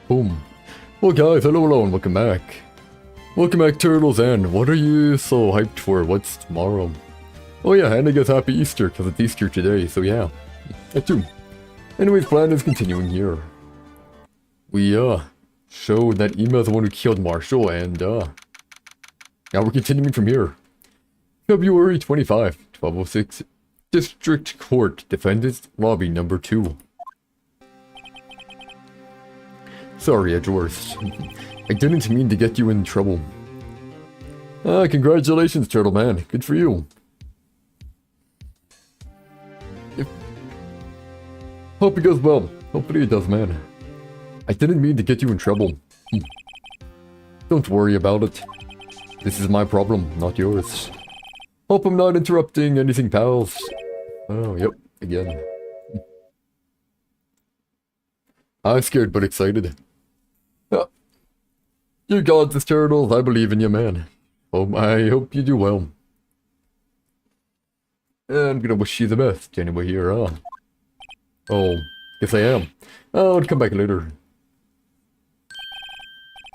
Boom. Well guys, hello and welcome back. Welcome back, Turtles, and what are you so hyped for? What's tomorrow? Oh yeah, and I guess happy Easter, because it's Easter today, so yeah. That too. Anyways, plan is continuing here. We, showed that Ema is the one who killed Marshall, and, now we're continuing from here. February 25, 1206. District Court, Defendant's Lobby number 2. Sorry, Edgeworth. I didn't mean to get you in trouble. Congratulations, Turtle Man. Good for you. Hope it goes well. Hopefully it does, man. I didn't mean to get you in trouble. Don't worry about it. This is my problem, not yours. Hope I'm not interrupting anything, pals. Oh, yep, again. I'm scared but excited. You got this, Turtles. I believe in you, man. I hope you do well. I'm gonna wish you the best anyway here, huh? Oh, guess I am. I'll come back later.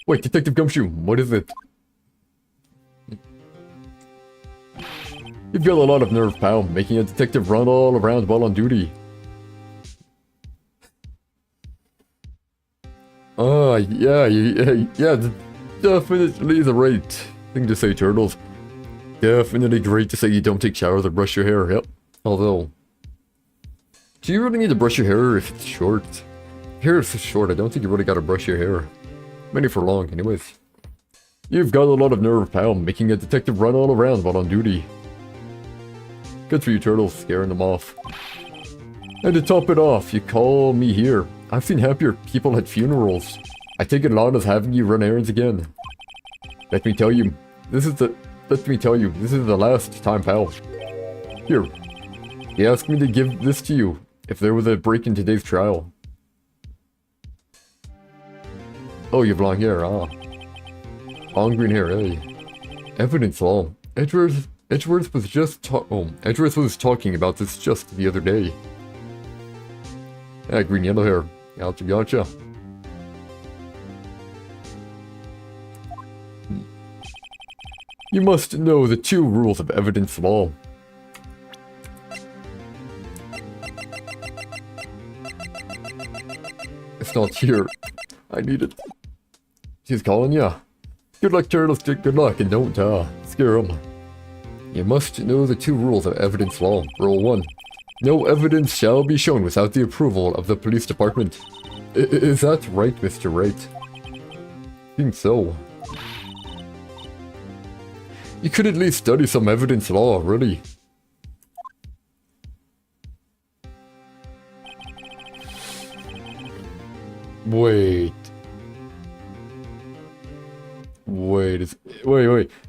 Wait, Detective Gumshoe, what is it? You've got a lot of nerve, pal, making a detective run all around while on duty. Yeah, definitely the right thing to say, Turtles. Definitely great to say you don't take showers or brush your hair, yep. Although, do you really need to brush your hair if it's short? If your hair is short, I don't think you really gotta brush your hair. Maybe for long, anyways. You've got a lot of nerve, pal, making a detective run all around while on duty. Good for you, Turtles, scaring them off. And to top it off, you call me here. I've seen happier people at funerals. I take it Lana's having you run errands again. Let me tell you, this is the last time, pal. Here. He asked me to give this to you if there was a break in today's trial. Oh, you have long hair, huh? Long green hair, eh? Evidence law. Edgeworth was talking about this just the other day. Yeah, green yellow hair. Gotcha. You must know the 2 rules of evidence law. It's not here. I need it. She's calling ya. Good luck, Turtles. Good luck, and don't, scare 'em. You must know the 2 rules of evidence law. Rule 1. No evidence shall be shown without the approval of the police department. Is that right, Mr. Wright? I think so. You could at least study some evidence law, really. Wait.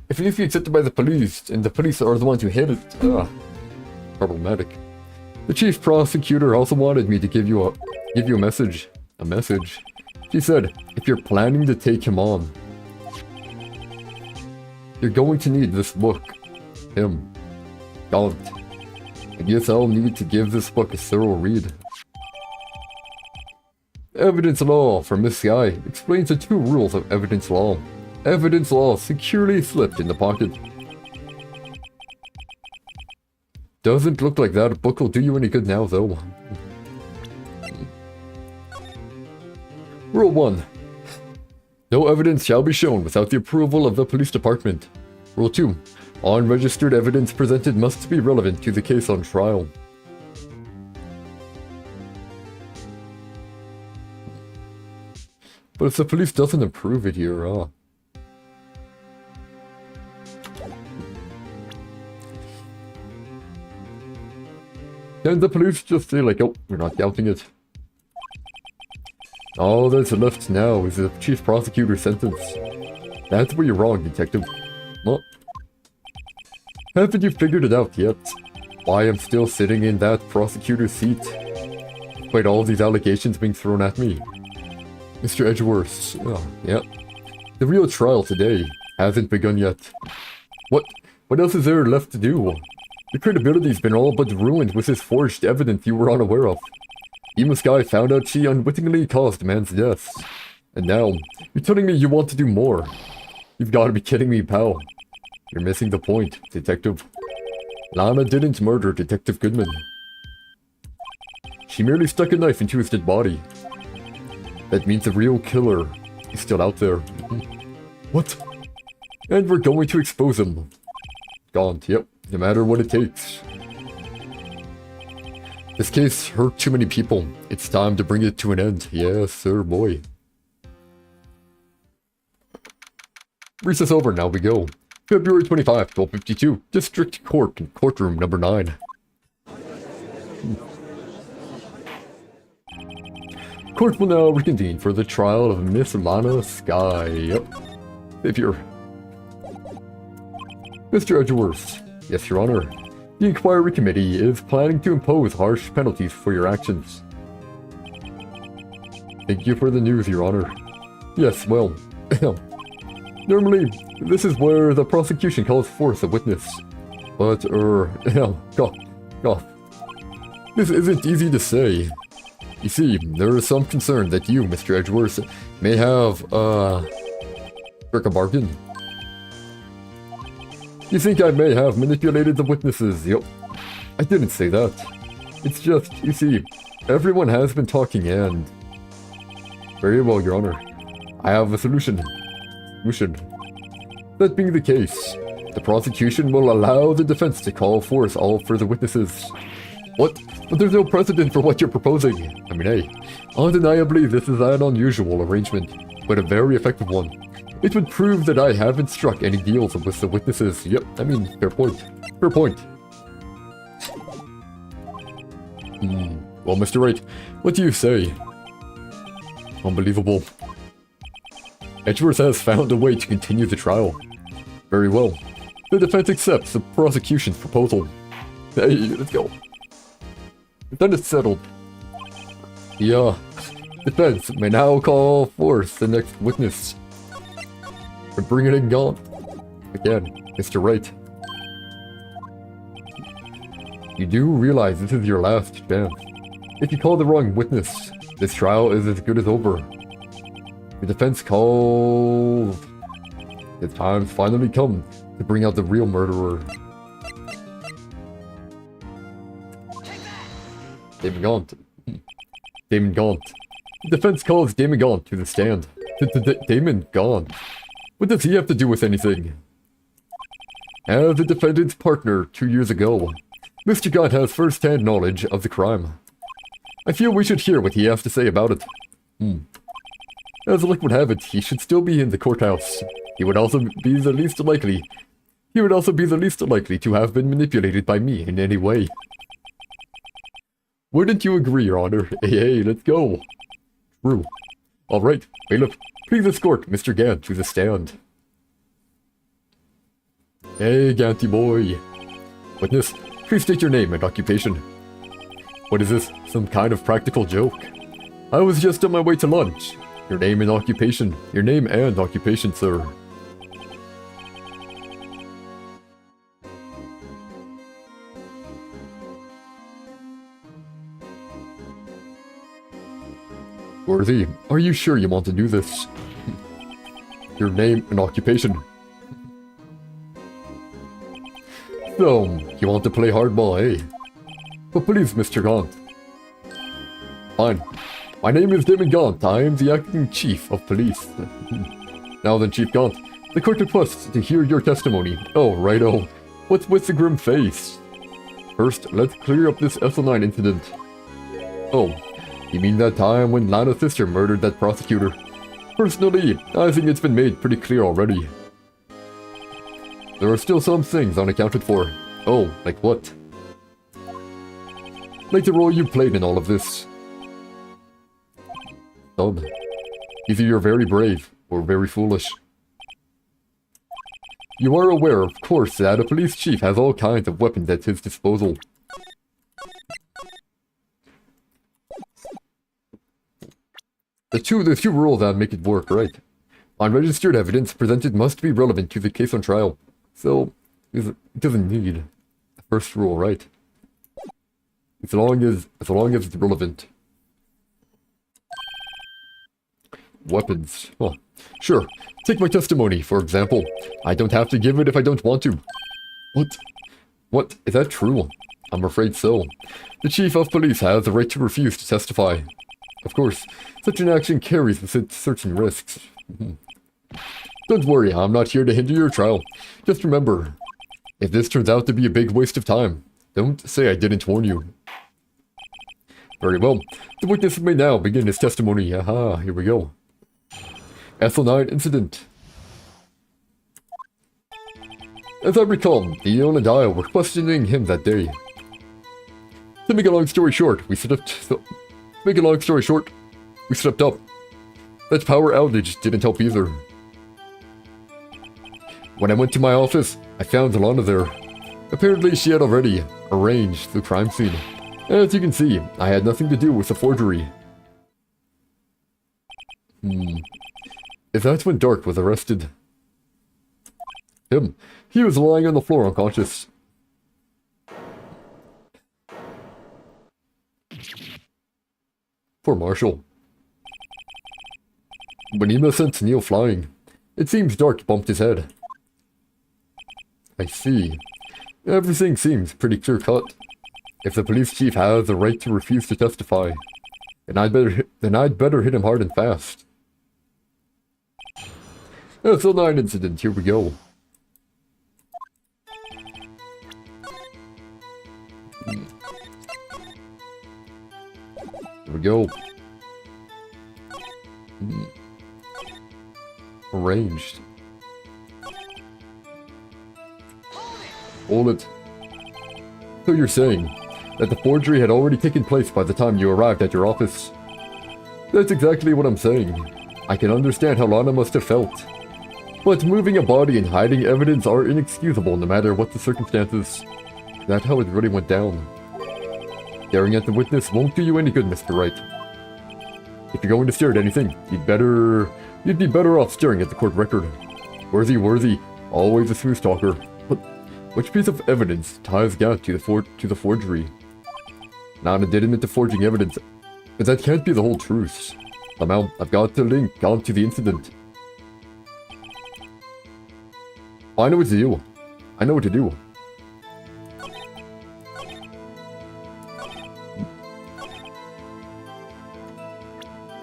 If it needs to be accepted by the police, and the police are the ones who hit it, problematic. The chief prosecutor also wanted me to give you a message. A message. She said, if you're planning to take him on, you're going to need this book. Him. God. I guess I'll need to give this book a thorough read. Evidence law from Miss Guy explains the 2 rules of evidence law. Evidence law securely slipped in the pocket. Doesn't look like that book will do you any good now, though. Rule 1. No evidence shall be shown without the approval of the police department. Rule 2. Unregistered evidence presented must be relevant to the case on trial. But if the police doesn't approve it here, Then the police just say like, oh, we're not doubting it. All that's left now is the chief prosecutor's sentence. That's where you're wrong, detective. What? Haven't you figured it out yet? Why I'm still sitting in that prosecutor's seat? Despite all these allegations being thrown at me. Mr. Edgeworth, yeah. The real trial today hasn't begun yet. What else is there left to do? Your credibility's been all but ruined with this forged evidence you were unaware of. Ema's guy found out she unwittingly caused man's death. And now, you're telling me you want to do more. You've got to be kidding me, pal. You're missing the point, Detective. Lana didn't murder Detective Goodman. She merely stuck a knife into his dead body. That means the real killer is still out there. What? And we're going to expose him. Gaunt, yep, no matter what it takes. This case hurt too many people. It's time to bring it to an end. Yes, sir, boy. Recess over, now we go. February 25, 1252, District Court, Courtroom number 9. Court will now reconvene for the trial of Miss Lana Skye. Yep. Savior. Mr. Edgeworth. Yes, Your Honor. The Inquiry Committee is planning to impose harsh penalties for your actions. Thank you for the news, Your Honor. Yes, well... Normally, this is where the prosecution calls forth a witness. But, this isn't easy to say. You see, there is some concern that you, Mr. Edgeworth, may have, struck a bargain. You think I may have manipulated the witnesses? Yep. I didn't say that. It's just, you see, everyone has been talking and... Very well, Your Honor. I have a solution. That being the case, the prosecution will allow the defense to call forth all further witnesses. What? But there's no precedent for what you're proposing. I mean, hey, undeniably this is an unusual arrangement, but a very effective one. It would prove that I haven't struck any deals with the witnesses. Yep, I mean, fair point. Fair point. Well, Mr. Wright, what do you say? Unbelievable. Edgeworth has found a way to continue the trial. Very well. The defense accepts the prosecution's proposal. Hey, let's go. Then it's settled. The defense may now call forth the next witness. We're bringing in Gaunt. Again, Mr. Wright. You do realize this is your last chance. If you call the wrong witness, this trial is as good as over. The defense calls... The time's finally come to bring out the real murderer. Damon Gaunt. Damon Gaunt. The defense calls Damon Gaunt to the stand. Damon Gaunt? What does he have to do with anything? As the defendant's partner 2 years ago, Mr. Gaunt has first-hand knowledge of the crime. I feel we should hear what he has to say about it. As luck would have it, he should still be in the courthouse. He would also be the least likely to have been manipulated by me in any way. Wouldn't you agree, Your Honor? Hey, let's go. True. Alright, bailiff, please escort Mr. Gant to the stand. Hey, Ganty boy. Witness, please state your name and occupation. What is this, some kind of practical joke? I was just on my way to lunch. Your name and occupation. Your name and occupation, sir. Worthy, are you sure you want to do this? Your name and occupation. So, you want to play hardball, eh? But please, Mr. Gaunt. Fine. My name is Damon Gaunt. I am the acting chief of police. Now then, Chief Gaunt, the court requests to hear your testimony. Oh, righto. What's with the grim face? First, let's clear up this SL9 incident. Oh, you mean that time when Lana's sister murdered that prosecutor? Personally, I think it's been made pretty clear already. There are still some things unaccounted for. Oh, like what? Like the role you played in all of this. Sub. Either you're very brave, or very foolish. You are aware, of course, that a police chief has all kinds of weapons at his disposal. The two rules that make it work, right? Unregistered evidence presented must be relevant to the case on trial. So, it doesn't need the first rule, right? As long as it's relevant. Weapons. Huh. Sure. Take my testimony, for example. I don't have to give it if I don't want to. What? What? Is that true? I'm afraid so. The chief of police has the right to refuse to testify. Of course, such an action carries with it certain risks. Don't worry, I'm not here to hinder your trial. Just remember, if this turns out to be a big waste of time, don't say I didn't warn you. Very well. The witness may now begin his testimony. Aha, here we go. SL9 incident. As I recall, Dion and I were questioning him that day. To make a long story short, we slipped up. That power outage didn't help either. When I went to my office, I found Lana there. Apparently she had already arranged the crime scene. As you can see, I had nothing to do with the forgery. If that's when Dark was arrested. Him. He was lying on the floor unconscious. Poor Marshall. When Ema sent Neil flying, it seems Dark bumped his head. I see. Everything seems pretty clear-cut. If the police chief has the right to refuse to testify, then I'd better hit him hard and fast. SL9 incident, here we go. Here we go. Arranged. Hold it. So you're saying that the forgery had already taken place by the time you arrived at your office? That's exactly what I'm saying. I can understand how Lana must have felt. But moving a body and hiding evidence are inexcusable no matter what the circumstances. That's how it really went down. Staring at the witness won't do you any good, Mr. Wright. If you're going to stare at anything, you'd be better off staring at the court record. Worthy, always a smooth talker. But which piece of evidence ties Gant to the forgery? Nana did admit to forging evidence, but that can't be the whole truth. Somehow, I've got to link Gant to the incident. I know what to do. I know what to do.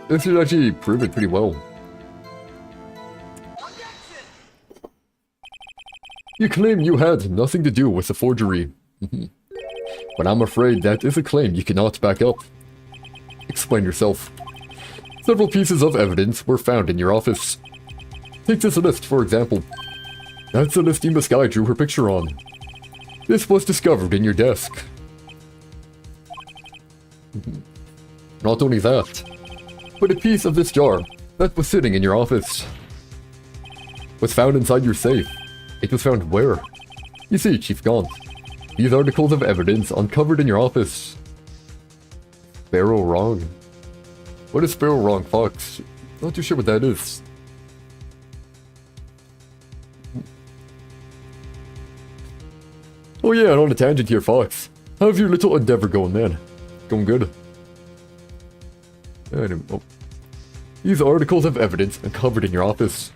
This should actually prove it pretty well. You claim you had nothing to do with the forgery. But I'm afraid that is a claim you cannot back up. Explain yourself. Several pieces of evidence were found in your office. Take this list, for example. That's the list Ema Sky drew her picture on. This was discovered in your desk. Not only that, but a piece of this jar that was sitting in your office was found inside your safe. It was found where? You see, Chief Gaunt, these articles of evidence uncovered in your office. Sparrow Wrong? What is Sparrow Wrong, Fox? Not too sure what that is. Oh yeah, and on a tangent here, Fox. How's your little endeavor going, man? Going good? Anyway, oh. These articles of evidence uncovered in your office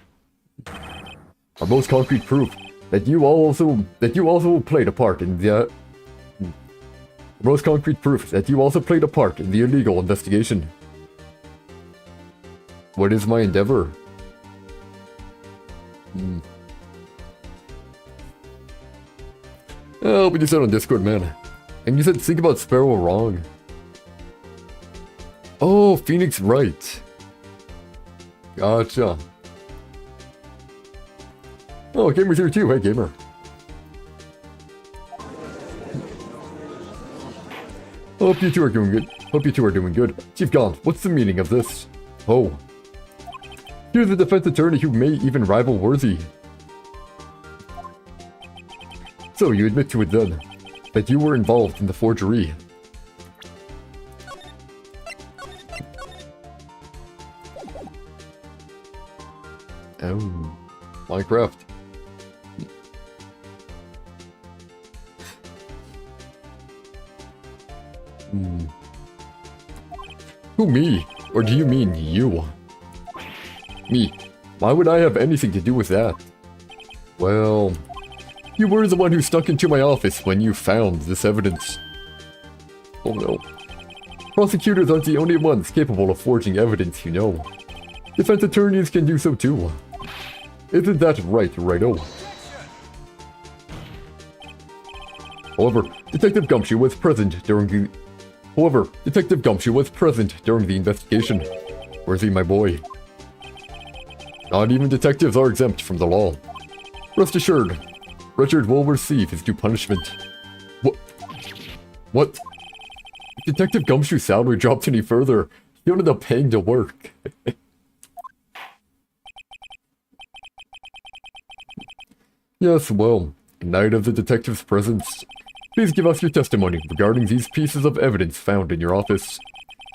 are most concrete proof that you also played a part in the most concrete proof that you also played a part in the illegal investigation. What is my endeavor? Oh, but you said on Discord, man. And you said think about Sparrow Wrong. Oh, Phoenix Wright. Gotcha. Oh, Gamer's here too. Hey, Gamer. Hope you two are doing good. Chief Gaunt, what's the meaning of this? Oh. You're the defense attorney who may even rival Worthy. So you admit to it then, that you were involved in the forgery. Oh. Minecraft. Who, me? Or do you mean you? Me? Why would I have anything to do with that? Well, you were the one who snuck into my office when you found this evidence. Oh no. Prosecutors aren't the only ones capable of forging evidence, you know. Defense attorneys can do so too. Isn't that right, Righto? However, Detective Gumshoe was present during the investigation. Where's he, my boy? Not even detectives are exempt from the law. Rest assured, Richard will receive his due punishment. What? If Detective Gumshoe's salary dropped any further, he ended up paying to work. Yes, well, in light of the detective's presence, please give us your testimony regarding these pieces of evidence found in your office,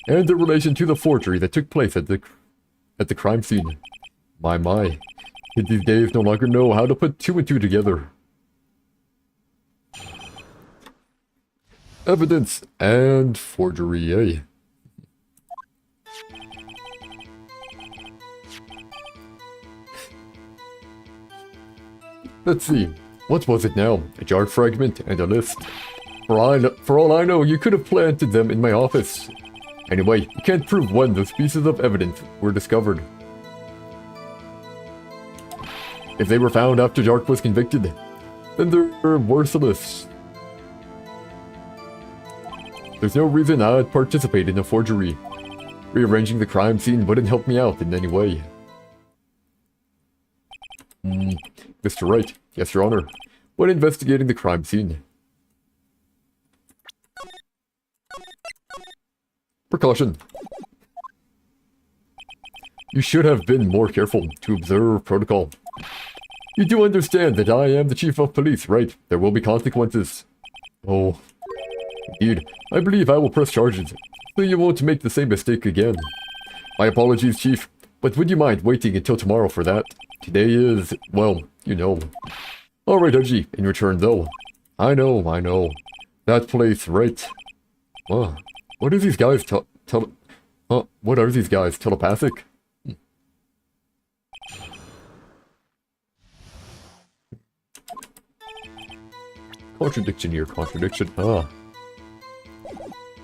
and in relation to the forgery that took place at the crime scene. My. Kids these days no longer know how to put two and two together. Evidence and forgery, eh? Let's see. What was it now? A jar fragment and a list. For all I know, you could have planted them in my office. Anyway, you can't prove when those pieces of evidence were discovered. If they were found after Dark was convicted, then they're worthless. There's no reason I'd participate in a forgery. Rearranging the crime scene wouldn't help me out in any way. Mr. Wright, yes, Your Honor. When investigating the crime scene. Precaution. You should have been more careful to observe protocol. You do understand that I am the Chief of Police, right? There will be consequences. Oh, indeed. I believe I will press charges, so you won't make the same mistake again. My apologies, Chief, but would you mind waiting until tomorrow for that? Today is, well, you know. Alright, Archie, in return though. I know. That place, right? What are these guys what are these guys, telepathic? Contradiction here, contradiction,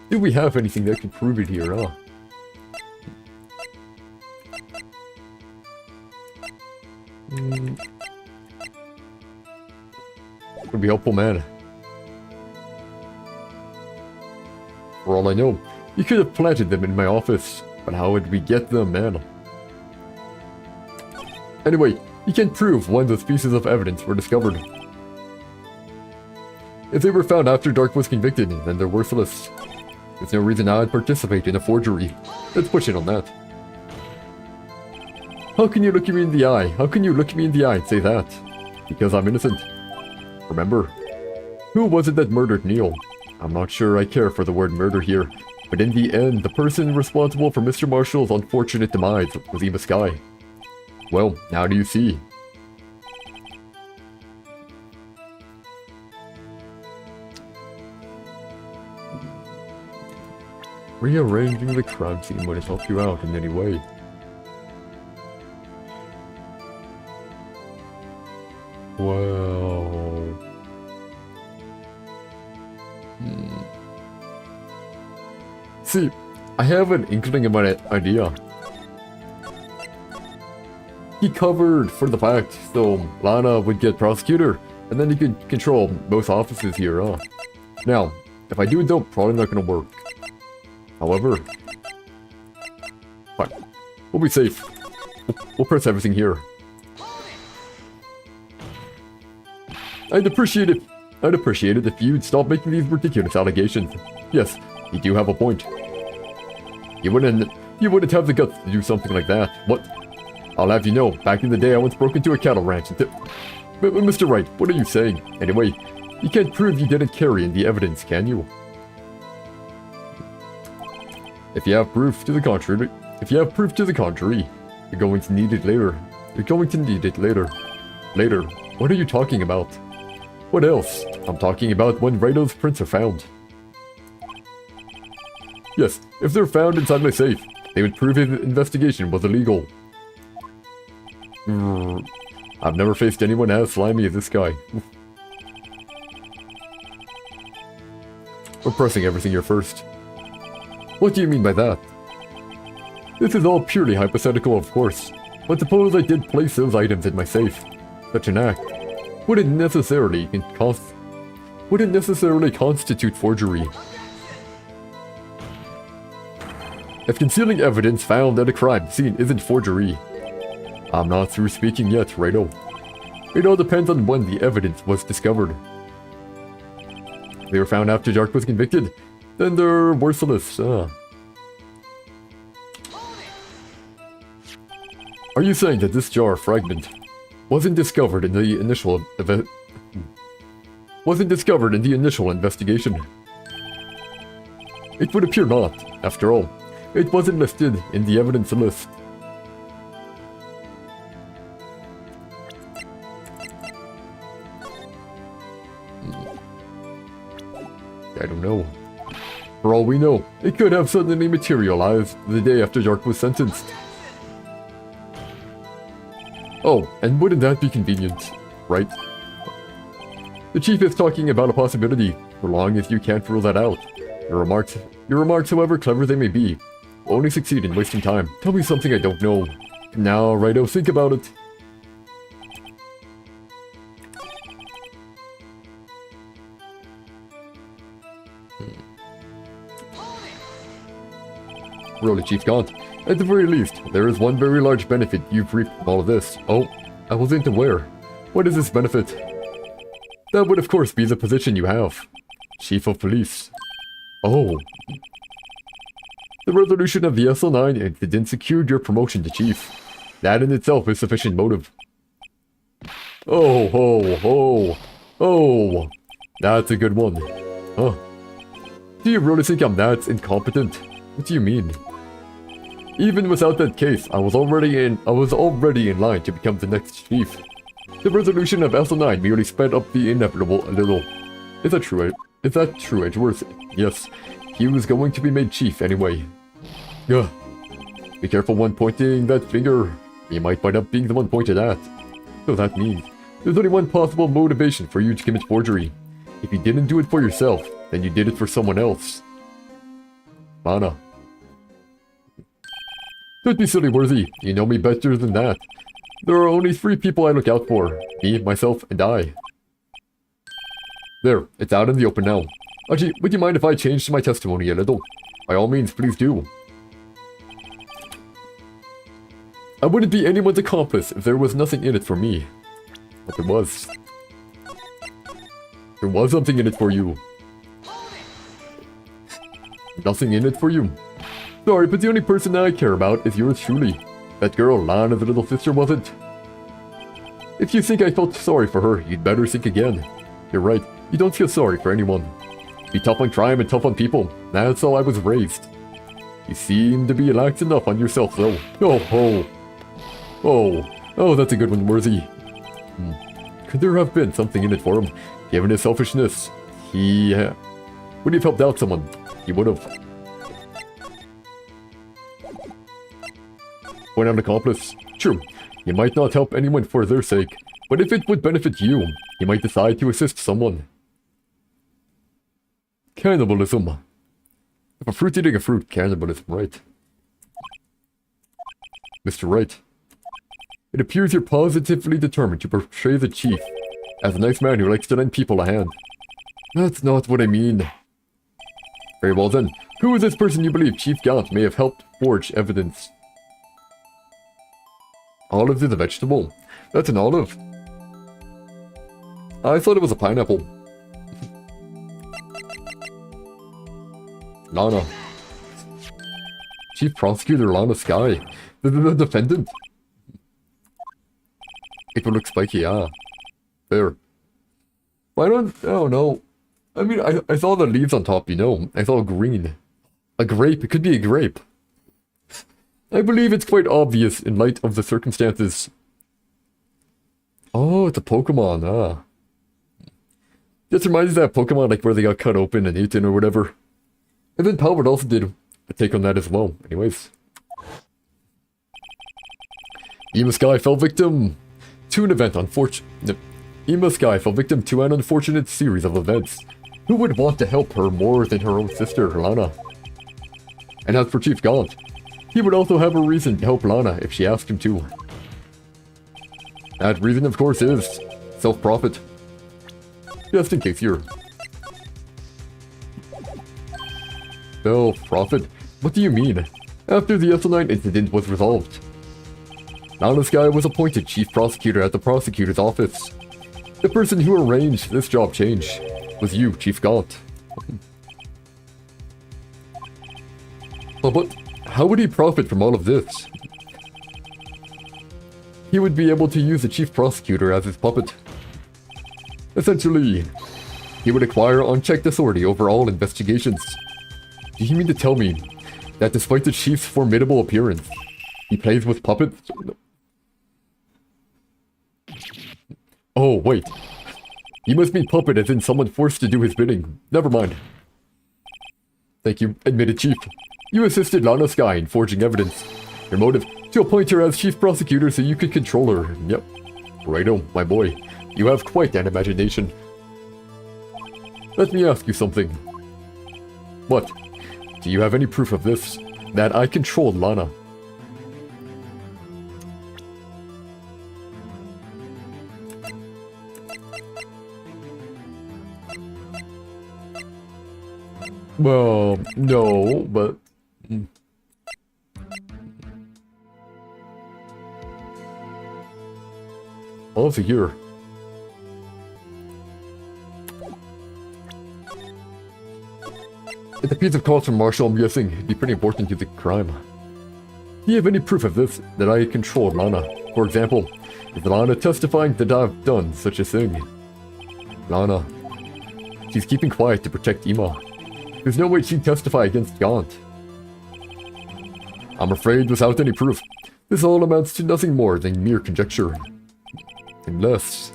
Do we have anything that can prove it here, Would be helpful, man. For all I know, you could have planted them in my office, but how would we get them, man? Anyway, you can't prove when those pieces of evidence were discovered. If they were found after Dark was convicted, then they're worthless. There's no reason I'd participate in a forgery. Let's push it on that. How can you look me in the eye? How can you look me in the eye and say that? Because I'm innocent. Remember, who was it that murdered Neil? I'm not sure I care for the word murder here, but in the end, the person responsible for Mr. Marshall's unfortunate demise was Ema Skye. Well, now do you see? Rearranging the crime scene would have helped you out in any way. Well... See, I have an inkling of my idea. He covered for the fact, so Lana would get prosecutor, and then he could control both offices here, Now, if I do it though, probably not gonna work. However, fine. We'll be safe. We'll press everything here. I'd appreciate it if you'd stop making these ridiculous allegations. Yes, you do have a point. You wouldn't have the guts to do something like that. What? I'll have you know, back in the day I once broke into a cattle ranch and Mr. Wright, what are you saying? Anyway, you can't prove you didn't carry in the evidence, can you? If you have proof to the contrary, you're going to need it later. Later? What are you talking about? What else? I'm talking about when Raido's prints are found. Yes, if they're found inside my safe, they would prove his investigation was illegal. I've never faced anyone as slimy as this guy. We're pressing everything here first. What do you mean by that? This is all purely hypothetical, of course. But suppose I did place those items in my safe. Such an act wouldn't necessarily constitute forgery. If concealing evidence found at a crime scene isn't forgery, I'm not through speaking yet, righto. It all depends on when the evidence was discovered. If they were found after Dark was convicted, then they're worthless. Are you saying that this jar fragment wasn't discovered in the initial investigation? It would appear not, after all. It wasn't listed in the evidence list. I don't know. For all we know, it could have suddenly materialized the day after Dark was sentenced. Oh, and wouldn't that be convenient, right? The chief is talking about a possibility, so long as you can't rule that out. Your remarks, however clever they may be, will only succeed in wasting time. Tell me something I don't know. Now, righto, think about it. Really, Chief Gaunt. At the very least, there is one very large benefit you've reaped from all of this. Oh, I wasn't aware. What is this benefit? That would of course be the position you have. Chief of Police. Oh. The resolution of the SL9 incident secured your promotion to Chief. That in itself is sufficient motive. Oh. That's a good one. Huh. Do you really think I'm that incompetent? What do you mean? Even without that case, I was already in line to become the next chief. The resolution of SL9 merely sped up the inevitable a little. Is that true, Edgeworth? Yes, he was going to be made chief anyway. Ugh. Be careful when pointing that finger. You might wind up being the one pointed at. So that means there's only one possible motivation for you to commit forgery. If you didn't do it for yourself, then you did it for someone else. Mana. Don't be silly, Worthy. You know me better than that. There are only 3 people I look out for. Me, myself, and I. There, it's out in the open now. Actually, would you mind if I changed my testimony a little? By all means, please do. I wouldn't be anyone's accomplice if there was nothing in it for me. But there was. There was something in it for you. Nothing in it for you. Sorry, but the only person I care about is yours truly. That girl, Lana, the little sister, wasn't. If you think I felt sorry for her, you'd better think again. You're right, you don't feel sorry for anyone. Be tough on crime and tough on people. That's how I was raised. You seem to be lax enough on yourself, though. Oh, that's a good one, Worthy. Could there have been something in it for him? Given his selfishness, he would have helped out someone. He would have. Point out an accomplice. True, you might not help anyone for their sake, but if it would benefit you, you might decide to assist someone. Cannibalism. If a fruit eating a fruit, cannibalism, right? Mr. Wright. It appears you're positively determined to portray the chief as a nice man who likes to lend people a hand. That's not what I mean. Very well then, who is this person you believe Chief Gaunt may have helped forge evidence? Olive is a vegetable. That's an olive. I thought it was a pineapple. Lana. Chief Prosecutor Lana Sky. The defendant. It would look spiky, ah. There. I don't know. I mean, I saw the leaves on top, you know. I saw green. A grape. It could be a grape. I believe it's quite obvious in light of the circumstances. Oh, it's a Pokemon, ah. This reminds me of that Pokemon, like, where they got cut open and eaten or whatever. And then Palbert also did a take on that as well. Anyways. Ema Sky fell victim to an unfortunate series of events. Who would want to help her more than her own sister, Lana? And as for Chief Gaunt, he would also have a reason to help Lana if she asked him to. That reason, of course, is self-profit. Just in case you're... Self-profit? What do you mean? After the SL9 incident was resolved, Lana Sky was appointed chief prosecutor at the prosecutor's office. The person who arranged this job change was you, Chief Gaunt. But how would he profit from all of this? He would be able to use the chief prosecutor as his puppet. Essentially, he would acquire unchecked authority over all investigations. Do you mean to tell me that despite the chief's formidable appearance, he plays with puppets? Oh, wait. He must mean puppet as in someone forced to do his bidding. Never mind. Thank you, admitted Chief. You assisted Lana Sky in forging evidence. Your motive, to appoint her as chief prosecutor so you could control her. Yep. Righto, my boy. You have quite an imagination. Let me ask you something. What? Do you have any proof of this? That I controlled Lana? Well, no, but... I'll have here. It's a piece of cause from Marshall, I'm guessing. It'd be pretty important to the crime. Do you have any proof of this, that I controlled Lana? For example, is Lana testifying that I've done such a thing? Lana. She's keeping quiet to protect Ema. There's no way she'd testify against Gaunt. I'm afraid without any proof, this all amounts to nothing more than mere conjecture. Unless...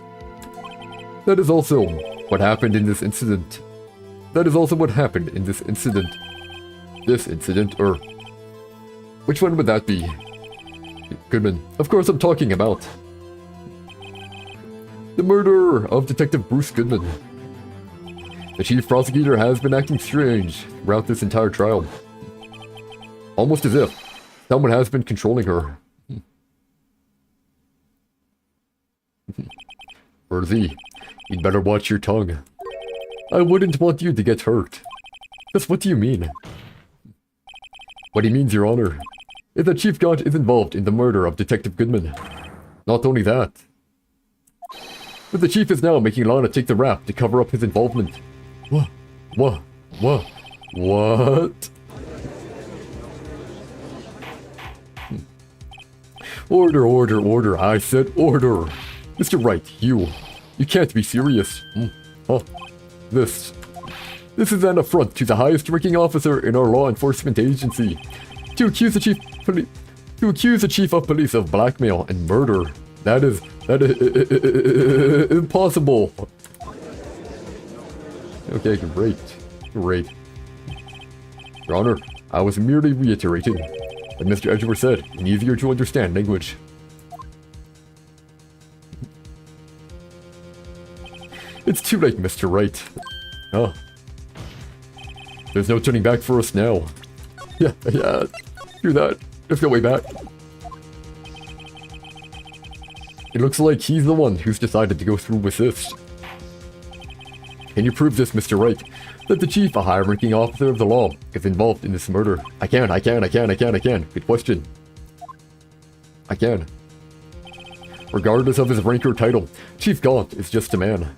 That is also what happened in this incident. That is also what happened in this incident. This incident, or... Which one would that be? Goodman. Of course I'm talking about. The murder of Detective Bruce Goodman. The chief prosecutor has been acting strange throughout this entire trial. Almost as if someone has been controlling her. Worthy, you'd better watch your tongue. I wouldn't want you to get hurt. Just what do you mean? What he means, Your Honor, is that Chief Gaunt is involved in the murder of Detective Goodman. Not only that, but the Chief is now making Lana take the rap to cover up his involvement. What? Order, I said order. Mr. Wright, you can't be serious. Huh? This is an affront to the highest ranking officer in our law enforcement agency. To accuse the chief of police of blackmail and murder. That is impossible. Okay, great. Your Honor, I was merely reiterating what Mr. Edgeworth said in easier to understand language. It's too late, Mr. Wright. Huh? There's no turning back for us now. Yeah, do that. There's no way back. It looks like he's the one who's decided to go through with this. Can you prove this, Mr. Wright? That the chief, a high-ranking officer of the law, is involved in this murder? I can. Good question. I can. Regardless of his rank or title, Chief Gaunt is just a man.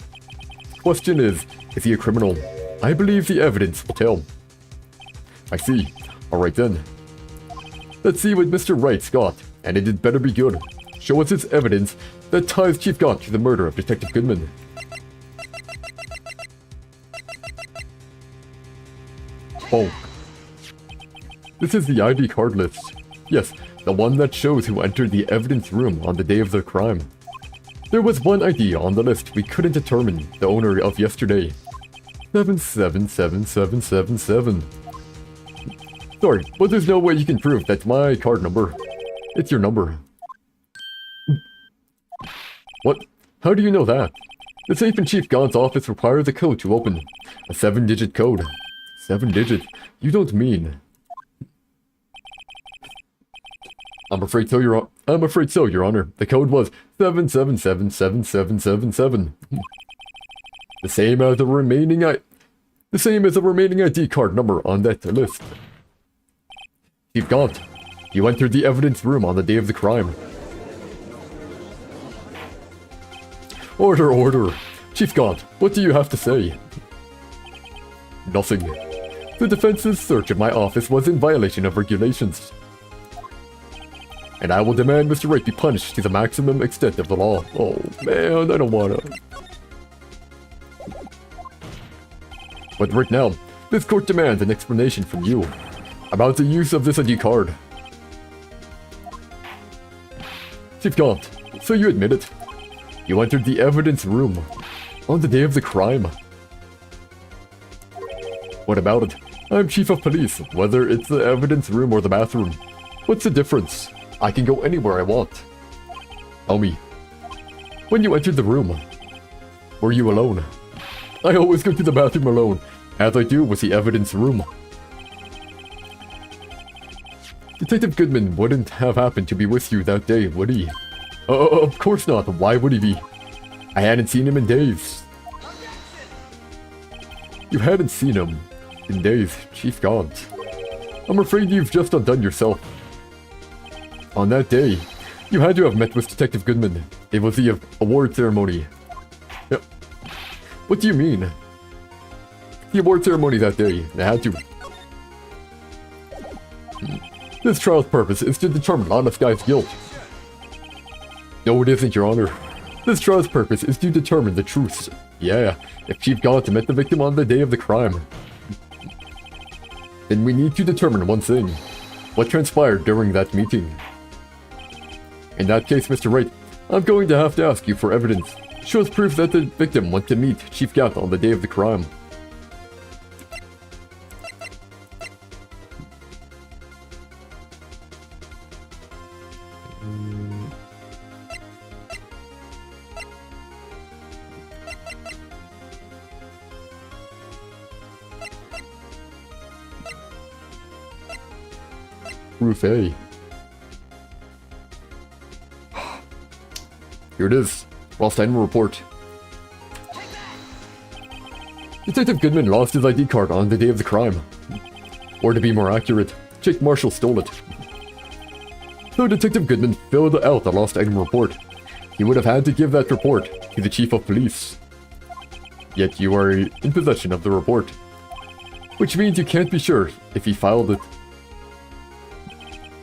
Question is he a criminal? I believe the evidence will tell. I see. Alright then. Let's see what Mr. Wright's got, and it had better be good. Show us his evidence that ties Chief Gaunt to the murder of Detective Goodman. Oh. This is the ID card list. Yes, the one that shows who entered the evidence room on the day of the crime. There was one ID on the list we couldn't determine the owner of yesterday. 777777. Sorry, but there's no way you can prove that's my card number. It's your number. What? How do you know that? The safe in Chief Gaunt's office requires a code to open. A 7-digit code. 7-digit? You don't mean... I'm afraid so, Your Honor. The code was 7777777. The same as the remaining ID card number on that list. Chief Gaunt, you entered the evidence room on the day of the crime. Order, order. Chief Gaunt, what do you have to say? Nothing. The defense's search of my office was in violation of regulations. And I will demand Mr. Wright be punished to the maximum extent of the law. Oh man, I don't wanna. But right now, this court demands an explanation from you about the use of this ID card. Chief Gaunt, so you admit it. You entered the evidence room on the day of the crime. What about it? I'm Chief of Police, whether it's the evidence room or the bathroom. What's the difference? I can go anywhere I want. Tell me, when you entered the room, were you alone? I always go to the bathroom alone, as I do with the evidence room. Detective Goodman wouldn't have happened to be with you that day, would he? Of course not. Why would he be? I hadn't seen him in days. You hadn't seen him in days, Chief Gaunt. I'm afraid you've just undone yourself. On that day, you had to have met with Detective Goodman. It was the award ceremony. Yep. What do you mean? The award ceremony that day. I had to. This trial's purpose is to determine honest guy's guilt. No, it isn't, Your Honor. This trial's purpose is to determine the truth. Yeah, if Chief Gaunt met the victim on the day of the crime, then we need to determine one thing. What transpired during that meeting? In that case, Mr. Wright, I'm going to have to ask you for evidence. Shows proof that the victim went to meet Chief Gaunt on the day of the crime. Proof A. Here it is. Lost item report. Detective Goodman lost his ID card on the day of the crime. Or to be more accurate, Jake Marshall stole it. So Detective Goodman filled out the lost item report. He would have had to give that report to the Chief of Police. Yet you are in possession of the report. Which means you can't be sure if he filed it.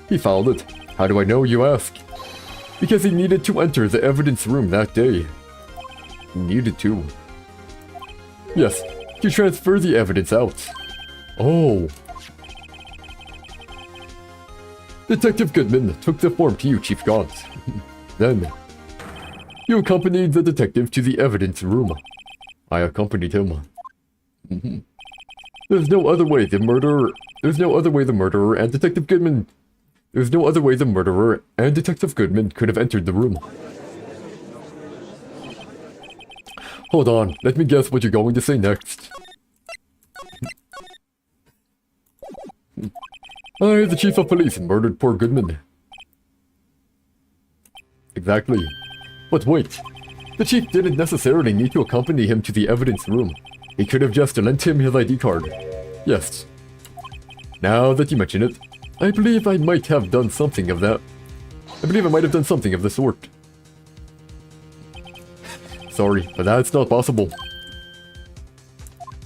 He filed it. How do I know, you ask? Because he needed to enter the evidence room that day. He needed to. Yes, to transfer the evidence out. Oh. Detective Goodman took the form to you, Chief Gaunt. Then, you accompanied the detective to the evidence room. I accompanied him. There's no other way the murderer and Detective Goodman could have entered the room. Hold on, let me guess what you're going to say next. I, the Chief of Police, murdered poor Goodman. Exactly. But wait, the Chief didn't necessarily need to accompany him to the evidence room. He could have just lent him his ID card. Yes. Now that you mention it, I believe I might have done something of that. I believe I might have done something of the sort. Sorry, but that's not possible.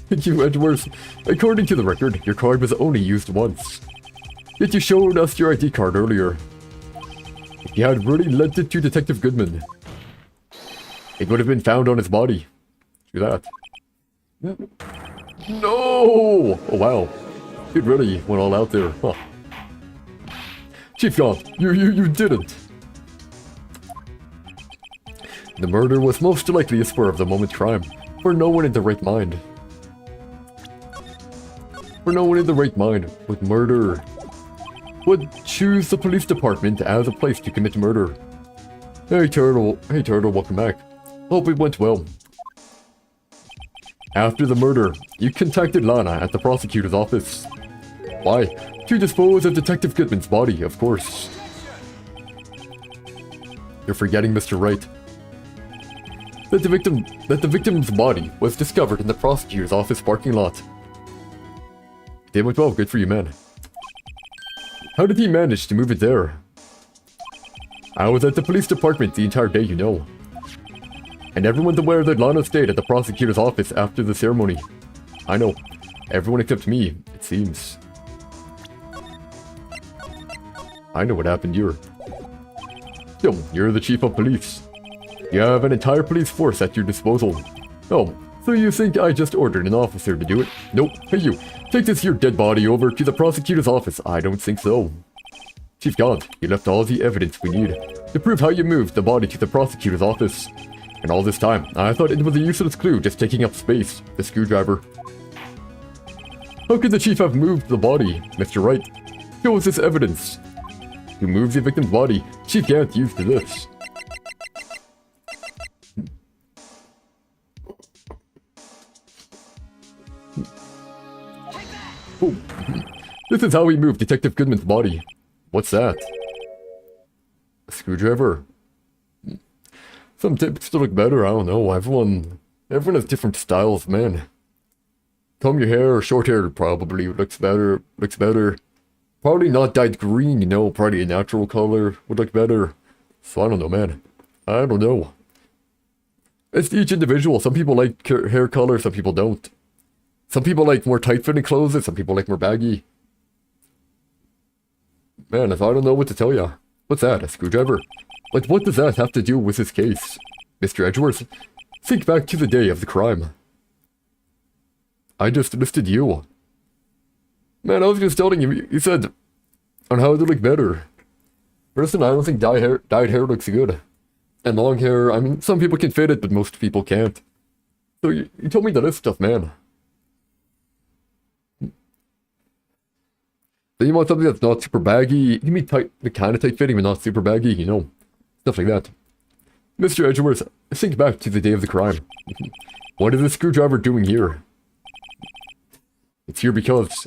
You, Edwards, according to the record, your card was only used once. Yet you showed us your ID card earlier. If you had really lent it to Detective Goodman, it would have been found on his body. Do that. Yeah. No! Oh wow. It really went all out there, huh? Chief Gaunt, you didn't. The murder was most likely a spur-of-the-moment crime, for no one in the right mind. Would choose the police department as a place to commit murder. Hey Turtle, welcome back. Hope it went well. After the murder, you contacted Lana at the prosecutor's office. Why? To dispose of Detective Goodman's body, of course. You're forgetting Mr. Wright. That the victim's body was discovered in the prosecutor's office parking lot. Day went well, good for you, man. How did he manage to move it there? I was at the police department the entire day, you know. And everyone's aware that Lana stayed at the prosecutor's office after the ceremony. I know. Everyone except me, it seems. I know what happened here. Yo, you're the chief of police. You have an entire police force at your disposal. Oh, so you think I just ordered an officer to do it? Nope. Hey you, take this here dead body over to the prosecutor's office. I don't think so. Chief Gaunt, you left all the evidence we need to prove how you moved the body to the prosecutor's office. And all this time, I thought it was a useless clue just taking up space, the screwdriver. How could the chief have moved the body, Mr. Wright? Show us this evidence. You moved the victim's body. Chief Gaunt used this. Oh. This is how we moved Detective Goodman's body. What's that? A screwdriver? Some tips to look better, I don't know. Everyone has different styles, man. Comb your hair or short hair probably looks better. Probably not dyed green, you know, probably a natural color would look better. So I don't know, man. I don't know. It's each individual. Some people like hair color, some people don't. Some people like more tight-fitting clothes, and some people like more baggy. Man, if I don't know what to tell ya. What's that, a screwdriver? Like, what does that have to do with this case? Mr. Edgeworth, think back to the day of the crime. I just listed you. Man, I was just telling you, you said on how to look better. Personally, I don't think dyed hair looks good. And long hair, I mean, some people can fit it, but most people can't. So you told me to list stuff, man. So you want something that's not super baggy, give me tight, the kind of tight fitting, but not super baggy, you know. Stuff like that. Mr. Edgeworth, think back to the day of the crime. What is the screwdriver doing here? It's here because...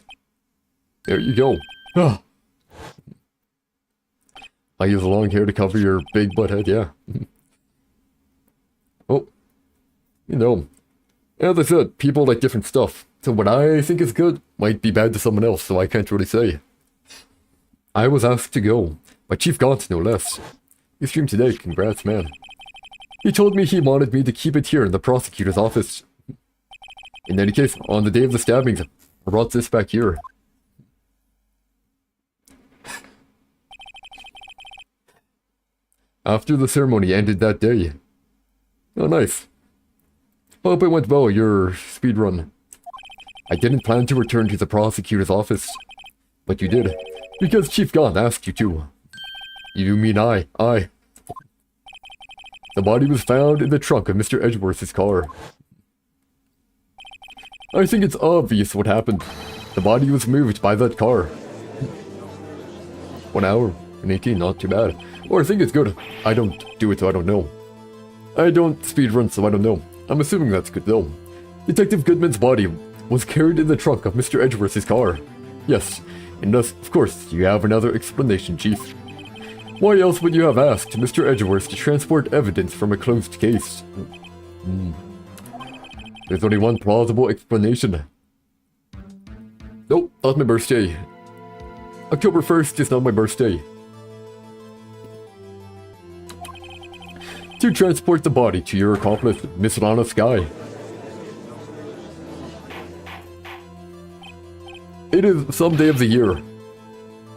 There you go. Ah. I use long hair to cover your big butt head, yeah. Oh. You know. As I said, people like different stuff. So what I think is good might be bad to someone else, so I can't really say. I was asked to go, by Chief Gaunt no less. You streamed today, congrats man. He told me he wanted me to keep it here in the prosecutor's office. In any case, on the day of the stabbings, I brought this back here. After the ceremony ended that day. Oh nice. Hope it went well, your speedrun. I didn't plan to return to the prosecutor's office, but you did, because Chief Gaunt asked you to. You mean I. The body was found in the trunk of Mr. Edgeworth's car. I think it's obvious what happened. The body was moved by that car. 1 hour and 18, not too bad. Or I think it's good. I don't do it, so I don't know. I don't speedrun, so I don't know. I'm assuming that's good though. Detective Goodman's body was carried in the trunk of Mr. Edgeworth's car. Yes, and thus, of course, you have another explanation, Chief. Why else would you have asked Mr. Edgeworth to transport evidence from a closed case? There's only one plausible explanation. Nope, not my birthday. October 1st is not my birthday. To transport the body to your accomplice, Miss Lana Skye. It is some day of the year.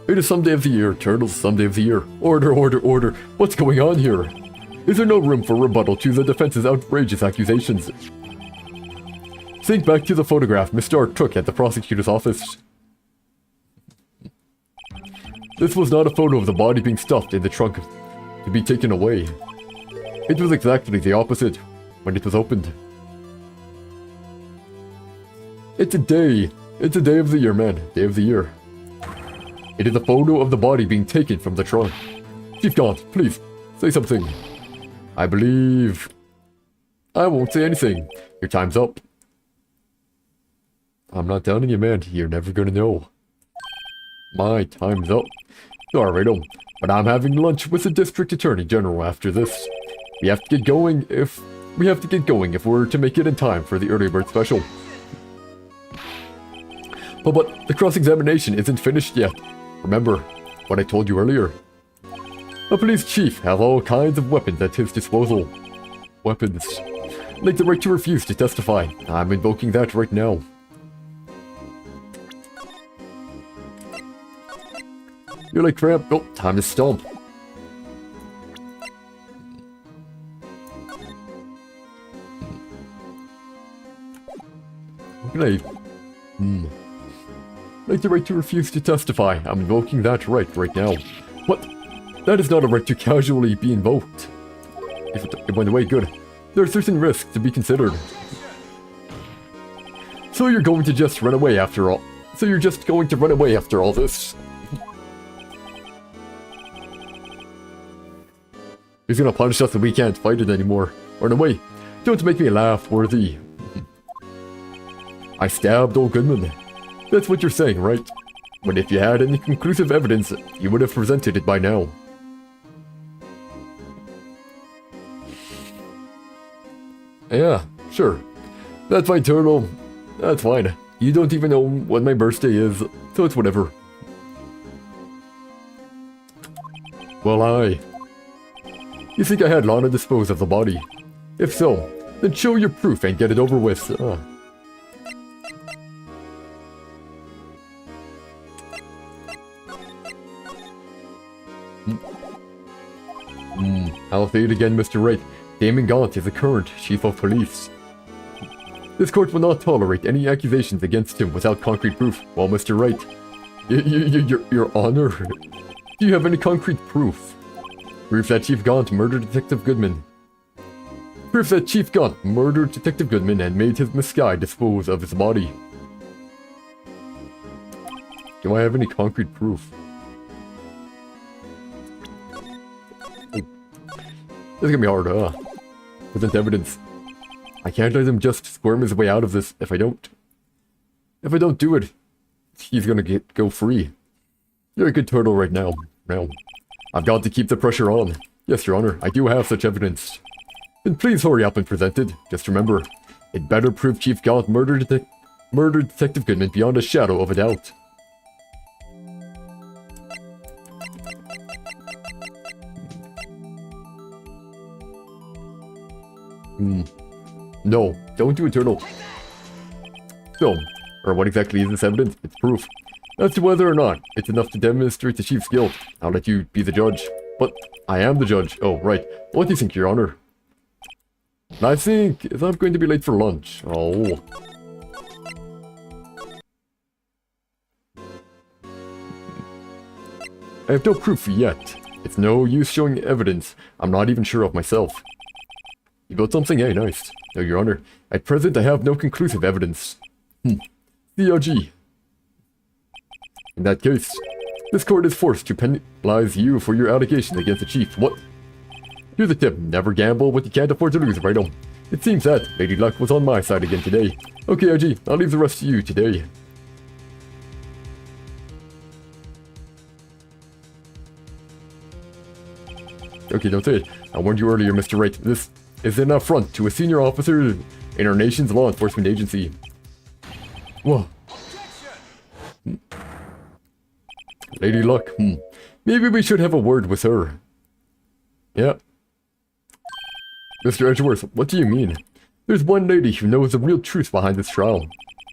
It is some day of the year, Turtles, some day of the year. Order, order, order. What's going on here? Is there no room for rebuttal to the defense's outrageous accusations? Think back to the photograph Miss Stark took at the prosecutor's office. This was not a photo of the body being stuffed in the trunk to be taken away. It was exactly the opposite when it was opened. It's a day of the year, man. Day of the year. It is a photo of the body being taken from the trunk. Chief Gaunt, please, say something. I believe... I won't say anything. Your time's up. I'm not telling you, man. You're never gonna know. My time's up. Alright, but I'm having lunch with the District Attorney General after this. We have to get going if we're to make it in time for the early bird special. But the cross-examination isn't finished yet. Remember what I told you earlier. A police chief has all kinds of weapons at his disposal. Weapons. Like the right to refuse to testify. I'm invoking that right now. You're like cramp. Oh, time to stomp. What can I... Like the right to refuse to testify. I'm invoking that right now. What? That is not a right to casually be invoked. If it went away, good. There are certain risks to be considered. So you're going to just run away after all. So you're just going to run away after all this. He's gonna punish us and we can't fight it anymore. Run away. Don't make me laugh, Worthy. I stabbed old Goodman. That's what you're saying, right? But if you had any conclusive evidence, you would have presented it by now. Yeah, sure. That's fine, Turtle. That's fine. You don't even know when my birthday is, so it's whatever. Well, You think I had Lana dispose of the body? If so, then show your proof and get it over with. I'll say it again, Mr. Wright. Damon Gaunt is the current chief of police. This court will not tolerate any accusations against him without concrete proof. Well, Mr. Wright, your honor, do you have any concrete proof? Proof that Chief Gaunt murdered Detective Goodman. Proof that Chief Gaunt murdered Detective Goodman and made his misguide dispose of his body. Do I have any concrete proof? This is gonna be hard, huh? Present evidence. I can't let him just squirm his way out of this if I don't. If I don't do it, he's gonna go free. You're a good turtle right now. I've got to keep the pressure on. Yes, Your Honor, I do have such evidence. Then please hurry up and present it. Just remember, it better prove Chief Gaunt murdered Detective Goodman beyond a shadow of a doubt. No, don't do it, Turtle. So, or what exactly is this evidence? It's proof. As to whether or not it's enough to demonstrate the Chief's guilt, I'll let you be the judge. But I am the judge. Oh, right. What do you think, Your Honor? I think I'm going to be late for lunch. Oh. I have no proof yet. It's no use showing evidence I'm not even sure of myself. You built something? Hey, nice. No, Your Honor. At present, I have no conclusive evidence. CRG. In that case, this court is forced to penalize you for your allegations against the Chief. What? Here's a tip. Never gamble what you can't afford to lose, right on. It seems that Lady Luck was on my side again today. Okay, IG, I'll leave the rest to you today. Okay, don't say it. I warned you earlier, Mr. Wright. This is an affront to a senior officer in our nation's law enforcement agency. Whoa. Lady Luck, Maybe we should have a word with her. Yeah. Mr. Edgeworth, what do you mean? There's one lady who knows the real truth behind this trial.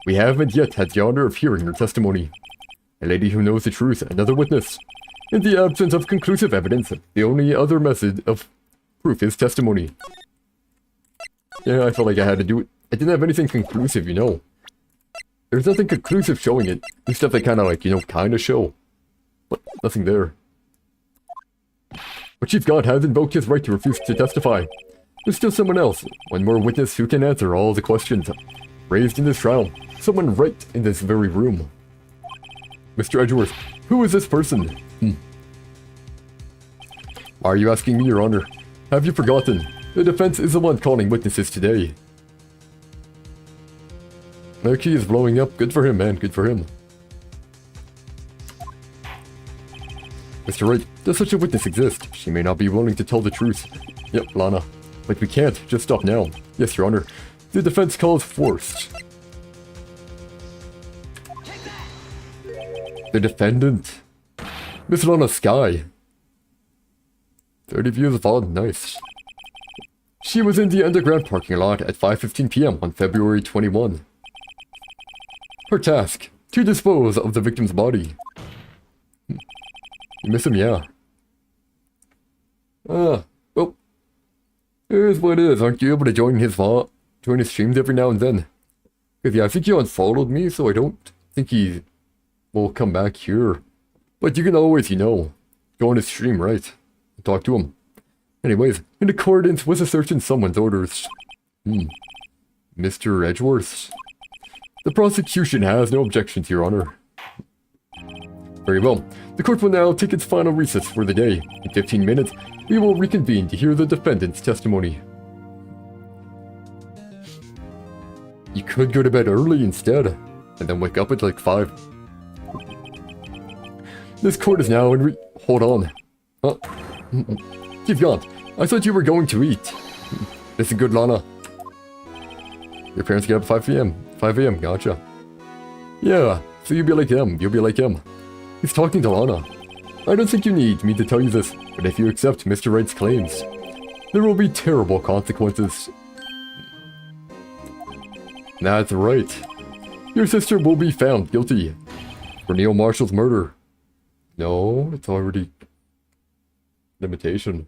We haven't yet had the honor of hearing her testimony. A lady who knows the truth, another witness. In the absence of conclusive evidence, the only other method of proof is testimony. Yeah, I felt like I had to do it. I didn't have anything conclusive, you know. There's nothing conclusive showing it. There's stuff that kind of like, kind of show. But nothing there. But Chief Gaunt has invoked his right to refuse to testify. There's still someone else, one more witness who can answer all the questions raised in this trial. Someone right in this very room. Mr. Edgeworth, who is this person? Why are you asking me, Your Honor? Have you forgotten? The defense is the one calling witnesses today. Merky is blowing up. Good for him, man. Good for him. Mr. Wright, does such a witness exist? She may not be willing to tell the truth. Yep, Lana. But we can't. Just stop now. Yes, Your Honor. The defense calls forced. The defendant. Miss Lana Sky. 30 views of odd. Nice. She was in the underground parking lot at 5:15 p.m. on February 21. Her task, to dispose of the victim's body. You miss him, yeah. Well, here's what it is. Aren't you able to join his streams every now and then? Because yeah, I think you unfollowed me, so I don't think he will come back here. But you can always, go on his stream, right? And talk to him. Anyways, in accordance with a certain someone's orders. Mr. Edgeworth. The prosecution has no objections, Your Honor. Very well. The court will now take its final recess for the day. In 15 minutes, we will reconvene to hear the defendant's testimony. You could go to bed early instead, and then wake up at like 5. This court is now in Hold on. You've gone. I thought you were going to eat. Listen good, Lana. Your parents get up at 5 a.m. 5 a.m., gotcha. Yeah, so you'll be like him. You'll be like him. He's talking to Lana. I don't think you need me to tell you this, but if you accept Mr. Wright's claims, there will be terrible consequences. That's right. Your sister will be found guilty for Neil Marshall's murder. No, it's already... limitation.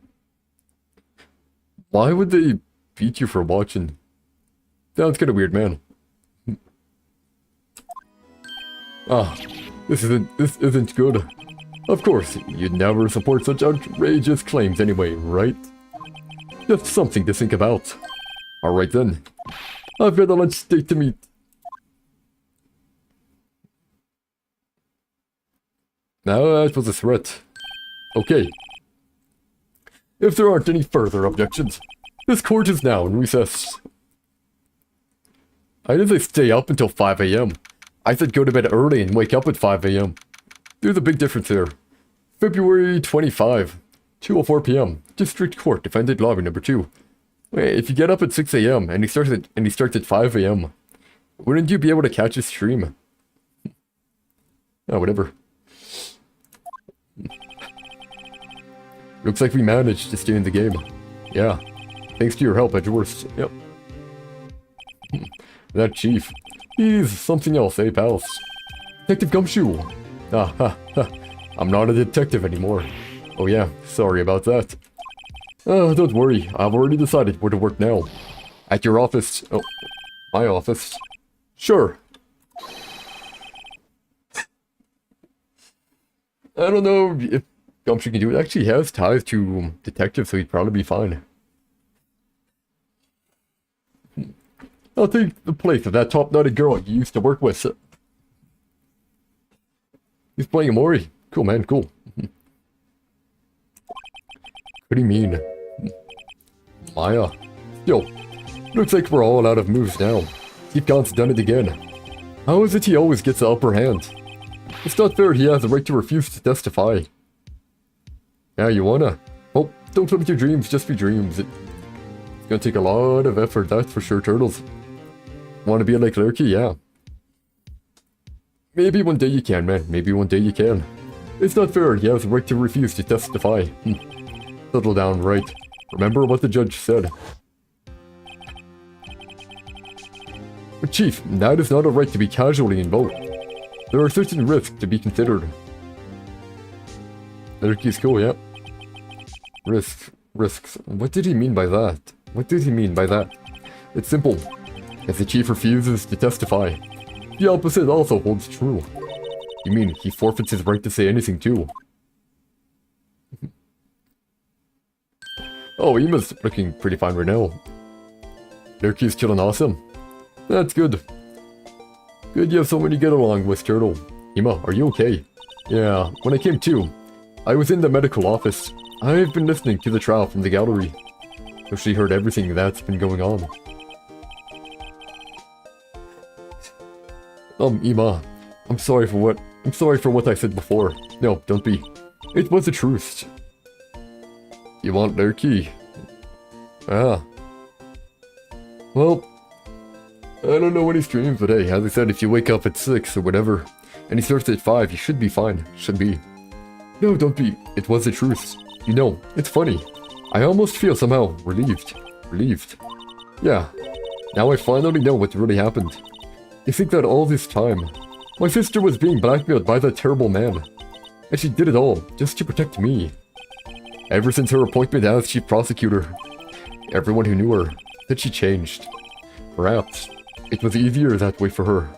Why would they beat you for watching? Sounds kinda weird, man. This isn't good. Of course, you'd never support such outrageous claims anyway, right? Just something to think about. Alright then. I've got a lunch date to meet. Now that was a threat. Okay. If there aren't any further objections, this court is now in recess. I didn't say stay up until 5 a.m. I said go to bed early and wake up at 5 a.m. There's a big difference here. February 25, 2:04 p.m. District Court, Defendant Lobby number 2. Wait, if you get up at 6 a.m. and he starts at 5 a.m., wouldn't you be able to catch his stream? Oh, whatever. Looks like we managed to stay in the game. Yeah. Thanks to your help, Edgeworth. Yep. That chief. He's something else, eh, pals? Detective Gumshoe. I'm not a detective anymore. Oh yeah, sorry about that. Don't worry, I've already decided where to work now. At your office. Oh, my office. Sure. I don't know if Gumshoe can do it. Actually, he has ties to detectives, so he'd probably be fine. I'll take the place of that top-nutted girl you used to work with. He's playing Amori. Cool, man, cool. What do you mean? Maya. Yo, looks like we're all out of moves now. Chief Gaunt's done it again. How is it he always gets the upper hand? It's not fair he has the right to refuse to testify. Yeah, you wanna? Oh, don't limit your dreams, just be dreams. It's gonna take a lot of effort, that's for sure, Turtles. Wanna be like Lurky? Yeah. Maybe one day you can, man. Maybe one day you can. It's not fair, he has the right to refuse to testify. Settle down, right? Remember what the judge said. But Chief, that is not a right to be casually invoked. There are certain risks to be considered. Lurky's cool, yeah. Risks. What did he mean by that? What did he mean by that? It's simple. If the chief refuses to testify, the opposite also holds true. You mean he forfeits his right to say anything too? Oh, Ima's looking pretty fine right now. Lurky's chilling awesome. That's good. Good you have someone to get along with, Turtle. Ima, are you okay? Yeah, when I came to, I was in the medical office. I've been listening to the trial from the gallery. So she heard everything that's been going on. Ima, I'm sorry for what I said before. No, don't be. It was the truth. You want their key? Ah. Well, I don't know when he streams, but hey, as I said, if you wake up at 6 or whatever, and he starts at 5, you should be fine. Should be. No, don't be. It was the truth. You know, it's funny. I almost feel somehow relieved. Relieved. Yeah. Now I finally know what really happened. You think that all this time, my sister was being blackmailed by that terrible man. And she did it all, just to protect me. Ever since her appointment as chief prosecutor, everyone who knew her said she changed. Perhaps it was easier that way for her.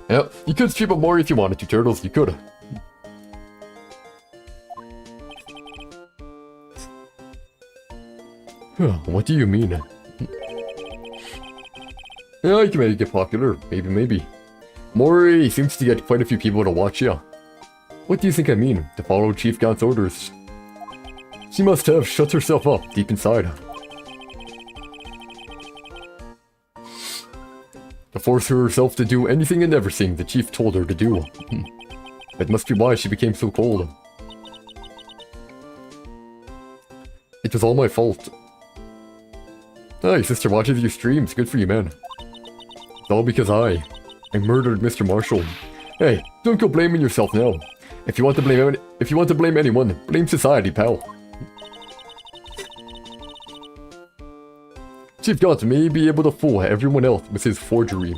Yep, you could stream up more if you wanted to, Turtles, you could. What do you mean? Yeah, you can make it popular, maybe. Mori seems to get quite a few people to watch ya. What do you think I mean, to follow Chief God's orders? She must have shut herself up deep inside. To force herself to do anything and everything the Chief told her to do. That must be why she became so cold. It was all my fault. Ah, your sister watches your streams, good for you, man. It's all because I murdered Mr. Marshall. Hey, don't go blaming yourself now. If you want to blame anyone, blame society, pal. Chief God may be able to fool everyone else with his forgery,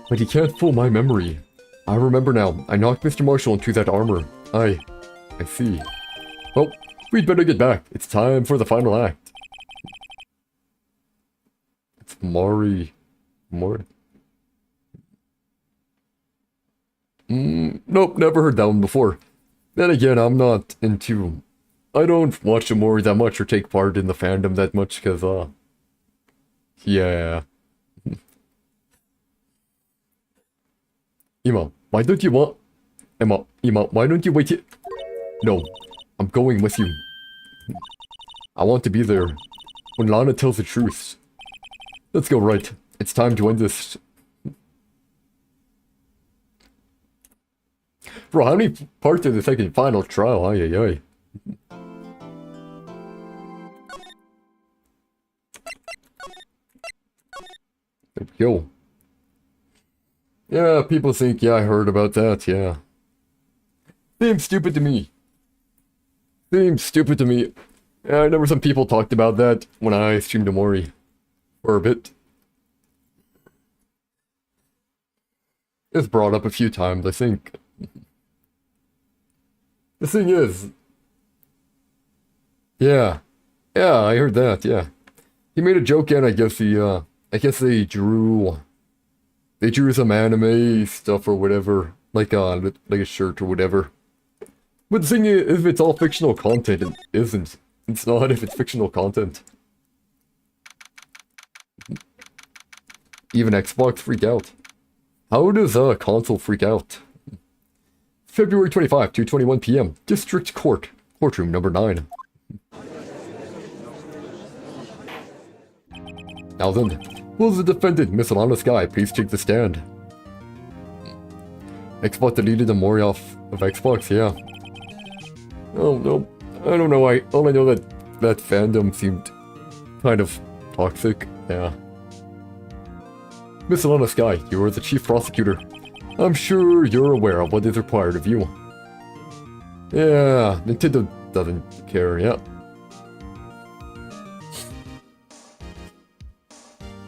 but he can't fool my memory. I remember now. I knocked Mr. Marshall into that armor. I see. Well, we'd better get back. It's time for the final act. It's Mori. Nope, never heard that one before. Then again, I don't watch the Mori that much or take part in the fandom that much, cause, yeah. Emma, why don't you wait here? No, I'm going with you. I want to be there when Lana tells the truth. Let's go, Wright. It's time to end this. Bro, how many parts of the second final trial? Ay, ay, ay. There we go. Yeah, people think, yeah, I heard about that, yeah. Seems stupid to me. Seems stupid to me. Yeah, I remember some people talked about that when I streamed Amori. For a bit. It's brought up a few times, I think. The thing is... Yeah. Yeah, I heard that, yeah. He made a joke and I guess they drew some anime stuff or whatever. Like a shirt or whatever. But the thing is, if it's all fictional content, it isn't. It's not if it's fictional content. Even Xbox freak out. How does a console freak out? February 25, 2:21 p.m. District Court. Courtroom number 9. Now then, will the defendant, Miss Alana Sky, please take the stand? Xbox deleted the Mori off of Xbox, yeah. Oh, no. I don't know, all I know that fandom seemed kind of toxic, yeah. Miss Alana Sky, you are the chief prosecutor. I'm sure you're aware of what is required of you. Yeah, Nintendo doesn't care, yeah.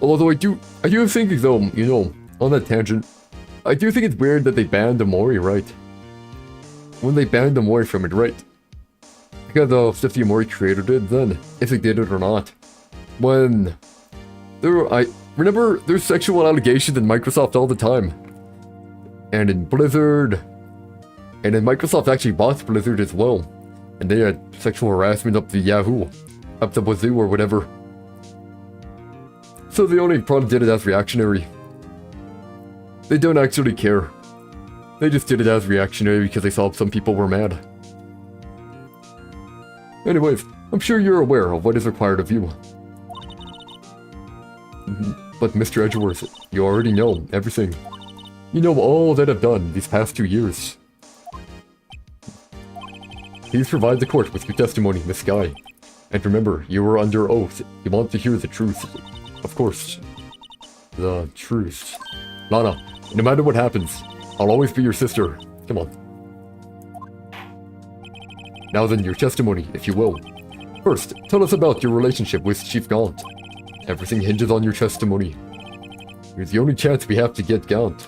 Although I do think though, you know, on that tangent, I do think it's weird that they banned the Mori, right? When they banned the Mori from it, right? Because of stuff the Mori creator did then, if they did it or not. When remember there's sexual allegations in Microsoft all the time. And in Blizzard. And then Microsoft actually bought Blizzard as well. And they had sexual harassment up the Yahoo. Up the wazoo or whatever. So they only probably did it as reactionary. They don't actually care. They just did it as reactionary because they saw some people were mad. Anyways, I'm sure you're aware of what is required of you. But Mr. Edgeworth, you already know everything. You know all that I've done these past 2 years. Please provide the court with your testimony, Miss Skye. And remember, you are under oath. You want to hear the truth. Of course. The truth. Lana, no matter what happens, I'll always be your sister. Come on. Now then, your testimony, if you will. First, tell us about your relationship with Chief Gaunt. Everything hinges on your testimony. You're the only chance we have to get Gaunt.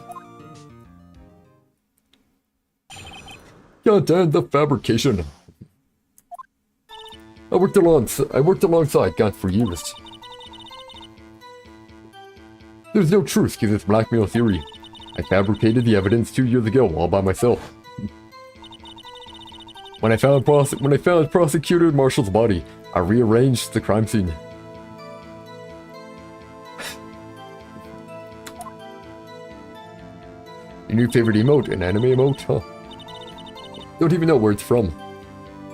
God damn the fabrication. I worked alongside Gaunt for years. There's no truth to this blackmail theory. I fabricated the evidence 2 years ago all by myself. When I found Prosecutor Marshall's body, I rearranged the crime scene. Your new favorite emote, an anime emote, huh? Don't even know where it's from.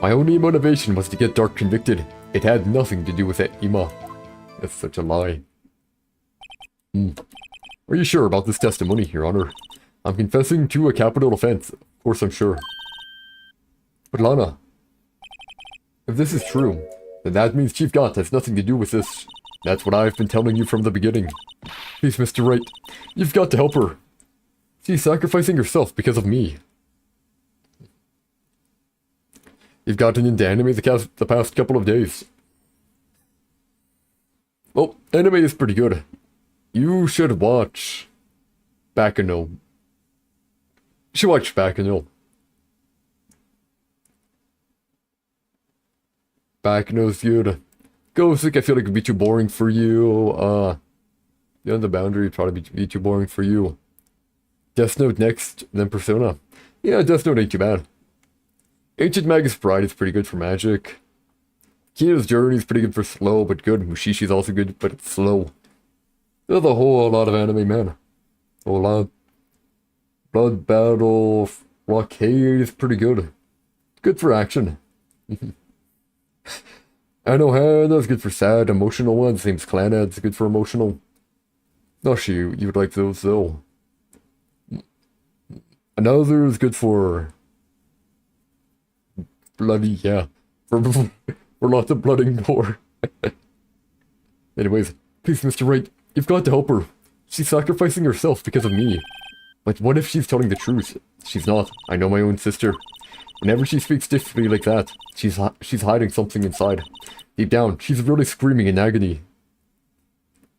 My only motivation was to get Dark convicted. It had nothing to do with that Ima. That's such a lie. Are you sure about this testimony, Your Honor? I'm confessing to a capital offense. Of course I'm sure. But Lana, if this is true, then that means Chief Gaunt has nothing to do with this. That's what I've been telling you from the beginning. Please, Mr. Wright, you've got to help her. She's sacrificing herself because of me. You've gotten into anime the past couple of days. Well, anime is pretty good. You should watch Baccano. You should watch Baccano. Baccano's good. Ghostic, I feel like it would be too boring for you. Beyond the Boundary would probably be too boring for you. Death Note next, then Persona. Yeah, Death Note ain't too bad. Ancient Magus Pride is pretty good for magic. Kino's Journey is pretty good for slow, but good. Mushishi's also good, but it's slow. There's a whole lot of anime, man. A whole lot. Blood Battle, Rockade is pretty good. Good for action. Anohana's good for sad, emotional ones. Same as Clanad's good for emotional. Not sure you would like those though. Another is good for bloody, yeah. For lots of blood and gore. Anyways, please, Mr. Wright, you've got to help her. She's sacrificing herself because of me. But what if she's telling the truth? She's not. I know my own sister. Whenever she speaks stiffly like that, she's hiding something inside. Deep down, she's really screaming in agony.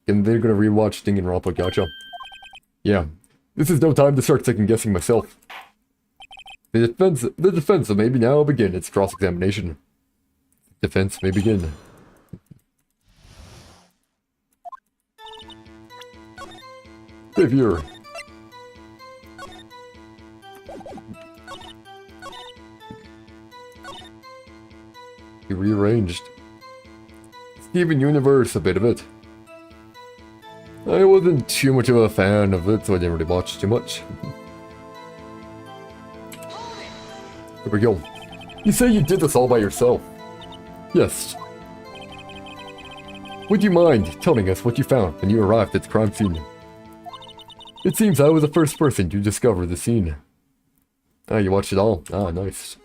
And they're gonna rewatch Danganronpa, gotcha. Yeah, this is no time to start second-guessing myself. The defense may now begin its cross-examination. Defense may begin. Savior. He rearranged. Steven Universe, a bit of it. I wasn't too much of a fan of it, so I didn't really watch too much. Here we go. You say you did this all by yourself? Yes. Would you mind telling us what you found when you arrived at the crime scene? It seems I was the first person to discover the scene. Ah, you watched it all? Ah, nice.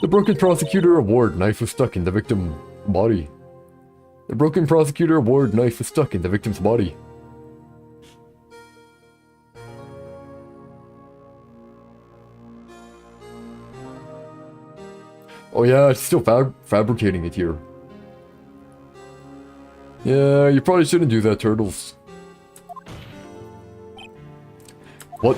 The broken prosecutor award knife was stuck in the victim's body. The broken prosecutor award knife was stuck in the victim's body. Oh yeah, it's still fabricating it here. Yeah, you probably shouldn't do that, Turtles. What?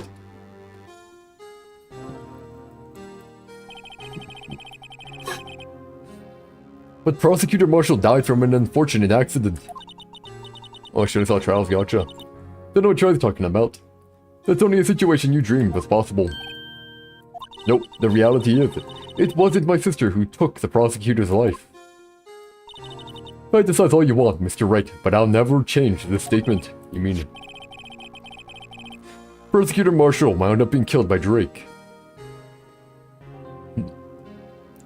But Prosecutor Marshall died from an unfortunate accident. Oh, I should have thought Trials, gotcha. Don't know what Charlie's talking about. That's only a situation you dreamed was possible. Nope, the reality is, it wasn't my sister who took the prosecutor's life. Fantasize all you want, Mr. Wright, but I'll never change this statement. You mean... Prosecutor Marshall wound up being killed by Drake.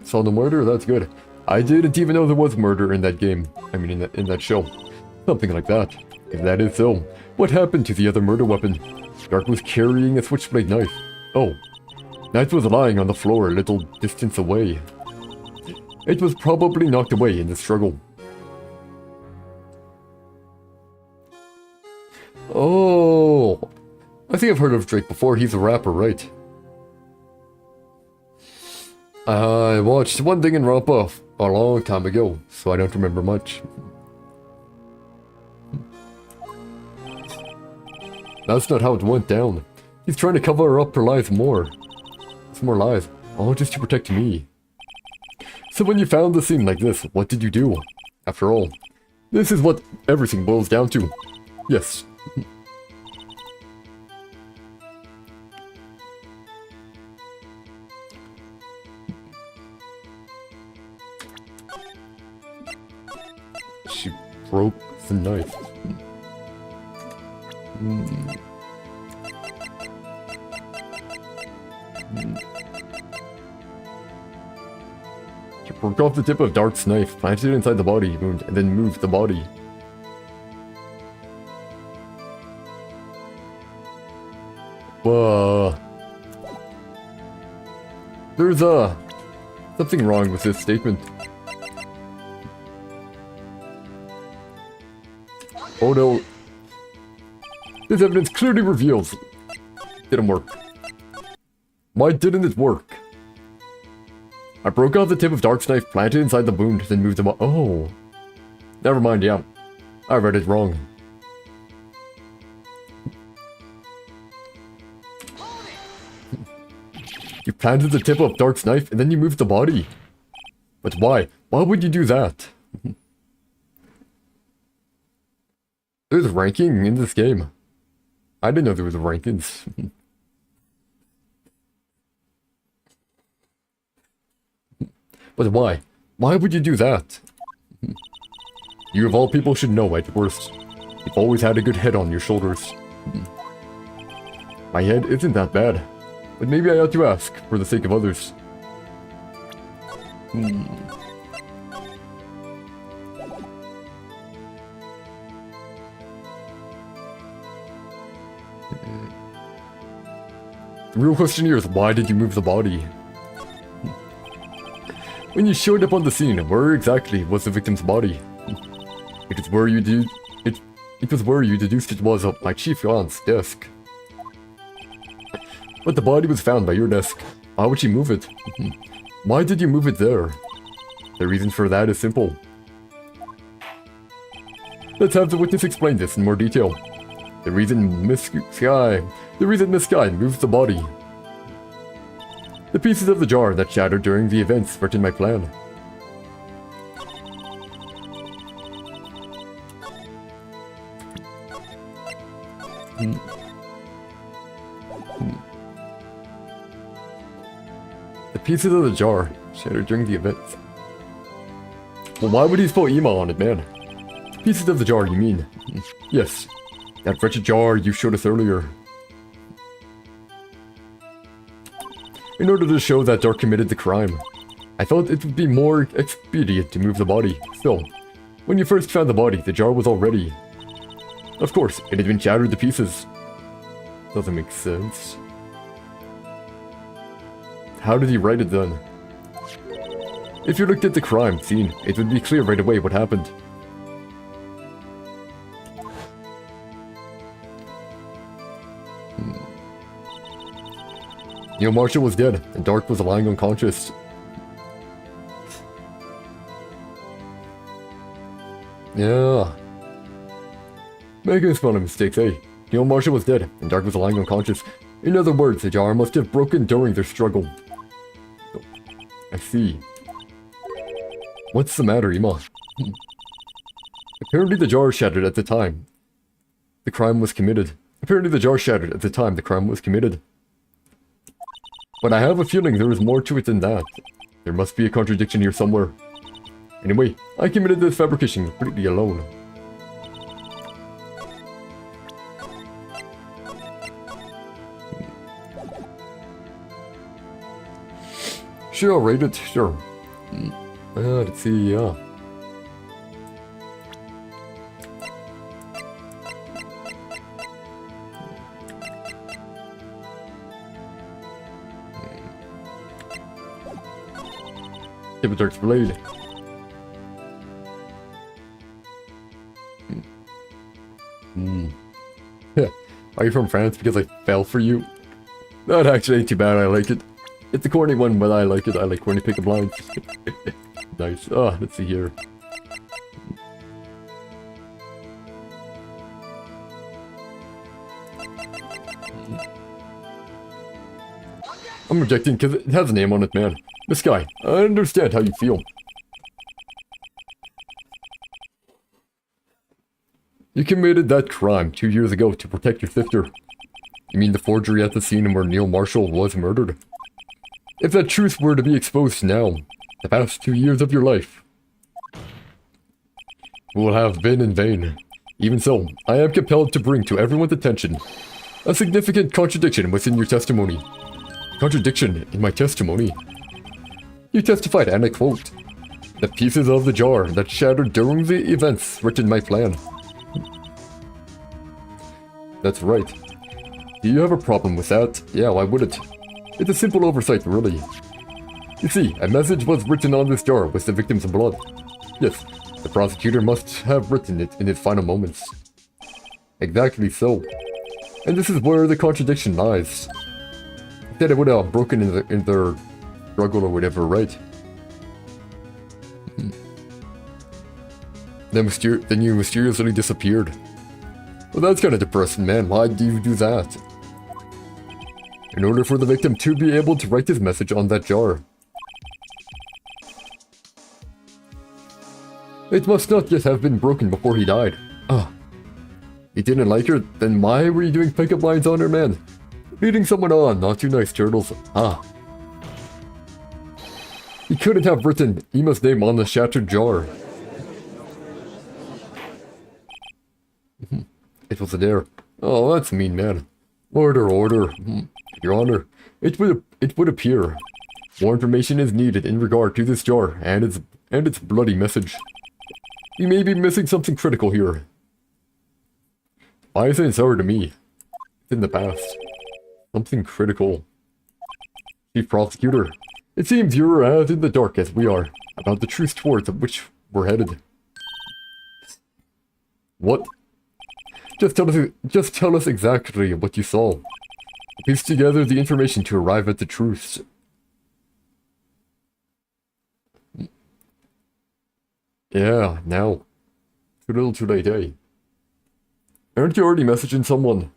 Saw the murder? That's good. I didn't even know there was murder in that game. I mean, in that show. Something like that. If that is so, what happened to the other murder weapon? Dark was carrying a switchblade knife. Oh. Knife was lying on the floor a little distance away. It was probably knocked away in the struggle. Oh. I think I've heard of Drake before. He's a rapper, right? I watched one thing in Rampa a long time ago, so I don't remember much. That's not how it went down. He's trying to cover up her lies more. Some more lies. All just to protect me. So when you found the scene like this, what did you do? After all, this is what everything boils down to. Yes. She broke the knife. She broke off the tip of Dart's knife, planted it inside the body wound, and then moved the body. There's something wrong with this statement. Oh no. This evidence clearly reveals it didn't work. Why didn't it work? I broke off the tip of Dark's knife, planted inside the wound, then moved them up. Oh. Never mind, yeah. I read it wrong. You planted the tip of Dark's knife, and then you moved the body. But why? Why would you do that? There's ranking in this game. I didn't know there was rankings. But why? Why would you do that? You of all people should know at worst. You've always had a good head on your shoulders. My head isn't that bad. But maybe I ought to ask, for the sake of others. The real question here is, why did you move the body? When you showed up on the scene, where exactly was the victim's body? It was where you deduced it was at my chief aunt's desk. But the body was found by your desk. Why would she move it? Why did you move it there? The reason for that is simple. Let's have the witness explain this in more detail. The reason Miss Sky moved the body. The pieces of the jar that shattered during the events were in my plan. The pieces of the jar shattered during the events. Well, why would he spell email on it, man? Pieces of the jar, you mean? Yes. That wretched jar you showed us earlier. In order to show that Dark committed the crime, I thought it would be more expedient to move the body. Still, when you first found the body, the jar was already... Of course, it had been shattered to pieces. Doesn't make sense. How did he write it then? If you looked at the crime scene, it would be clear right away what happened. Neil Marshall was dead, and Dark was lying unconscious. Yeah. Making a small mistakes, eh? Neil Marshall was dead, and Dark was lying unconscious. In other words, the jar must have broken during their struggle. I see. What's the matter, Ima? Apparently the jar shattered at the time the crime was committed. But I have a feeling there is more to it than that. There must be a contradiction here somewhere. Anyway, I committed this fabrication completely alone. Sure, I'll rate it, sure. Let's see, yeah. Dark's blade. Yeah. Are you from France because I fell for you? That actually ain't too bad, I like it. It's a corny one, but I like it. I like corny pick-up lines. Nice. Oh, let's see here. I'm rejecting because it has a name on it, man. This guy, I understand how you feel. You committed that crime 2 years ago to protect your sister. You mean the forgery at the scene where Neil Marshall was murdered? If that truth were to be exposed now, the past 2 years of your life will have been in vain. Even so, I am compelled to bring to everyone's attention a significant contradiction within your testimony. Contradiction in my testimony? You testified, and I quote, "The pieces of the jar that shattered during the events written my plan." That's right. Do you have a problem with that? Yeah, why would it? It's a simple oversight, really. You see, a message was written on this jar with the victim's blood. Yes, the prosecutor must have written it in his final moments. Exactly so. And this is where the contradiction lies. I said it would have broken in their struggle or whatever, right? Then you mysteriously disappeared. Well, that's kind of depressing, man. Why do you do that? In order for the victim to be able to write his message on that jar. It must not just have been broken before he died. Ah. You didn't like her? Then why were you doing pickup lines on her, man? Leading someone on, not too nice, Turtles. Ah. He couldn't have written Emma's name on the shattered jar. It was a dare. Oh, that's mean, man. Order, order. Your Honor, it would appear more information is needed in regard to this jar and its bloody message. You may be missing something critical here. Why isn't it sour to me? It's in the past. Something critical. Chief Prosecutor, it seems you're as in the dark as we are about the truth towards which we're headed. What? Just tell us exactly what you saw. Piece together the information to arrive at the truths. Yeah, now. Too little too late, eh? Aren't you already messaging someone?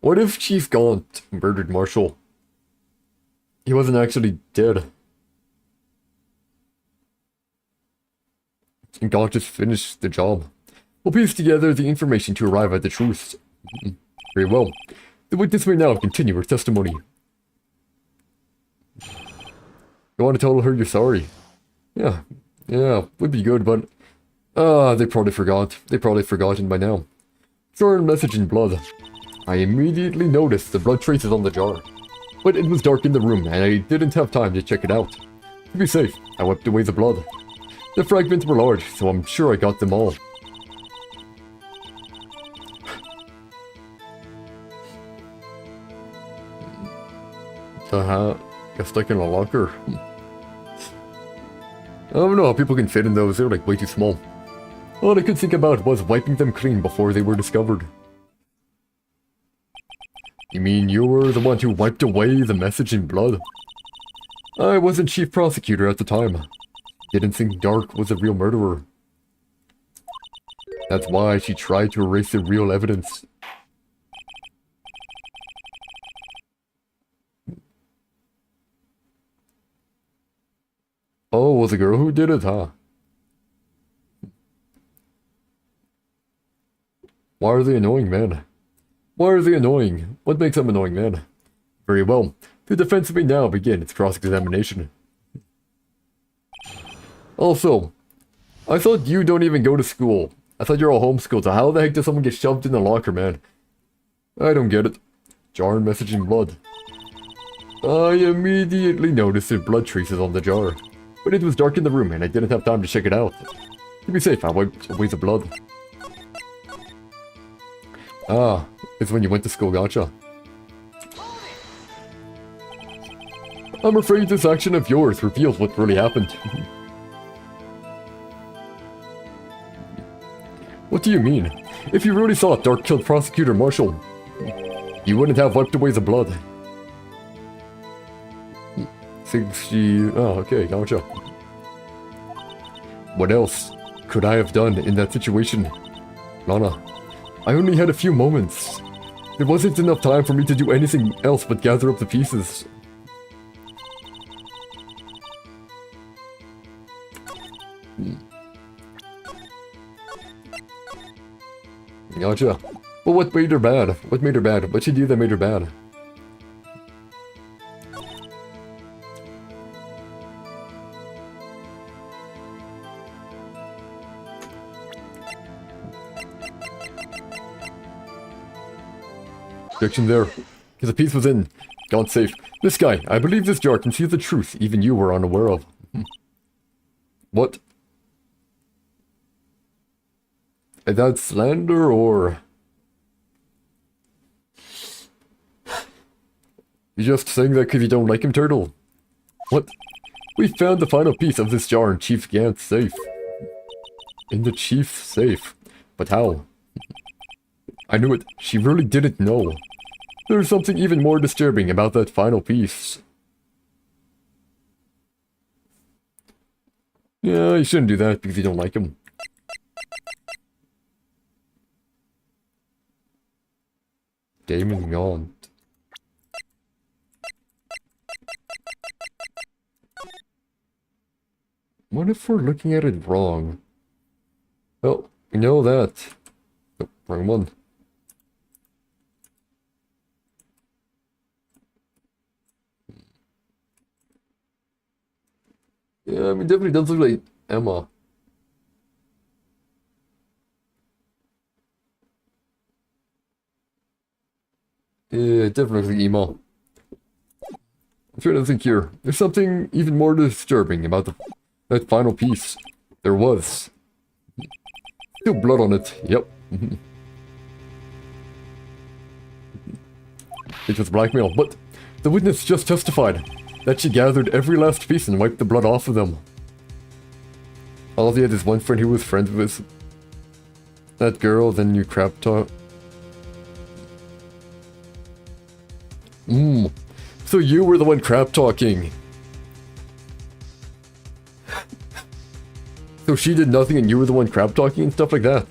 What if Chief Gaunt murdered Marshall? He wasn't actually dead. And Gaunt just finished the job. We'll piece together the information to arrive at the truth. Very well. The witness may now continue her testimony. You want to tell her you're sorry? Yeah, would be good, but... they probably forgot. They've probably forgotten by now. Jar message in blood. I immediately noticed the blood traces on the jar. But it was dark in the room, and I didn't have time to check it out. To be safe, I wiped away the blood. The fragments were large, so I'm sure I got them all. Got stuck in a locker. I don't know how people can fit in those, they're like way too small. All I could think about was wiping them clean before they were discovered. You mean you were the one who wiped away the message in blood? I wasn't chief prosecutor at the time. Didn't think Dark was a real murderer. That's why she tried to erase the real evidence. Oh, it was the girl who did it, huh? Why are they annoying, man? Why are they annoying? What makes them annoying, man? Very well. The defense may now begin its cross-examination. Also, I thought you don't even go to school. I thought you're all homeschooled, so how the heck does someone get shoved in the locker, man? I don't get it. Jar and message in blood. I immediately noticed the blood traces on the jar, but it was dark in the room and I didn't have time to check it out. To be safe, I wiped away the blood. Ah, it's when you went to school, gotcha. I'm afraid this action of yours reveals what really happened. What do you mean? If you really thought Dark killed Prosecutor Marshall, you wouldn't have wiped away the blood. Thinks she... Oh, okay, gotcha. What else could I have done in that situation? Lana, I only had a few moments. There wasn't enough time for me to do anything else but gather up the pieces. Gotcha. But what made her bad? What made her bad? What'd she do that made her bad? Objection there. Because the piece was in. Gone safe. This guy, I believe this jar can see the truth even you were unaware of. What? Is that slander or... You're just saying that because you don't like him, Turtle? What? We found the final piece of this jar in Chief Gant's safe. In the Chief's safe? But how? I knew it. She really didn't know. There's something even more disturbing about that final piece. Yeah, you shouldn't do that because you don't like him. Damon Gaunt. What if we're looking at it wrong? Well, we know that. Oh, wrong one. Yeah, I mean, definitely does look like Emma. Yeah, it definitely looks like Emma. I'm trying to think here. There's something even more disturbing about that final piece. There was. Still blood on it. Yep. It was blackmail, but the witness just testified that she gathered every last piece and wiped the blood off of them. All he had is one friend who was friends with that girl, then you crap talk. So you were the one crap talking. So she did nothing and you were the one crap talking and stuff like that.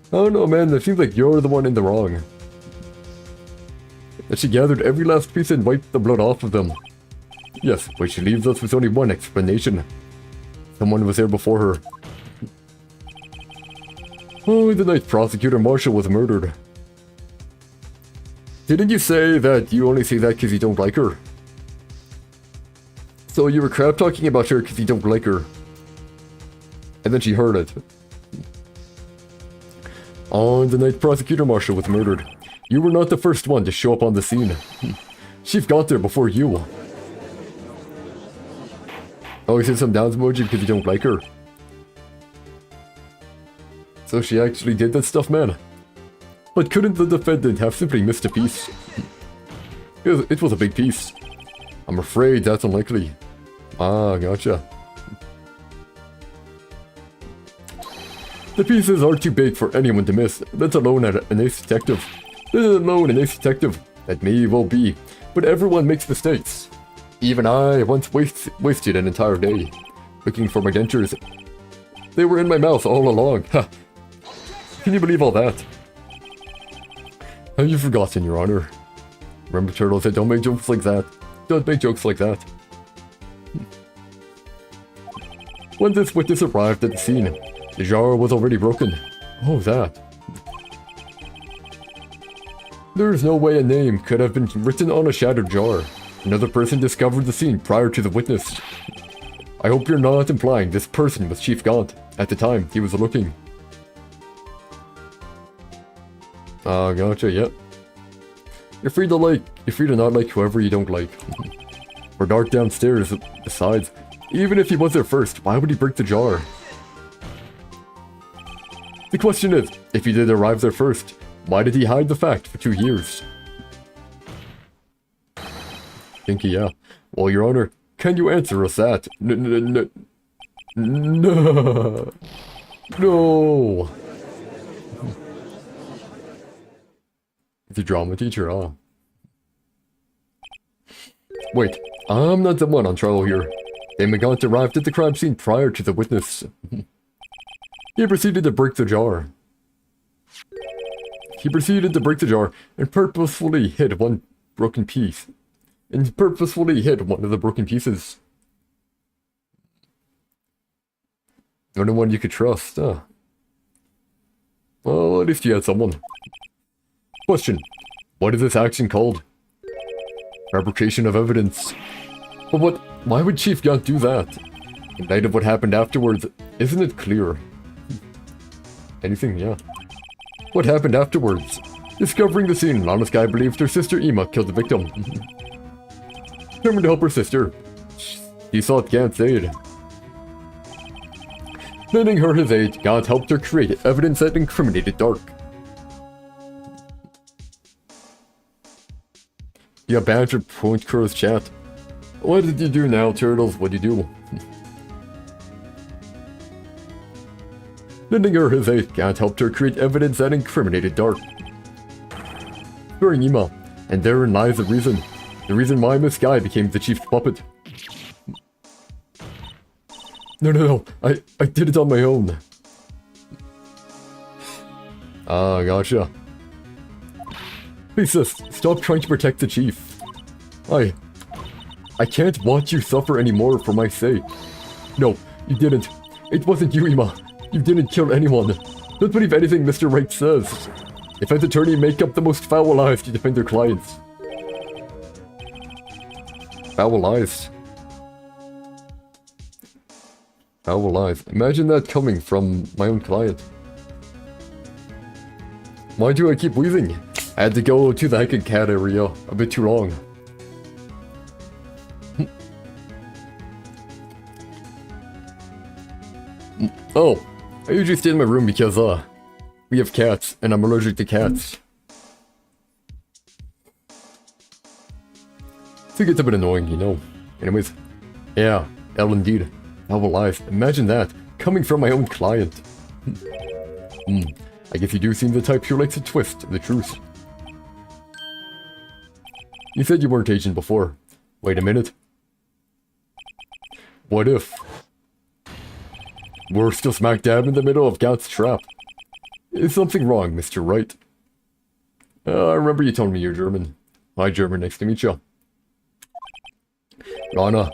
I don't know, man, it seems like you're the one in the wrong. That she gathered every last piece and wiped the blood off of them. Yes, but she leaves us with only one explanation. Someone was there before her. Oh, the night Prosecutor Marshall was murdered. Didn't you say that you only say that because you don't like her? So you were crap talking about her because you don't like her. And then she heard it. On the night Prosecutor Marshall was murdered, you were not the first one to show up on the scene. She got there before you. Oh, you said some downs emoji because you don't like her. So she actually did that stuff, man. But couldn't the defendant have simply missed a piece? It was a big piece. I'm afraid that's unlikely. Ah, gotcha. The pieces are too big for anyone to miss, let alone an ace detective. Let alone an ace detective. That may well be, but everyone makes mistakes. Even I once wasted an entire day looking for my dentures. They were in my mouth all along. Ha! Can you believe all that? Have you forgotten, Your Honor? Remember, Turtle said, don't make jokes like that. Don't make jokes like that. When this witness arrived at the scene, the jar was already broken. Oh, that. There is no way a name could have been written on a shattered jar. Another person discovered the scene prior to the witness. I hope you're not implying this person was Chief Gaunt at the time he was looking. Ah, gotcha, yep. You're free to not like whoever you don't like. or dark downstairs. Besides, even if he was there first, why would he break the jar? The question is, if he did arrive there first, why did he hide the fact for 2 years? Thinky, yeah. Well, Your Honor, can you answer us that? No. No. The drama teacher, huh? Wait, I'm not the one on trial here. Demigaunt arrived at the crime scene prior to the witness. He proceeded to break the jar. And purposefully hid one broken piece. And purposefully hid one of the broken pieces. Not the one you could trust, huh? Well, at least you had someone. Question. What is this action called? Fabrication of evidence. But why would Chief Gaunt do that? In light of what happened afterwards, isn't it clear? Anything, yeah. What happened afterwards? Discovering the scene, Lana's guy believed her sister Ima killed the victim. Determined to help her sister, he sought Gaunt's aid. Lending her his aid, Gaunt helped her create evidence that incriminated Dark. Yeah, banter point Crow's chat. What did you do now, Turtles? What did you do? Lending her his aid, Gaunt helped her create evidence that incriminated Dark. Sparing Ima, and therein lies the reason. The reason why Miss Guy became the chief's puppet. No. I did it on my own. Ah, gotcha. Please, sis, stop trying to protect the chief. I can't watch you suffer anymore for my sake. No, you didn't. It wasn't you, Ima. You didn't kill anyone. Don't believe anything Mr. Wright says. Defense attorney make up the most foul lies to defend their clients. Foul lies. Foul lies. Imagine that coming from my own client. Why do I keep wheezing? I had to go to the hiking cat area a bit too long. Oh, I usually stay in my room because, we have cats, and I'm allergic to cats. So it gets a bit annoying, you know. Anyways, yeah, hell indeed. Foul lies. Imagine that, coming from my own client. I guess you do seem the type who likes to twist the truth. You said you weren't Asian before. Wait a minute. What if we're still smack dab in the middle of Gaunt's trap? Is something wrong, Mr. Wright? I remember you told me you're German. Hi, German, nice to meet you. Lana,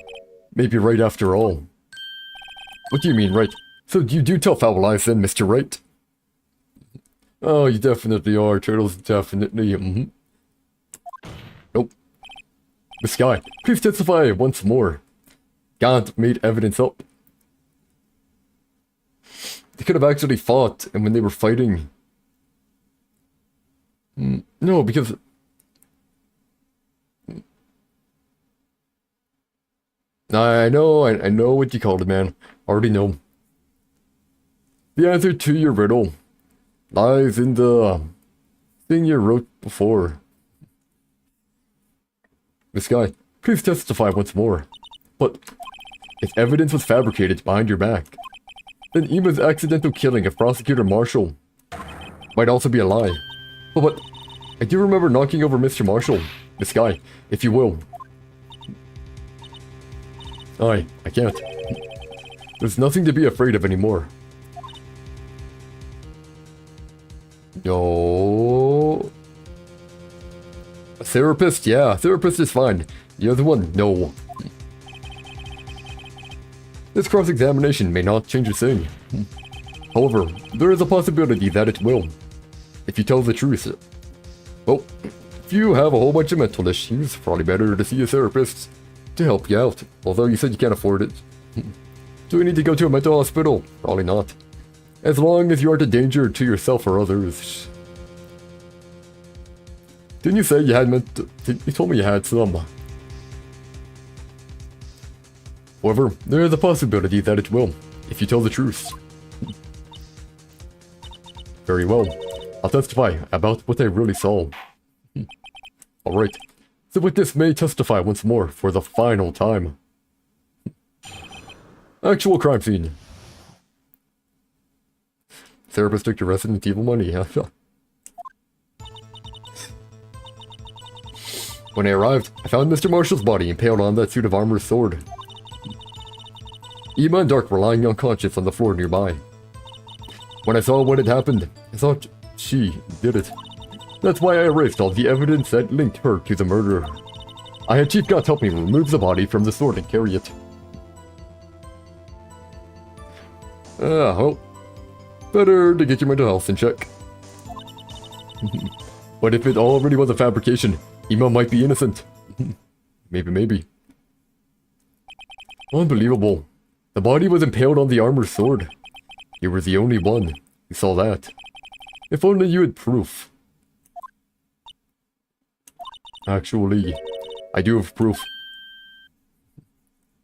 maybe right after all. What do you mean, right? So you do tell foul lies then, Mr. Wright? Oh, you definitely are, Turtles, definitely, Nope. This guy, please testify once more. Gaunt made evidence up. They could have actually fought, and when they were fighting... No, because... I know what you called it, man. Already know. The answer to your riddle lies in the thing you wrote before. This guy, please testify once more. But if evidence was fabricated behind your back, then Ima's accidental killing of Prosecutor Marshall might also be a lie. But I do remember knocking over Mr. Marshall, this guy, if you will. I can't. There's nothing to be afraid of anymore. No. A therapist? Yeah, a therapist is fine. The other one? No. This cross-examination may not change a thing. However, there is a possibility that it will. If you tell the truth. Well, if you have a whole bunch of mental issues, probably better to see a therapist to help you out. Although you said you can't afford it. Do you need to go to a mental hospital? Probably not. As long as you aren't a danger to yourself or others. Didn't you say you had you told me you had some However, there is a possibility that it will, if you tell the truth. Very well. I'll testify about what I really saw. Alright. The witness may testify once more for the final time. Actual crime scene. Therapist took your Resident Evil money. When I arrived, I found Mr. Marshall's body impaled on that suit of armor's sword. Emma and Dark were lying unconscious on the floor nearby. When I saw what had happened, I thought she did it. That's why I erased all the evidence that linked her to the murder. I had Chief Guts help me remove the body from the sword and carry it. Well, better to get your mental health in check. But if it already was a fabrication, Emma might be innocent. Maybe. Unbelievable. The body was impaled on the armor's sword. You were the only one who saw that. If only you had proof. Actually, I do have proof.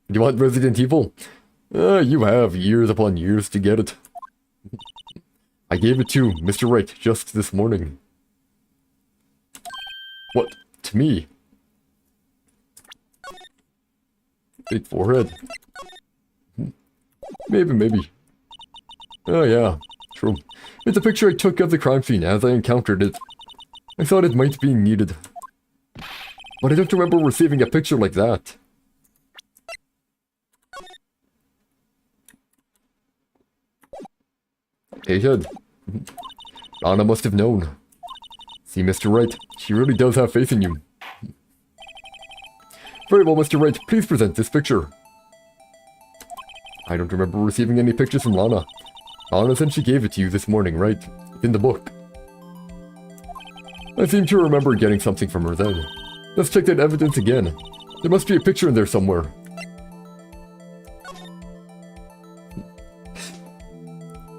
You want Resident Evil? You have years upon years to get it. I gave it to Mr. Wright just this morning. What? To me? Big forehead. Maybe. Oh yeah, true. It's a picture I took of the crime scene as I encountered it. I thought it might be needed. But I don't remember receiving a picture like that. Hey, Ted. Anna must have known. See, Mr. Wright, she really does have faith in you. Very well, Mr. Wright, please present this picture. I don't remember receiving any pictures from Lana. Lana said she gave it to you this morning, right? It's in the book. I seem to remember getting something from her then. Let's check that evidence again. There must be a picture in there somewhere.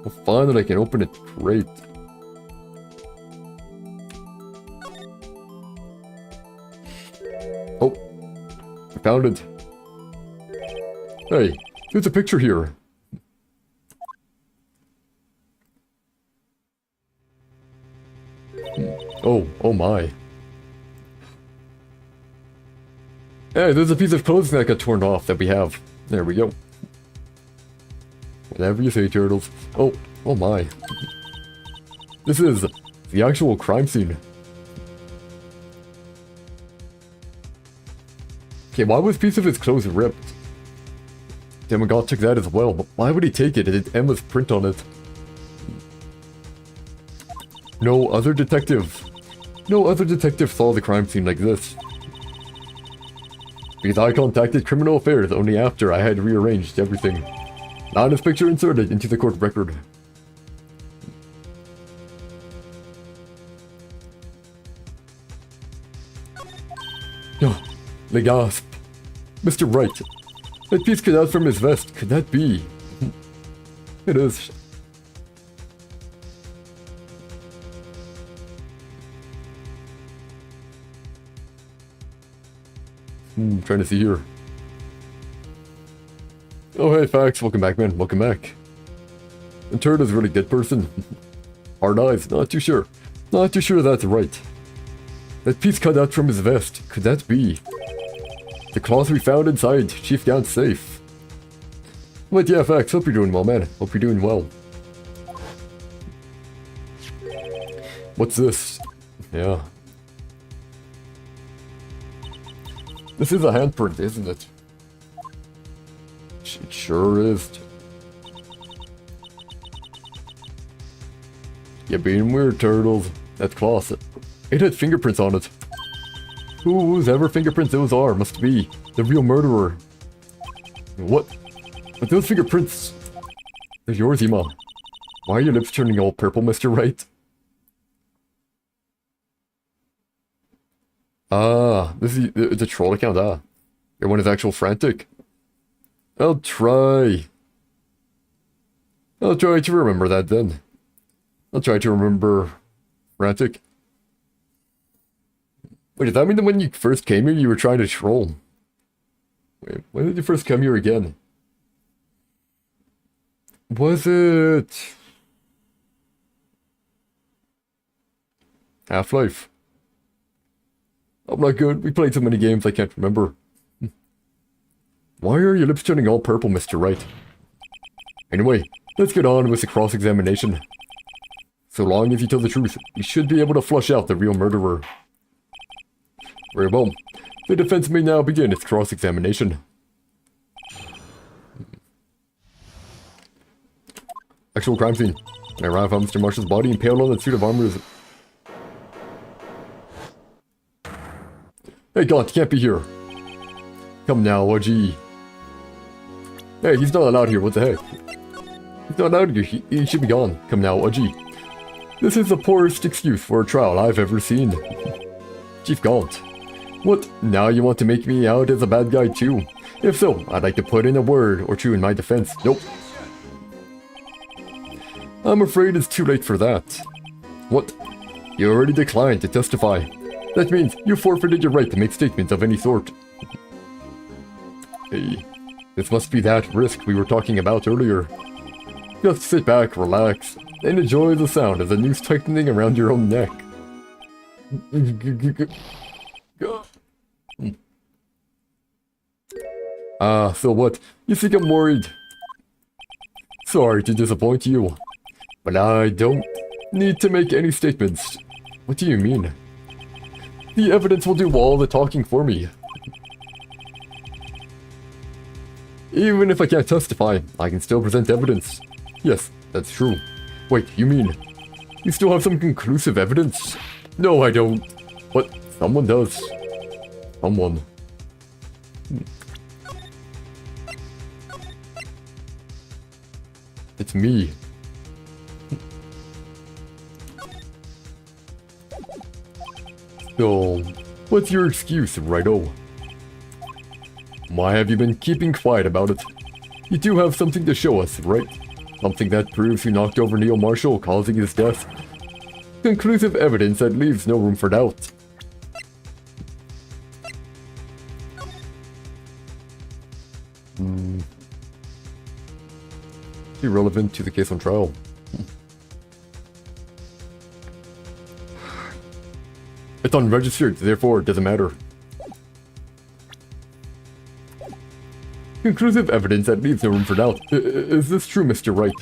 Well, fine that I can open it. Great. Oh, I found it. Hey, there's a picture here. Oh my. Hey, there's a piece of clothing that got torn off that we have. There we go. Whatever you say, turtles. Oh my. This is the actual crime scene. Okay, why was a piece of his clothes ripped? Demogod took that as well, but why would he take it? It had Emma's print on it. No other detective saw the crime scene like this. Because I contacted Criminal Affairs only after I had rearranged everything. Lana's picture inserted into the court record. Oh, the gasp. Mr. Wright. That piece cut out from his vest. Could that be? It is. Trying to see here. Oh hey Fax, welcome back man, welcome back. The turd is a really good person. Hard eyes, not too sure. Not too sure that's right. That piece cut out from his vest, could that be? The cloth we found inside Chief Gant's safe. But yeah Fax, hope you're doing well man, hope you're doing well. What's this? Yeah. This is a handprint, isn't it? It sure is. You're being weird, turtles. That cloth. It had fingerprints on it. Whoever fingerprints those are must be the real murderer. What? But those fingerprints... They're yours, Emma. Why are your lips turning all purple, Mr. Wright? Ah, this is the troll account, Your one is actual frantic. I'll try to remember that then. I'll try to remember frantic. Wait, does that mean that when you first came here you were trying to troll? Wait, when did you first come here again? Was it... Half-Life? I'm not good. We played so many games I can't remember. Why are your lips turning all purple, Mr. Wright? Anyway, let's get on with the cross-examination. So long as you tell the truth, we should be able to flush out the real murderer. Very well. The defense may now begin its cross-examination. Actual crime scene. I arrive on Mr. Marshall's body impaled on that suit of armor. Hey, Gaunt, you can't be here. Come now, OG. Hey, he's not allowed here, what the heck? He's not allowed here, he should be gone. Come now, OG. This is the poorest excuse for a trial I've ever seen. Chief Gaunt. What, now you want to make me out as a bad guy too? If so, I'd like to put in a word or two in my defense. Nope. I'm afraid it's too late for that. What? You already declined to testify. That means you forfeited your right to make statements of any sort. Hey, this must be that risk we were talking about earlier. Just sit back, relax, and enjoy the sound of the noose tightening around your own neck. So what? You think I'm worried? Sorry to disappoint you, but I don't need to make any statements. What do you mean? The evidence will do all the talking for me. Even if I can't testify, I can still present evidence. Yes, that's true. Wait, you mean you still have some conclusive evidence? No, I don't. But someone does. Someone. It's me. So, what's your excuse, Righto? Why have you been keeping quiet about it? You do have something to show us, right? Something that proves you knocked over Neil Marshall, causing his death. Conclusive evidence that leaves no room for doubt. Irrelevant to the case on trial. It's unregistered, therefore it doesn't matter. Conclusive evidence that leaves no room for doubt. Is this true, Mr. Wright?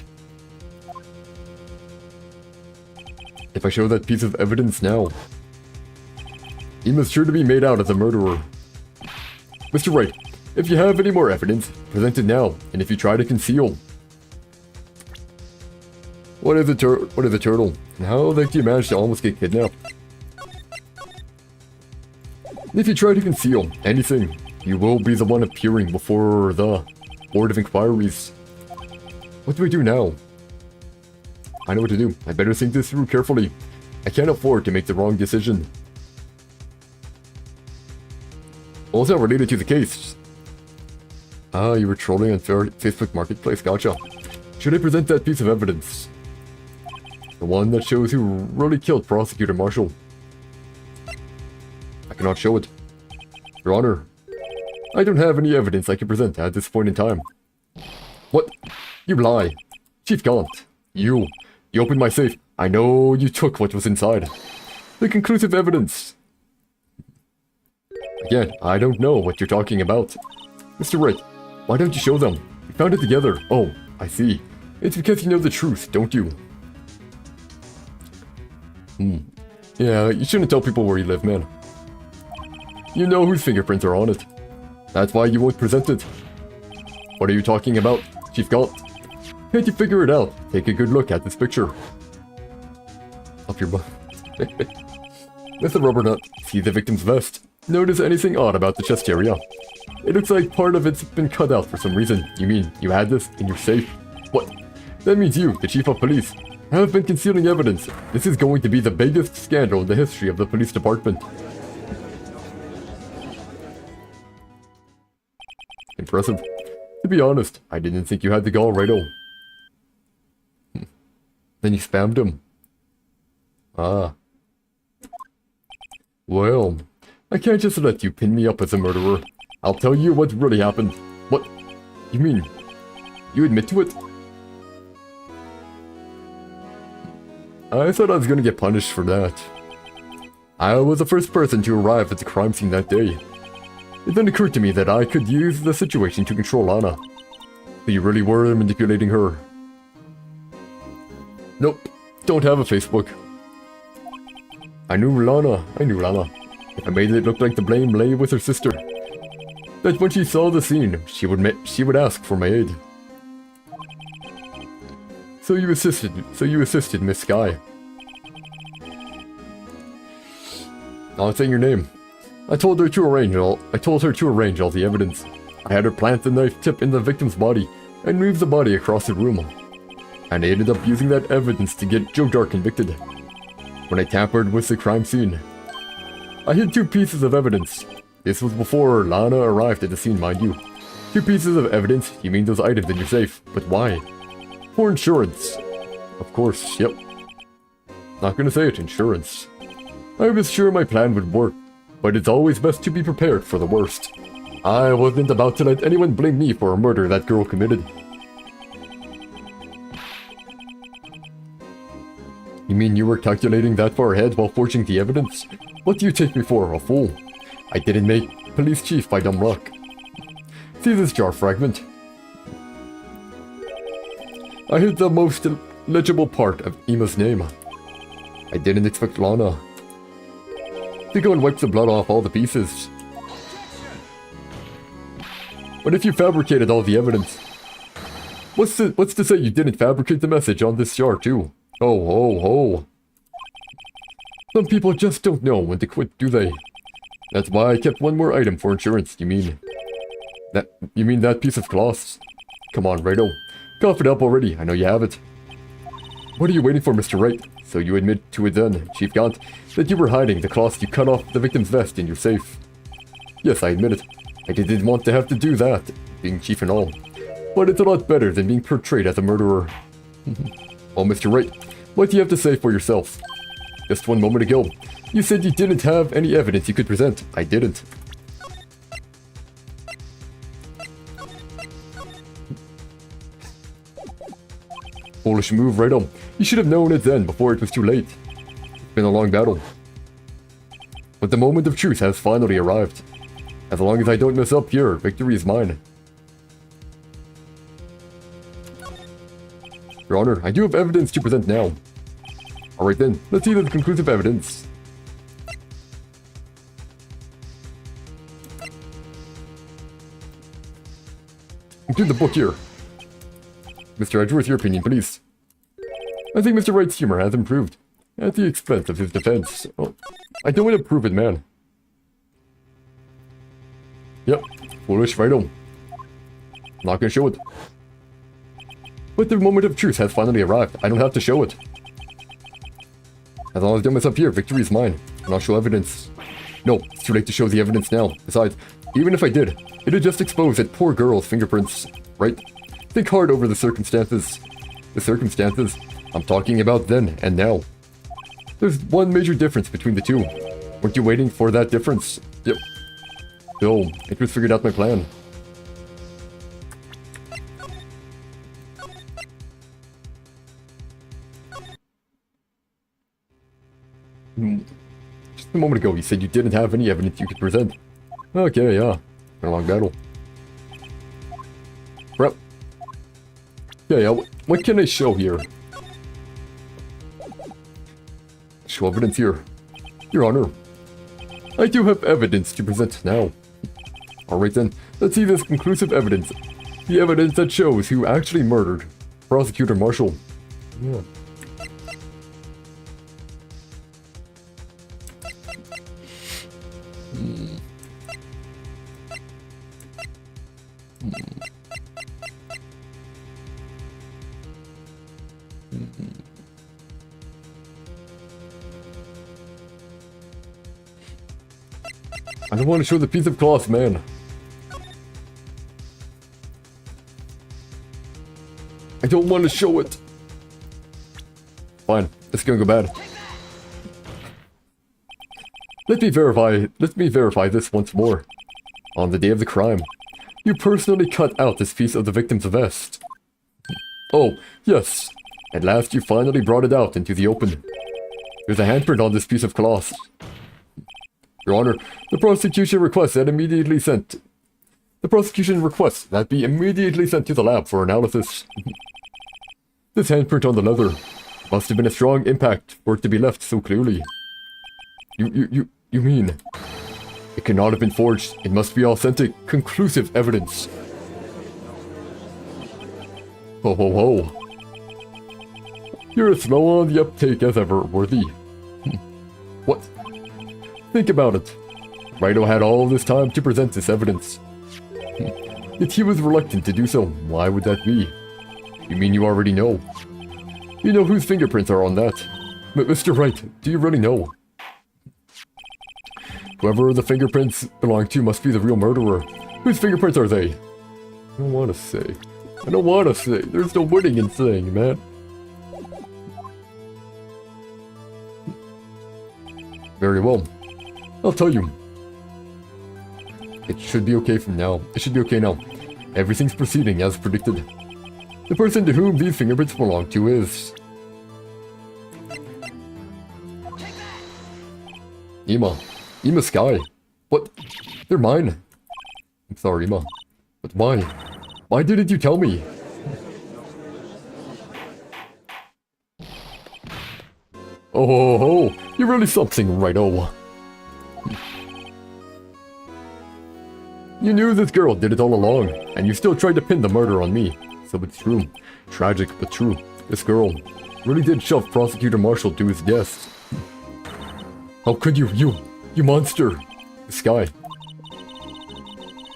If I show that piece of evidence now, he must sure to be made out as a murderer. Mr. Wright, if you have any more evidence, present it now, and if you try to conceal... What is a turtle? And how the heck do you manage to almost get kidnapped? If you try to conceal anything, you will be the one appearing before the Board of Inquiries. What do I do now? I know what to do. I better think this through carefully. I can't afford to make the wrong decision. Well, it's not related to the case. Ah, you were trolling on Facebook Marketplace, gotcha. Should I present that piece of evidence? The one that shows who really killed Prosecutor Marshall. I cannot show it. Your Honor, I don't have any evidence I can present at this point in time. What? You lie. Chief Gaunt, you opened my safe. I know you took what was inside. The conclusive evidence. Again, I don't know what you're talking about. Mr. Wright, why don't you show them? We found it together. Oh, I see. It's because you know the truth, don't you? Yeah, you shouldn't tell people where you live, man. You know whose fingerprints are on it. That's why you won't present it. What are you talking about, Chief Gaunt? Can't you figure it out? Take a good look at this picture. Up your butt. With the rubber nut, see the victim's vest. Notice anything odd about the chest area? It looks like part of it's been cut out for some reason. You mean you had this in your safe? What? That means you, the Chief of Police, have been concealing evidence. This is going to be the biggest scandal in the history of the police department. Impressive. To be honest, I didn't think you had the gall, Righto. Then you spammed him. Ah. Well, I can't just let you pin me up as a murderer. I'll tell you what really happened. What? You mean? You admit to it? I thought I was gonna get punished for that. I was the first person to arrive at the crime scene that day. It then occurred to me that I could use the situation to control Lana. So you really were manipulating her. Nope, don't have a Facebook. I knew Lana. If I made it look like the blame lay with her sister, that when she saw the scene, she would ask for my aid. So you assisted Miss Sky. Not saying your name. I told her to arrange all the evidence. I had her plant the knife tip in the victim's body and move the body across the room. And I ended up using that evidence to get Joe Dark convicted. When I tampered with the crime scene, I hid 2 pieces of evidence. This was before Lana arrived at the scene, mind you. 2 pieces of evidence? You mean those items in your safe? But why? For insurance. Of course, yep. Not gonna say it, insurance. I was sure my plan would work, but it's always best to be prepared for the worst. I wasn't about to let anyone blame me for a murder that girl committed. You mean you were calculating that far ahead while forging the evidence? What do you take me for, a fool? I didn't make police chief by dumb luck. See this jar fragment? I hid the most legible part of Emma's name. I didn't expect Lana to go and wipe the blood off all the pieces. But if you fabricated all the evidence, what's to say you didn't fabricate the message on this jar too? Oh. Some people just don't know when to quit, do they? That's why I kept one more item for insurance, you mean that piece of cloth? Come on, Righto. Cough it up already, I know you have it. What are you waiting for, Mr. Wright? So you admit to it then, Chief Gaunt, that you were hiding the cloth you cut off the victim's vest in your safe. Yes, I admit it. I didn't want to have to do that, being chief and all. But it's a lot better than being portrayed as a murderer. Well, Mr. Wright, what do you have to say for yourself? Just one moment ago, you said you didn't have any evidence you could present. I didn't. Foolish move, Righto. You should have known it then, before it was too late. It's been a long battle. But the moment of truth has finally arrived. As long as I don't mess up here, victory is mine. Your Honor, I do have evidence to present now. Alright then, let's see the conclusive evidence. Include the book here. Mr. Edgeworth, your opinion, please. I think Mr. Wright's humor has improved, at the expense of his defense. Oh, I don't want to prove it, man. Yep, foolish Righto. Not gonna show it. But the moment of truth has finally arrived. I don't have to show it. As long as I don't mess up here, victory is mine. And I'll show evidence. No, it's too late to show the evidence now. Besides, even if I did, it would just expose that poor girl's fingerprints, right? Think hard over the circumstances. The circumstances I'm talking about then and now. There's one major difference between the two. Weren't you waiting for that difference? Yep. So, it was figured out my plan. Just a moment ago, you said you didn't have any evidence you could present. Okay, yeah. Been a long battle. Well, yeah, what can I show here? Show evidence here. Your Honor, I do have evidence to present now. Alright then, let's see this conclusive evidence. The evidence that shows who actually murdered Prosecutor Marshall. Yeah. I don't want to show the piece of cloth, man. I don't want to show it. Fine, it's gonna go bad. Let me verify this once more. On the day of the crime, you personally cut out this piece of the victim's vest. Oh, yes. At last you finally brought it out into the open. There's a handprint on this piece of cloth. Your Honor, the prosecution requests that be immediately sent to the lab for analysis. This handprint on the leather must have been a strong impact for it to be left so clearly. You mean... It cannot have been forged. It must be authentic, conclusive evidence. Ho ho ho. You're as slow on the uptake as ever, Worthy. What? Think about it. Wright had all this time to present this evidence. Yet he was reluctant to do so. Why would that be? You mean you already know? You know whose fingerprints are on that? Mr. Wright, do you really know? Whoever the fingerprints belong to must be the real murderer. Whose fingerprints are they? I don't want to say. I don't want to say. There's no winning in saying, man. Very well. I'll tell you. It should be okay from now. It should be okay now. Everything's proceeding as predicted. The person to whom these fingerprints belong to is... Ema Sky. What? They're mine. I'm sorry, Ema. But why? Why didn't you tell me? Oh, you're really something, Righto. You knew this girl did it all along, and you still tried to pin the murder on me. So it's true. Tragic, but true. This girl really did shove Prosecutor Marshall to his death. How could you monster! Sky.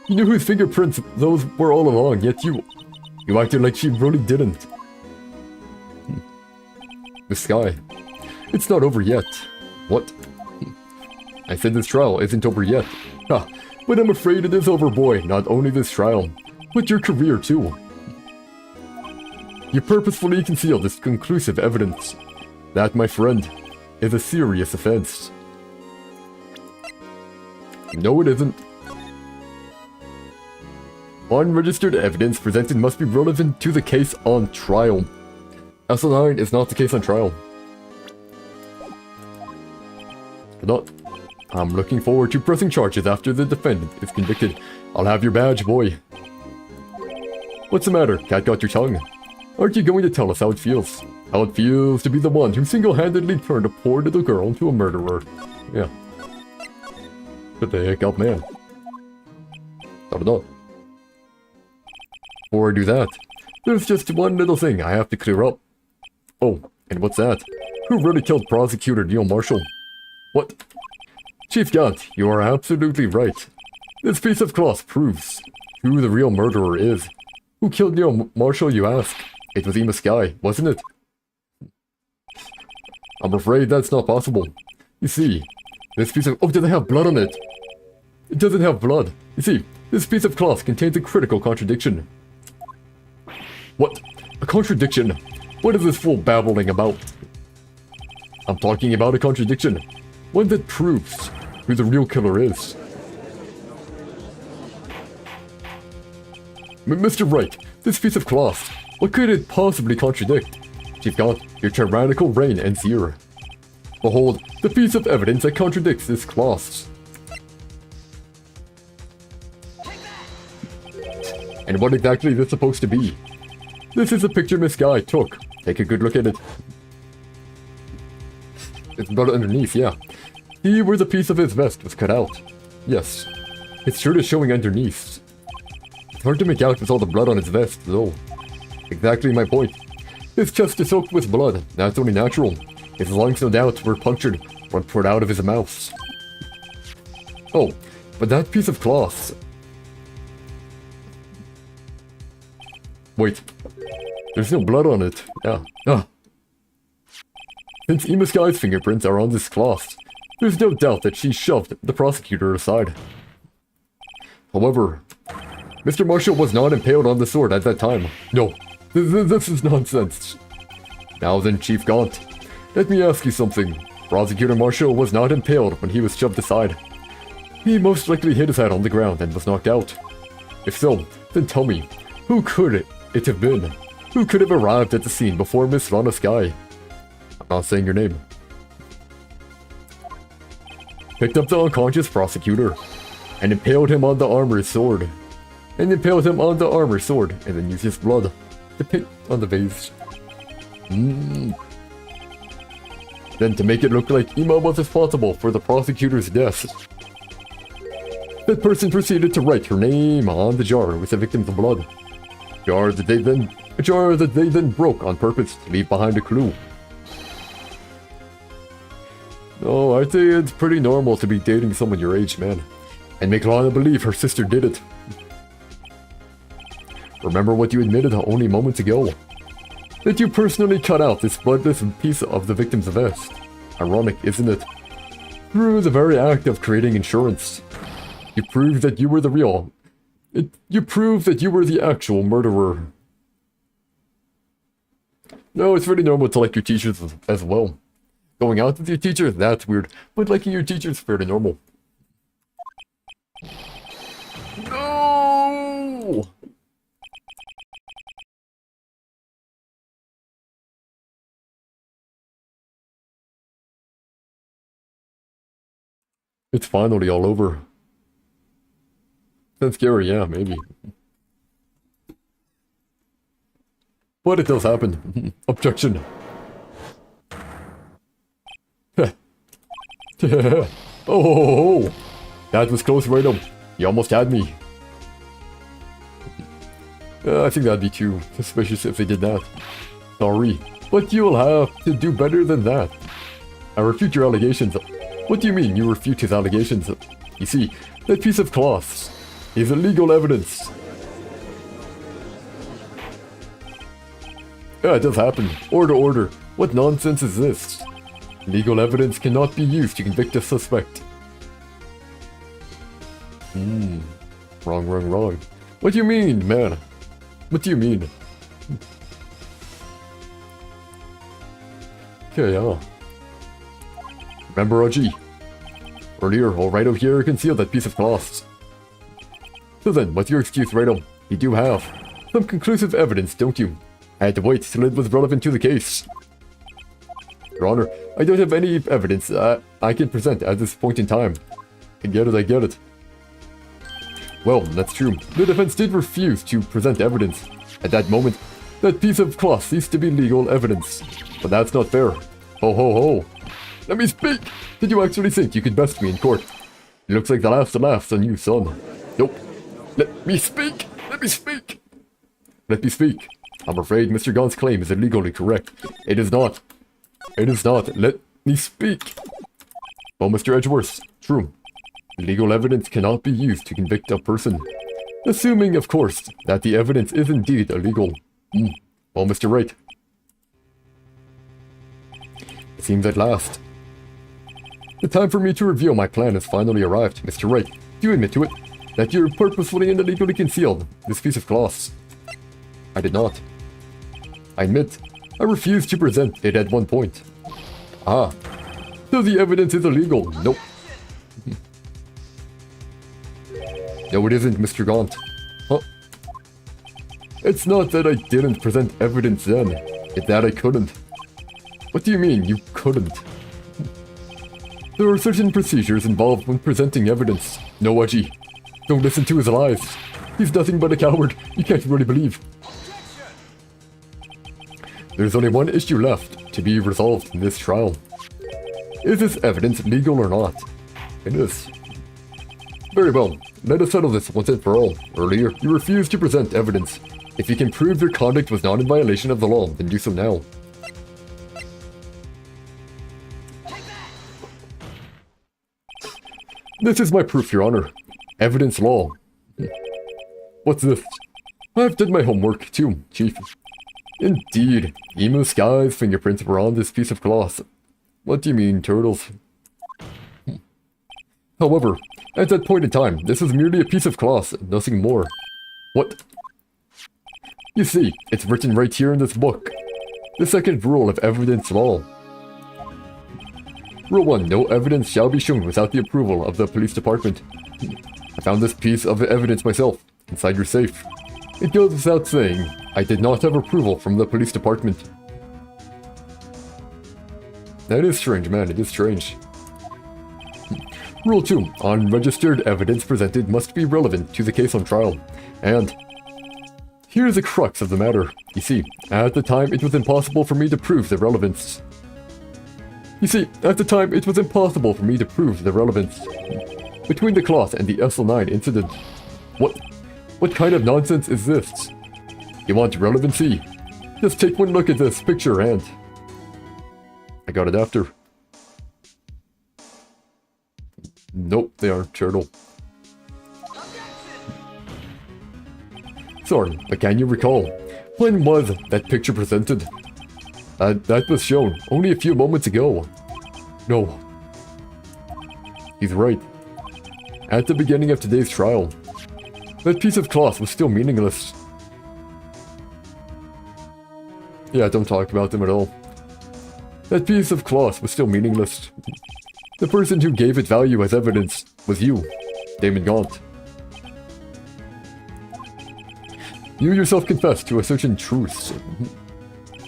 You knew whose fingerprints those were all along, yet you acted like she really didn't. The Sky. It's not over yet. What? I said this trial isn't over yet. Ha! But I'm afraid it is over, boy. Not only this trial, but your career too. You purposefully concealed this conclusive evidence. That, my friend, is a serious offense. No, it isn't. Unregistered evidence presented must be relevant to the case on trial. SL9 is not the case on trial. Not. I'm looking forward to pressing charges after the defendant is convicted. I'll have your badge, boy. What's the matter? Cat got your tongue? Aren't you going to tell us how it feels? How it feels to be the one who single-handedly turned a poor little girl into a murderer? Yeah. What the heck up, man? Not at all. Before I do that, there's just one little thing I have to clear up. Oh, and what's that? Who really killed Prosecutor Neil Marshall? What? Chief Gant, you are absolutely right. This piece of cloth proves who the real murderer is. Who killed Neil Marshall, you ask? It was Ema Sky, wasn't it? I'm afraid that's not possible. You see, this piece of... Oh, does it have blood on it? It doesn't have blood. You see, this piece of cloth contains a critical contradiction. What? A contradiction? What is this fool babbling about? I'm talking about a contradiction. One that proves who the real killer is. Mr. Wright, this piece of cloth, what could it possibly contradict? Chief Gant, your tyrannical reign ends here. Behold, the piece of evidence that contradicts this cloth. And what exactly is this supposed to be? This is a picture Miss Guy took. Take a good look at it. It's blood underneath, yeah. See where the piece of his vest was cut out. Yes. His shirt is showing underneath. It's hard to make out with all the blood on his vest, though. Exactly my point. His chest is soaked with blood. That's only natural. His lungs, no doubt, were punctured when poured out of his mouth. Oh, but that piece of cloth... Wait. There's no blood on it. Yeah. Ah. Since Ema Sky's fingerprints are on this cloth, there's no doubt that she shoved the prosecutor aside. However, Mr. Marshall was not impaled on the sword at that time. No, this is nonsense. Now then, Chief Gant, let me ask you something. Prosecutor Marshall was not impaled when he was shoved aside. He most likely hit his head on the ground and was knocked out. If so, then tell me, who could it have been? Who could have arrived at the scene before Miss Rana Sky? I'm not saying your name. Picked up the unconscious prosecutor and impaled him on the armor's sword. And then used his blood to paint on the vase. Then to make it look like Ima was responsible for the prosecutor's death, that person proceeded to write her name on the jar with the victim's blood. A jar that they then broke on purpose to leave behind a clue. Oh, I think it's pretty normal to be dating someone your age, man. And make Lana believe her sister did it. Remember what you admitted only moments ago? That you personally cut out this bloodless piece of the victim's vest. Ironic, isn't it? Through the very act of creating insurance, you proved that you were you proved that you were the actual murderer. No, it's really normal to like your teachers as well. Going out with your teachers, that's weird, but liking your teachers is fairly normal. No! It's finally all over. That's scary, yeah, maybe. But it does happen. Objection. Oh, that was close, right up. You almost had me. I think that'd be too suspicious if they did that. Sorry, but you'll have to do better than that. I refute your allegations. What do you mean you refute his allegations? You see, that piece of cloth is illegal evidence. Yeah, it does happen. Order. What nonsense is this? Legal evidence cannot be used to convict a suspect. Wrong. What do you mean, man? What do you mean? Okay, remember OG? Earlier, Wright out here concealed that piece of cloth. So then, what's your excuse, Wright? You do have some conclusive evidence, don't you? I had to wait till it was relevant to the case. Your Honor, I don't have any evidence I can present at this point in time. I get it. Well, that's true. The defense did refuse to present evidence. At that moment, that piece of cloth ceased to be legal evidence. But that's not fair. Ho. Let me speak! Did you actually think you could best me in court? It looks like the laughs on you, son. Nope. Let me speak! Let me speak! I'm afraid Mr. Gaunt's claim is illegally correct. It is not. Let me speak. Well, Mr. Edgeworth, true. Legal evidence cannot be used to convict a person. Assuming, of course, that the evidence is indeed illegal. Well, Mr. Wright. It seems at last. The time for me to reveal my plan has finally arrived, Mr. Wright. Do you admit to it? That you purposefully and illegally concealed this piece of cloth? I did not. I admit, I refused to present it at one point. So the evidence is illegal. Nope. No, it isn't, Mr. Gaunt. It's not that I didn't present evidence then. It's that I couldn't. What do you mean, you couldn't? There are certain procedures involved when presenting evidence. No, Wedgie. Don't listen to his lies. He's nothing but a coward. You can't really believe. There's only one issue left to be resolved in this trial. Is this evidence legal or not? It is. Very well. Let us settle this once and for all. Earlier, you refused to present evidence. If you can prove your conduct was not in violation of the law, then do so now. This is my proof, Your Honor. Evidence law. What's this? I've done my homework too, Chief. Indeed, Emu Sky's fingerprints were on this piece of cloth. What do you mean, turtles? However, at that point in time, this was merely a piece of cloth, nothing more. What? You see, it's written right here in this book. The second rule of evidence law. Rule 1. No evidence shall be shown without the approval of the police department. I found this piece of evidence myself, inside your safe. It goes without saying, I did not have approval from the police department. That is strange, man, it is strange. Rule 2. Unregistered evidence presented must be relevant to the case on trial. And here's the crux of the matter. You see, at the time it was impossible for me to prove the relevance. Between the cloth and the SL9 incident. What kind of nonsense is this? You want relevancy? Just take one look at this picture and... I got it after. Nope, they aren't turtle. Sorry, but can you recall? When was that picture presented? That was shown only a few moments ago. No. He's right. At the beginning of today's trial, that piece of cloth was still meaningless. Yeah, don't talk about them at all. That piece of cloth was still meaningless. The person who gave it value as evidence was you, Damon Gaunt. You yourself confessed to a certain truth.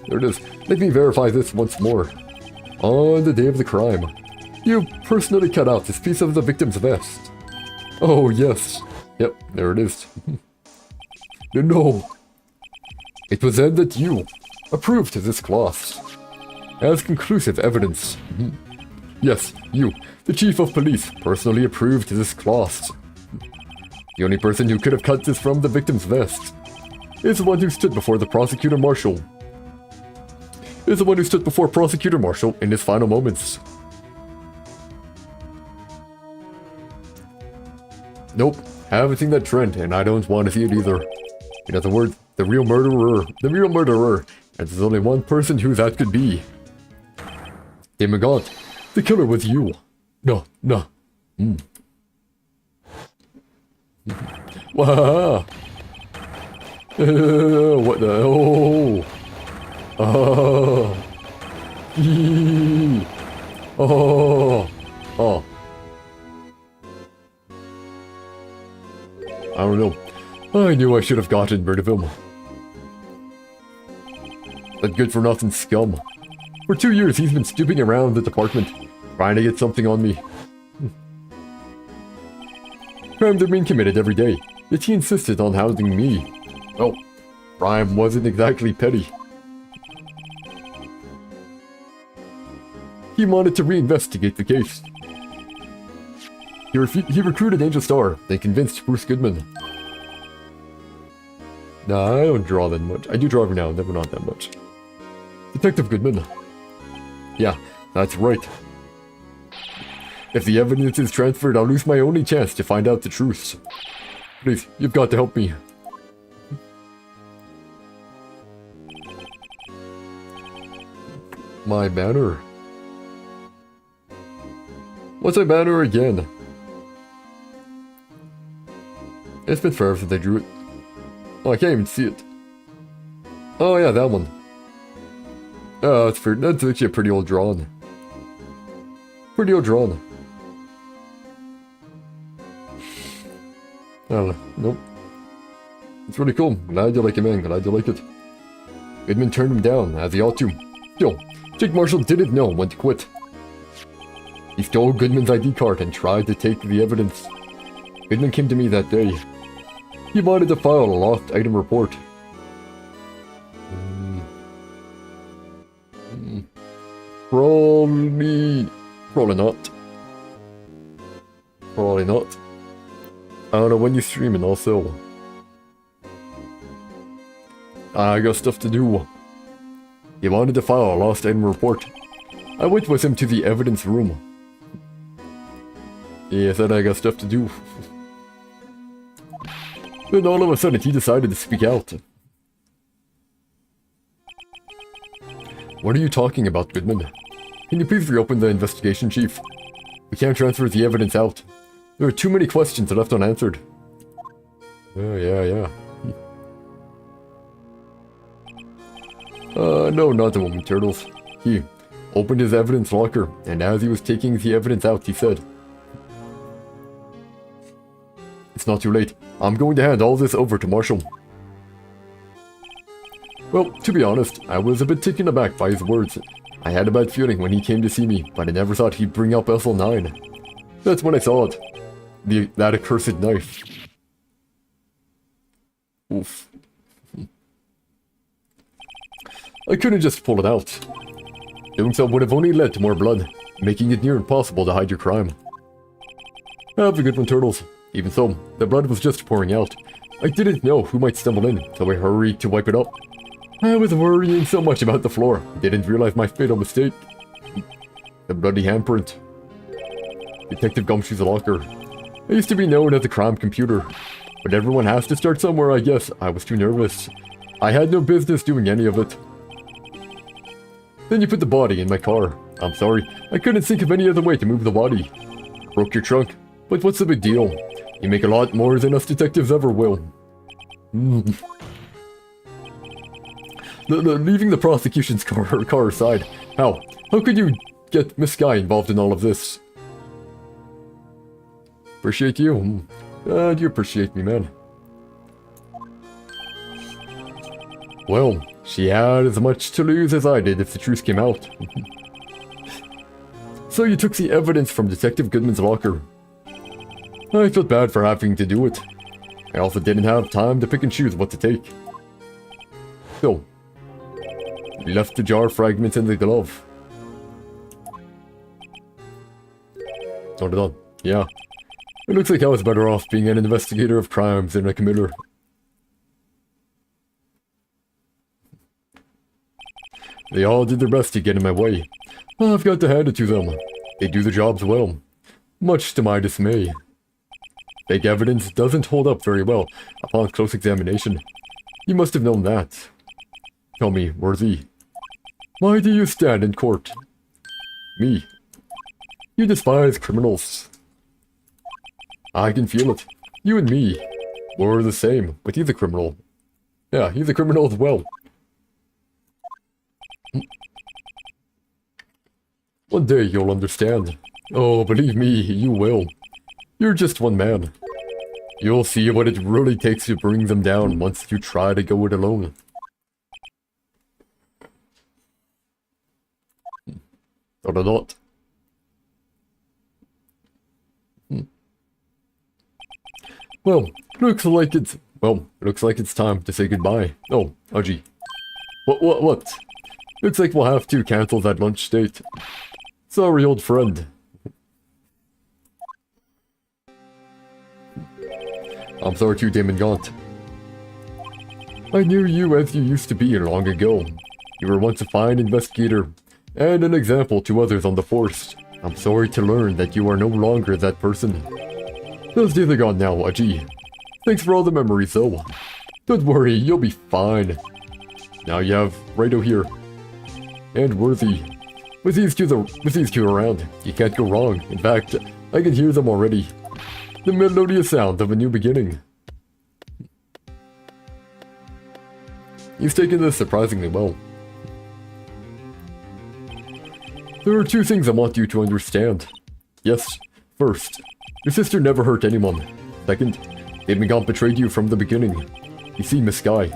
There it is. Let me verify this once more. On the day of the crime, you personally cut out this piece of the victim's vest. Oh, yes. Yep, there it is. No. It was then that you approved this cloth as conclusive evidence. Yes, you, the chief of police, personally approved this cloth. The only person who could have cut this from the victim's vest is the one who stood before the prosecutor marshal. In his final moments. Nope, haven't seen that trend, and I don't want to see it either. In other words, the real murderer, and there's only one person who that could be. Damon Gaunt, the killer was you. No. Wow. What the? Oh. Oh. I don't know. I knew I should have gotten rid of him. That good-for-nothing scum. For 2 years, he's been snooping around the department, trying to get something on me. Crimes are being committed every day, yet he insisted on hounding me. Well, crime wasn't exactly petty. He wanted to reinvestigate the case. He recruited Angel Star, then convinced Bruce Goodman. Nah, I don't draw that much. I do draw every now and then, but not that much. Detective Goodman. Yeah, that's right. If the evidence is transferred, I'll lose my only chance to find out the truth. Please, you've got to help me. My banner. What's my banner again? It's been forever since I drew it. Oh, I can't even see it. Oh yeah, that one. Oh, that's actually a pretty old drawing. Oh, nope. It's really cool. Glad you like it, man. Glad you like it. Goodman turned him down, as he ought to. Still, Jake Marshall didn't know when to quit. He stole Goodman's ID card and tried to take the evidence. Goodman came to me that day. He wanted to file a lost item report. Probably not. I don't know when you're streaming also. I got stuff to do. He wanted to file a lost item report. I went with him to the evidence room. He said I got stuff to do. Then all of a sudden he decided to speak out. What are you talking about, Goodman? Can you please reopen the investigation, Chief? We can't transfer the evidence out. There are too many questions left unanswered. Oh, yeah. No, not the woman, Turtles. opened his evidence locker, and as he was taking the evidence out, he said, "It's not too late. I'm going to hand all this over to Marshall." Well, to be honest, I was a bit taken aback by his words. I had a bad feeling when he came to see me, but I never thought he'd bring up SL9. That's when I saw it. That accursed knife. Oof. I couldn't just pull it out. Doing so would have only led to more blood, making it near impossible to hide your crime. Have a good one, Turtles. Even so, the blood was just pouring out. I didn't know who might stumble in, so I hurried to wipe it up. I was worrying so much about the floor, I didn't realize my fatal mistake. The bloody handprint. Detective Gumshoe's locker. I used to be known as the crime computer, but everyone has to start somewhere, I guess. I was too nervous. I had no business doing any of it. Then you put the body in my car. I'm sorry, I couldn't think of any other way to move the body. Broke your trunk, but what's the big deal? You make a lot more than us detectives ever will. Leaving the prosecution's car aside, how could you get Miss Sky involved in all of this? Appreciate you. You appreciate me, man. Well, she had as much to lose as I did if the truth came out. So you took the evidence from Detective Goodman's locker. I felt bad for having to do it. I also didn't have time to pick and choose what to take. So, you left the jar fragments in the glove. Hold it on. Yeah. It looks like I was better off being an investigator of crimes than a committer. They all did their best to get in my way. I've got to hand it to them. They do the jobs well. Much to my dismay. Fake evidence doesn't hold up very well upon close examination. You must have known that. Tell me, Worthy, why do you stand in court? Me. You despise criminals. I can feel it. You and me. We're the same, but he's a criminal. Yeah, he's a criminal as well. One day you'll understand. Oh, believe me, you will. You're just one man. You'll see what it really takes to bring them down once you try to go it alone. Or not. Well, looks like it's time to say goodbye. Oh, gee. What? Looks like we'll have to cancel that lunch date. Sorry, old friend. I'm sorry too, Damon Gaunt. I knew you as you used to be long ago. You were once a fine investigator, and an example to others on the force. I'm sorry to learn that you are no longer that person. Those days are gone now, gee. Thanks for all the memories, though. Don't worry, you'll be fine. Now you have Wright here. And Worthy. With these two around, you can't go wrong. In fact, I can hear them already. The melodious sound of a new beginning. He's taken this surprisingly well. There are two things I want you to understand. Yes, first, your sister never hurt anyone. Second, Damon Gaunt betrayed you from the beginning. You see, Miss Sky,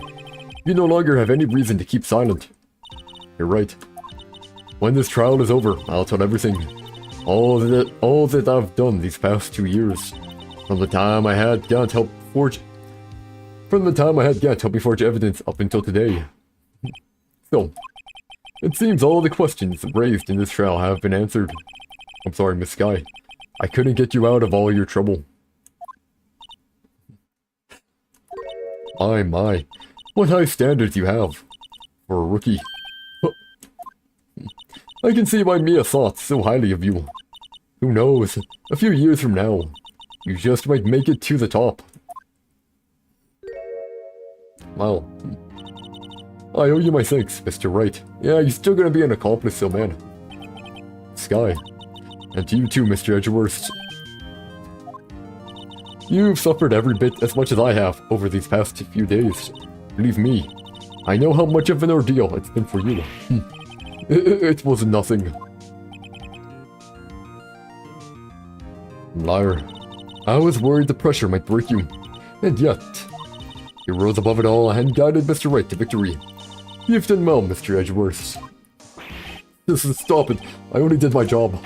you no longer have any reason to keep silent. You're right. When this trial is over, I'll tell everything. All that I've done these past 2 years. From the time I had Gaunt help me forge evidence up until today. So, it seems all the questions raised in this trial have been answered. I'm sorry, Miss Sky. I couldn't get you out of all your trouble. My. What high standards you have. For a rookie. I can see why Mia thought so highly of you. Who knows, a few years from now, you just might make it to the top. Wow. I owe you my thanks, Mr. Wright. Yeah, you're still gonna be an accomplice though, man. Sky. And to you too, Mr. Edgeworth. You've suffered every bit as much as I have over these past few days. Believe me, I know how much of an ordeal it's been for you. It was nothing. Liar. I was worried the pressure might break you. And yet, you rose above it all and guided Mr. Wright to victory. You've done well, Mr. Edgeworth. Stop it. I only did my job.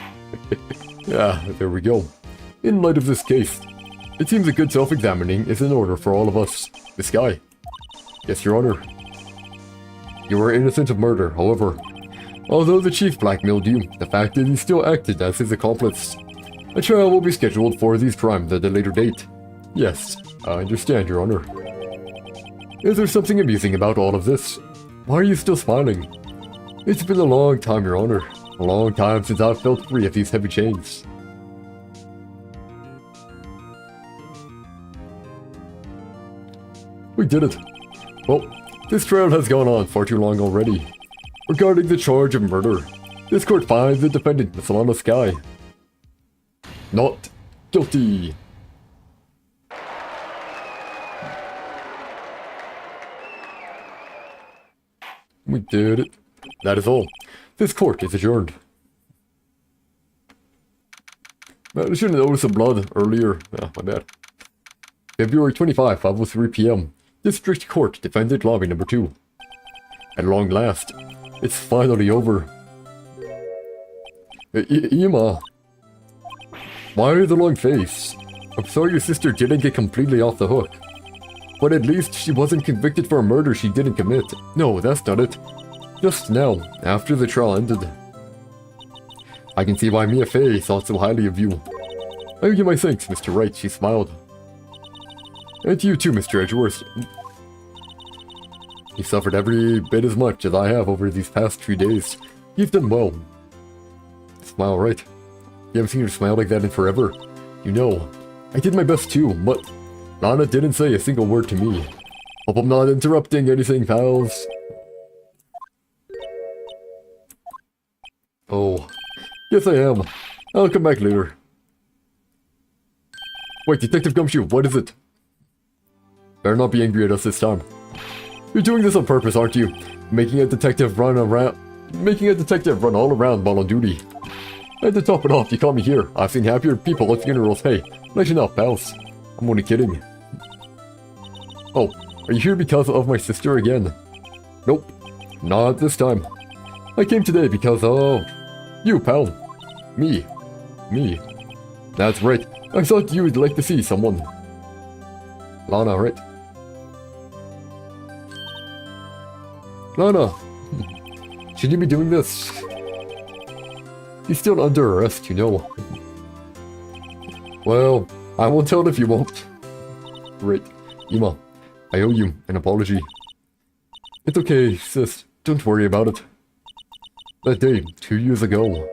Yeah, there we go. In light of this case, it seems a good self-examining is in order for all of us. This guy. Yes, Your Honor. You were innocent of murder, however. Although the chief blackmailed you, the fact is he still acted as his accomplice. A trial will be scheduled for these crimes at a later date. Yes, I understand, Your Honor. Is there something amusing about all of this? Why are you still smiling? It's been a long time, Your Honor. A long time since I've felt free of these heavy chains. We did it. Well, this trial has gone on far too long already. Regarding the charge of murder, this court finds the defendant, Miss Lana Skye, not guilty. We did it. That is all. This court is adjourned. I should have noticed the blood earlier. Ah, my bad. February 25, 5:03 p.m. District Court, Defendant Lobby number 2. At long last, it's finally over. Emma. Why the long face? I'm sorry your sister didn't get completely off the hook. But at least she wasn't convicted for a murder she didn't commit. No, that's not it. Just now, after the trial ended. I can see why Mia Fey thought so highly of you. I owe you my thanks, Mr. Wright, she smiled. And to you too, Mr. Edgeworth. You suffered every bit as much as I have over these past 3 days. You've done well. Smile, right? You haven't seen her smile like that in forever. You know, I did my best too, but Lana didn't say a single word to me. Hope I'm not interrupting anything, pals. Oh, yes I am. I'll come back later. Wait, Detective Gumshoe, what is it? Better not be angry at us this time. You're doing this on purpose, aren't you? Making a detective run all around while on duty. And to top it off, you call me here. I've seen happier people at funerals. Hey, lighten up, pals. I'm only kidding. Oh, are you here because of my sister again? Nope, not this time. I came today because of you, pal. Me. That's right. I thought you would like to see someone. Lana, right? Lana! Should you be doing this? He's still under arrest, you know. Well, I won't tell if you won't. Right. Emma, I owe you an apology. It's okay, sis. Don't worry about it. That day, 2 years ago.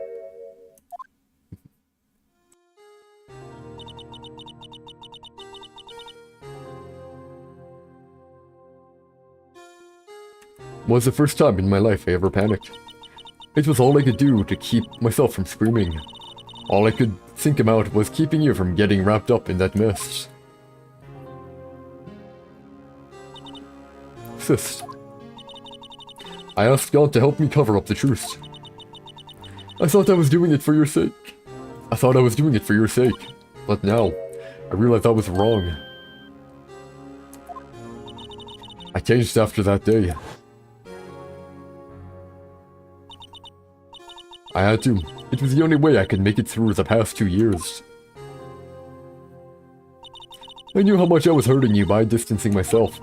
Was the first time in my life I ever panicked. It was all I could do to keep myself from screaming. All I could think about was keeping you from getting wrapped up in that mess. Sis. I asked God to help me cover up the truth. I thought I was doing it for your sake. But now, I realized I was wrong. I changed after that day. I had to. It was the only way I could make it through the past 2 years. I knew how much I was hurting you by distancing myself,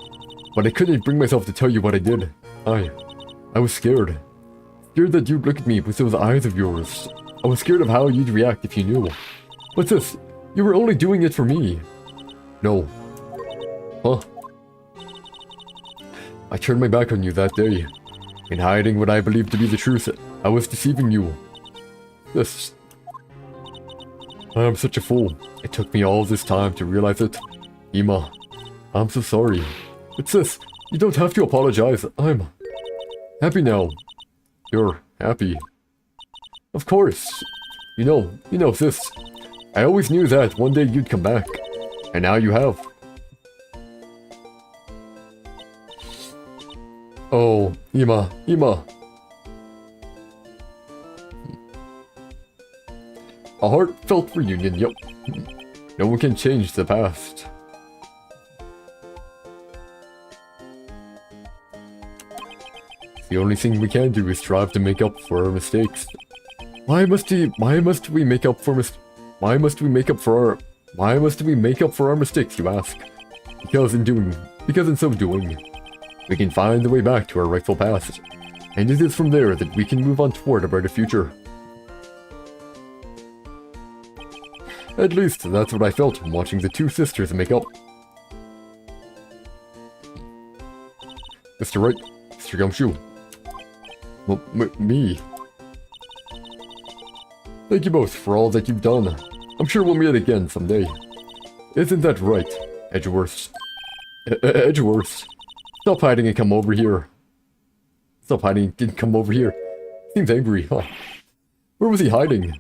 but I couldn't bring myself to tell you what I did. I was scared. Scared that you'd look at me with those eyes of yours. I was scared of how you'd react if you knew. But sis, you were only doing it for me. No. Huh? I turned my back on you that day. In hiding what I believed to be the truth, I was deceiving you. This. I am such a fool. It took me all this time to realize it. Emma, I'm so sorry. But sis, you don't have to apologize. I'm happy now. You're happy. Of course. You know, sis. I always knew that one day you'd come back. And now you have. Oh, Emma. A heartfelt reunion, yep. No one can change the past. The only thing we can do is strive to make up for our mistakes. Why must we make up for our mistakes, you ask? Because in so doing, we can find the way back to our rightful past. And it is from there that we can move on toward a brighter future. At least, that's what I felt when watching the two sisters make up. Mr. Wright, Mr. Gumshoe. Well, me. Thank you both for all that you've done. I'm sure we'll meet again someday. Isn't that right, Edgeworth? Edgeworth. Stop hiding and come over here. Stop hiding and come over here. Seems angry, huh? Where was he hiding?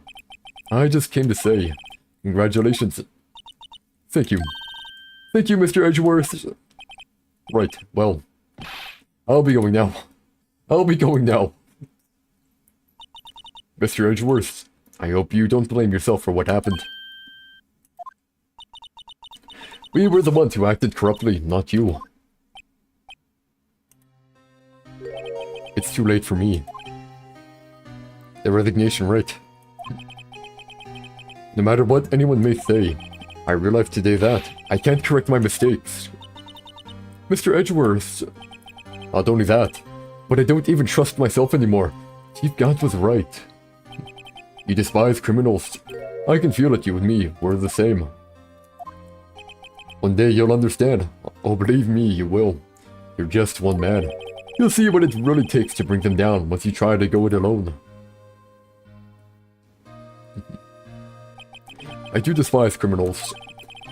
I just came to say, congratulations. Thank you. Thank you, Mr. Edgeworth. Right, well, I'll be going now. Mr. Edgeworth, I hope you don't blame yourself for what happened. We were the ones who acted corruptly, not you. It's too late for me. The resignation, right? No matter what anyone may say, I realize today that I can't correct my mistakes. Mr. Edgeworth, not only that, but I don't even trust myself anymore. Chief Gaunt was right. You despise criminals. I can feel that you and me were the same. One day you'll understand. Oh, believe me, you will. You're just one man. You'll see what it really takes to bring them down once you try to go it alone. I do despise criminals.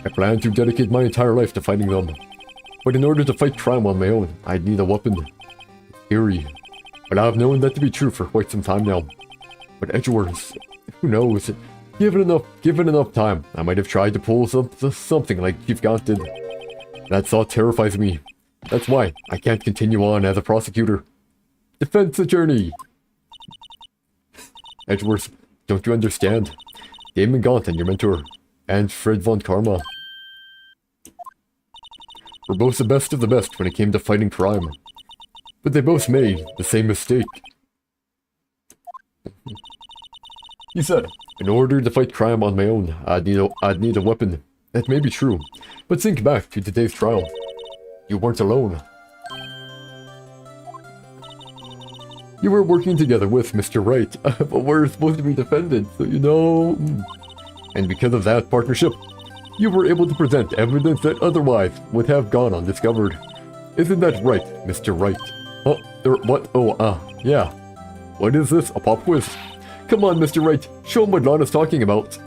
I plan to dedicate my entire life to fighting them. But in order to fight crime on my own, I'd need a weapon. It's scary. But I've known that to be true for quite some time now. But Edgeworth, who knows? Given enough time, I might have tried to pull something like Chief Gaunt did. That thought terrifies me. That's why I can't continue on as a prosecutor. Defense attorney! Edgeworth, don't you understand? Damon Gaunt and your mentor, and Fred von Karma, were both the best of the best when it came to fighting crime. But they both made the same mistake. He said, in order to fight crime on my own, I'd need a weapon. That may be true, but think back to today's trial. You weren't alone. You were working together with Mr. Wright, but we're supposed to be defendants, so you know. And because of that partnership, you were able to present evidence that otherwise would have gone undiscovered. Isn't that right, Mr. Wright? What? Yeah. What is this, a pop quiz? Come on, Mr. Wright, show him what Lana's talking about.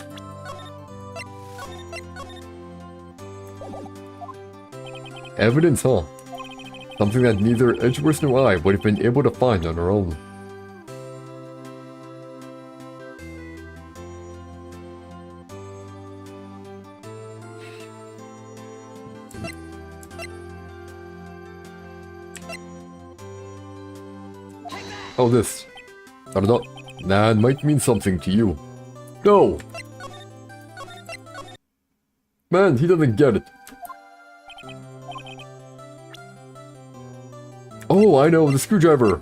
Evidence, huh? Something that neither Edgeworth nor I would have been able to find on our own. Oh, this. That might mean something to you. No! Man, he doesn't get it. Oh, I know, the screwdriver.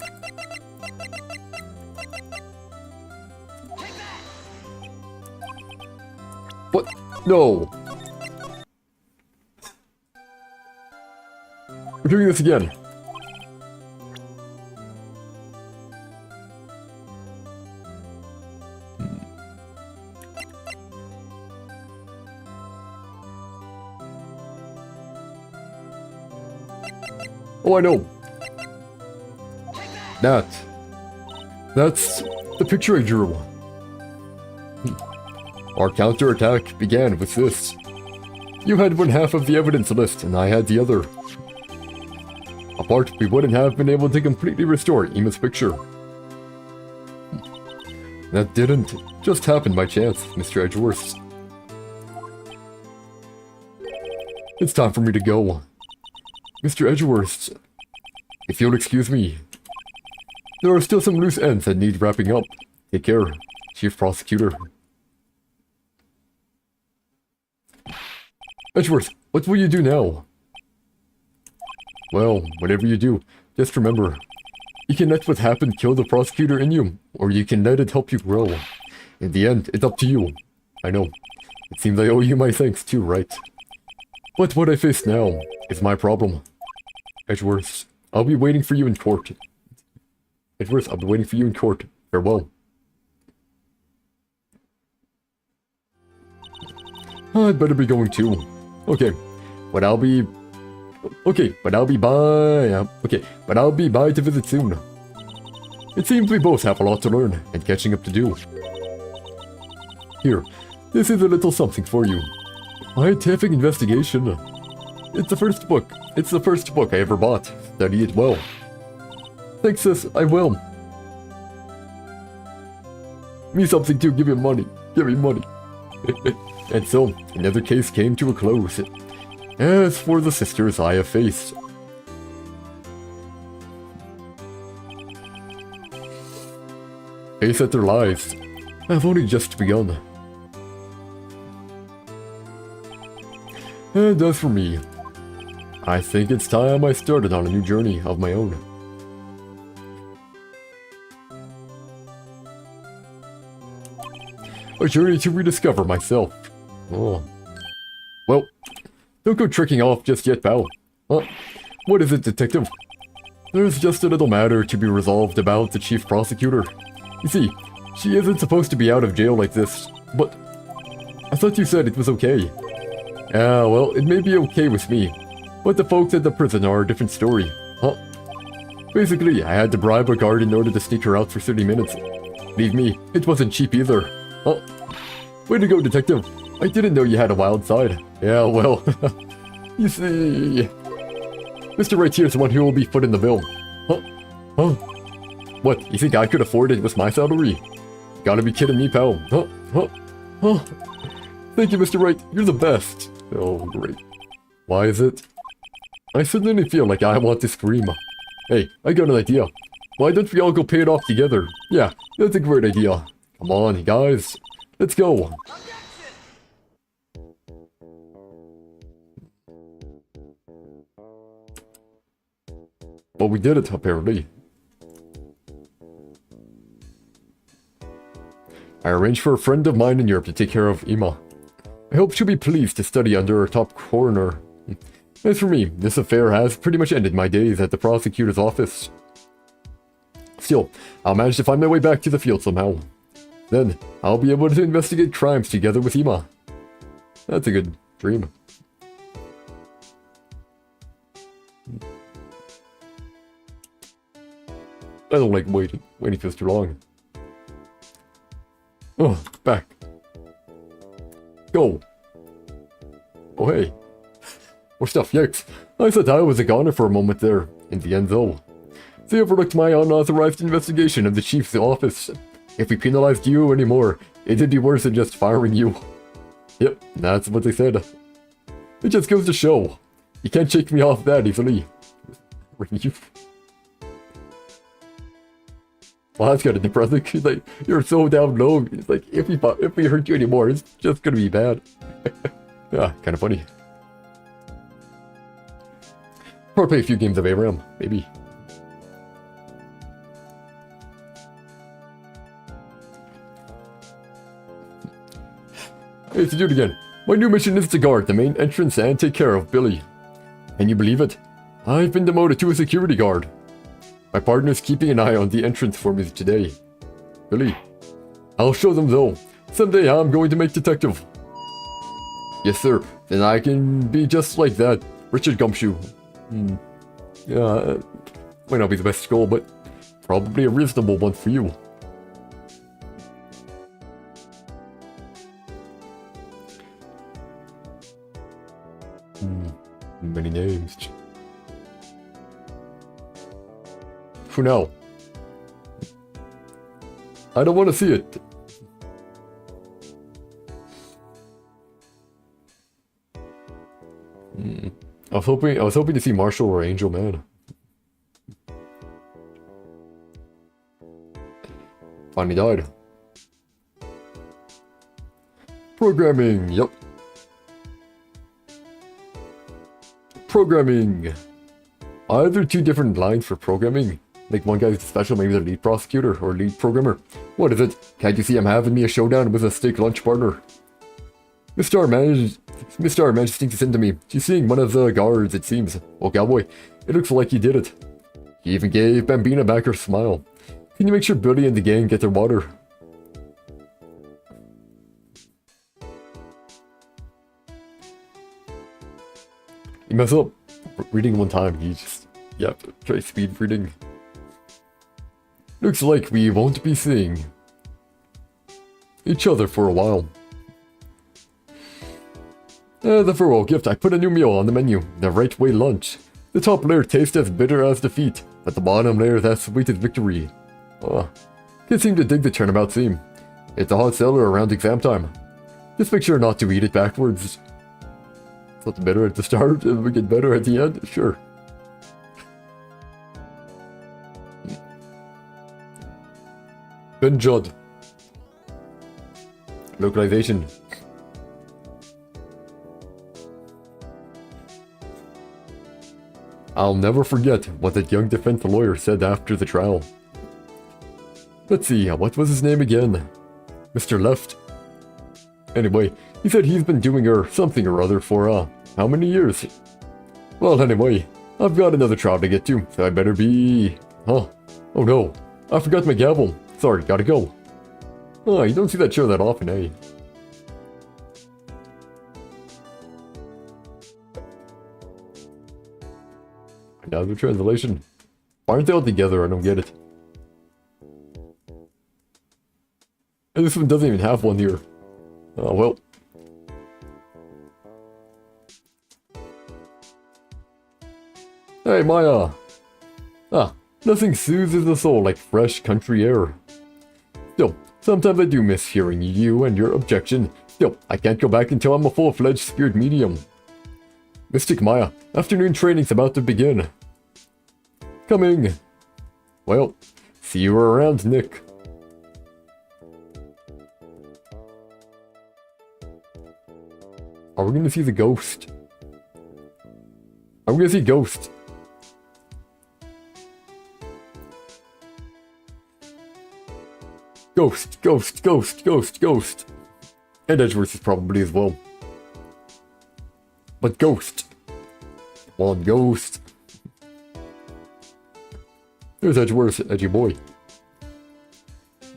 What? No. We're doing this again. Oh, I know. That's the picture I drew. Our counterattack began with this. You had one half of the evidence list, and I had the other. Apart, we wouldn't have been able to completely restore Emma's picture. That didn't just happen by chance, Mr. Edgeworth. It's time for me to go. Mr. Edgeworth, if you'll excuse me, there are still some loose ends that need wrapping up. Take care, Chief Prosecutor. Edgeworth, what will you do now? Well, whatever you do, just remember, you can let what happened kill the prosecutor in you, or you can let it help you grow. In the end, it's up to you. I know. It seems I owe you my thanks too, right? But what I face now is my problem. Edgeworth, I'll be waiting for you in court. Edgeworth, I'll be waiting for you in court. Farewell. I'd better be going too. Okay, but I'll be by to visit soon. It seems we both have a lot to learn and catching up to do. Here, this is a little something for you. Scientific investigation. It's the first book. It's the first book I ever bought. Study it well. Thanks, sis. I will. Me something too. Give me money. Give me money. And so, another case came to a close. As for the sisters I have faced, that their lives have only just begun. And as for me, I think it's time I started on a new journey of my own. A journey to rediscover myself. Oh. Well, don't go tricking off just yet, pal. Huh? What is it, detective? There's just a little matter to be resolved about the chief prosecutor. You see, she isn't supposed to be out of jail like this, but I thought you said it was okay. Yeah, well, it may be okay with me, but the folks at the prison are a different story, huh? Basically, I had to bribe a guard in order to sneak her out for 30 minutes. Believe me, it wasn't cheap either, huh? Way to go, detective. I didn't know you had a wild side. Yeah, well, you see... Mr. Wright here is the one who will be footing the bill. Huh? Huh? What, you think I could afford it with my salary? Gotta be kidding me, pal. Huh? Huh? Huh? Thank you, Mr. Wright. You're the best. Oh, great. Why is it? I suddenly feel like I want to scream. Hey, I got an idea. Why don't we all go pay it off together? Yeah, that's a great idea. Come on, guys. Let's go. Well, we did it, apparently. I arranged for a friend of mine in Europe to take care of Emma. I hope she'll be pleased to study under her top coroner. As for me, this affair has pretty much ended my days at the prosecutor's office. Still, I'll manage to find my way back to the field somehow. Then, I'll be able to investigate crimes together with Emma. That's a good dream. I don't like waiting. Waiting feels too long. Oh, back. Go. Oh, hey. More stuff, yikes. I thought I was a goner for a moment there. In the end, though. They overlooked my unauthorized investigation of the chief's office. If we penalized you anymore, it'd be worse than just firing you. Yep, that's what they said. It just goes to show. You can't shake me off that easily. You... Well, that's kind of depressing. Like, you're so down low. It's like, if we hurt you anymore, it's just gonna be bad. Yeah, kind of funny. Or play a few games of ARAM, maybe. Hey, to do it again. My new mission is to guard the main entrance and take care of Billy. Can you believe it? I've been demoted to a security guard. My partner's keeping an eye on the entrance for me today. Billy. I'll show them though. Someday I'm going to make detective. Yes, sir. Then I can be just like that. Richard Gumshoe. Yeah, might not be the best goal, but probably a reasonable one for you. Many names. For now. I don't want to see it. I was hoping to see Marshall or Angel Man. Finally died. Programming, yep. Programming. Are there two different lines for programming? Like one guy's special, maybe the lead prosecutor or lead programmer. What is it? Can't you see I'm having me a showdown with a steak lunch partner? Mr. R managed to sneak this into me. She's seeing one of the guards, it seems. Oh, cowboy. It looks like he did it. He even gave Bambina back her smile. Can you make sure Billy and the gang get their water? You mess up. Reading one time, you just... Yep, try speed reading. Looks like we won't be seeing each other for a while. The farewell gift. I put a new meal on the menu. The Right Way lunch. The top layer tastes as bitter as defeat, but the bottom layer is as sweet as victory. Kids seem to dig the turnabout theme. It's a hot seller around exam time. Just make sure not to eat it backwards. It's not better at the start, if we get better at the end, sure. Ben Judd. Localization. I'll never forget what that young defense lawyer said after the trial. Let's see, what was his name again? Mr. Left. Anyway, he said he's been doing something or other for, how many years? Well, anyway, I've got another trial to get to, so I better be... Huh. Oh no, I forgot my gavel. Sorry, gotta go. Oh, you don't see that chair that often, eh? Another translation. Why aren't they all together? I don't get it. And this one doesn't even have one here. Oh, well. Hey, Maya. Nothing soothes the soul like fresh country air. Still, sometimes I do miss hearing you and your objection. Still, I can't go back until I'm a full-fledged spirit medium. Mystic Maya, afternoon training's about to begin. Coming. Well, see you around, Nick. Are we gonna see the ghost? Are we gonna see ghost? Ghost, ghost, ghost, ghost, ghost. And Edgeworth is probably as well. But ghost. Come on, ghost. There's Edgeworth, edgy boy.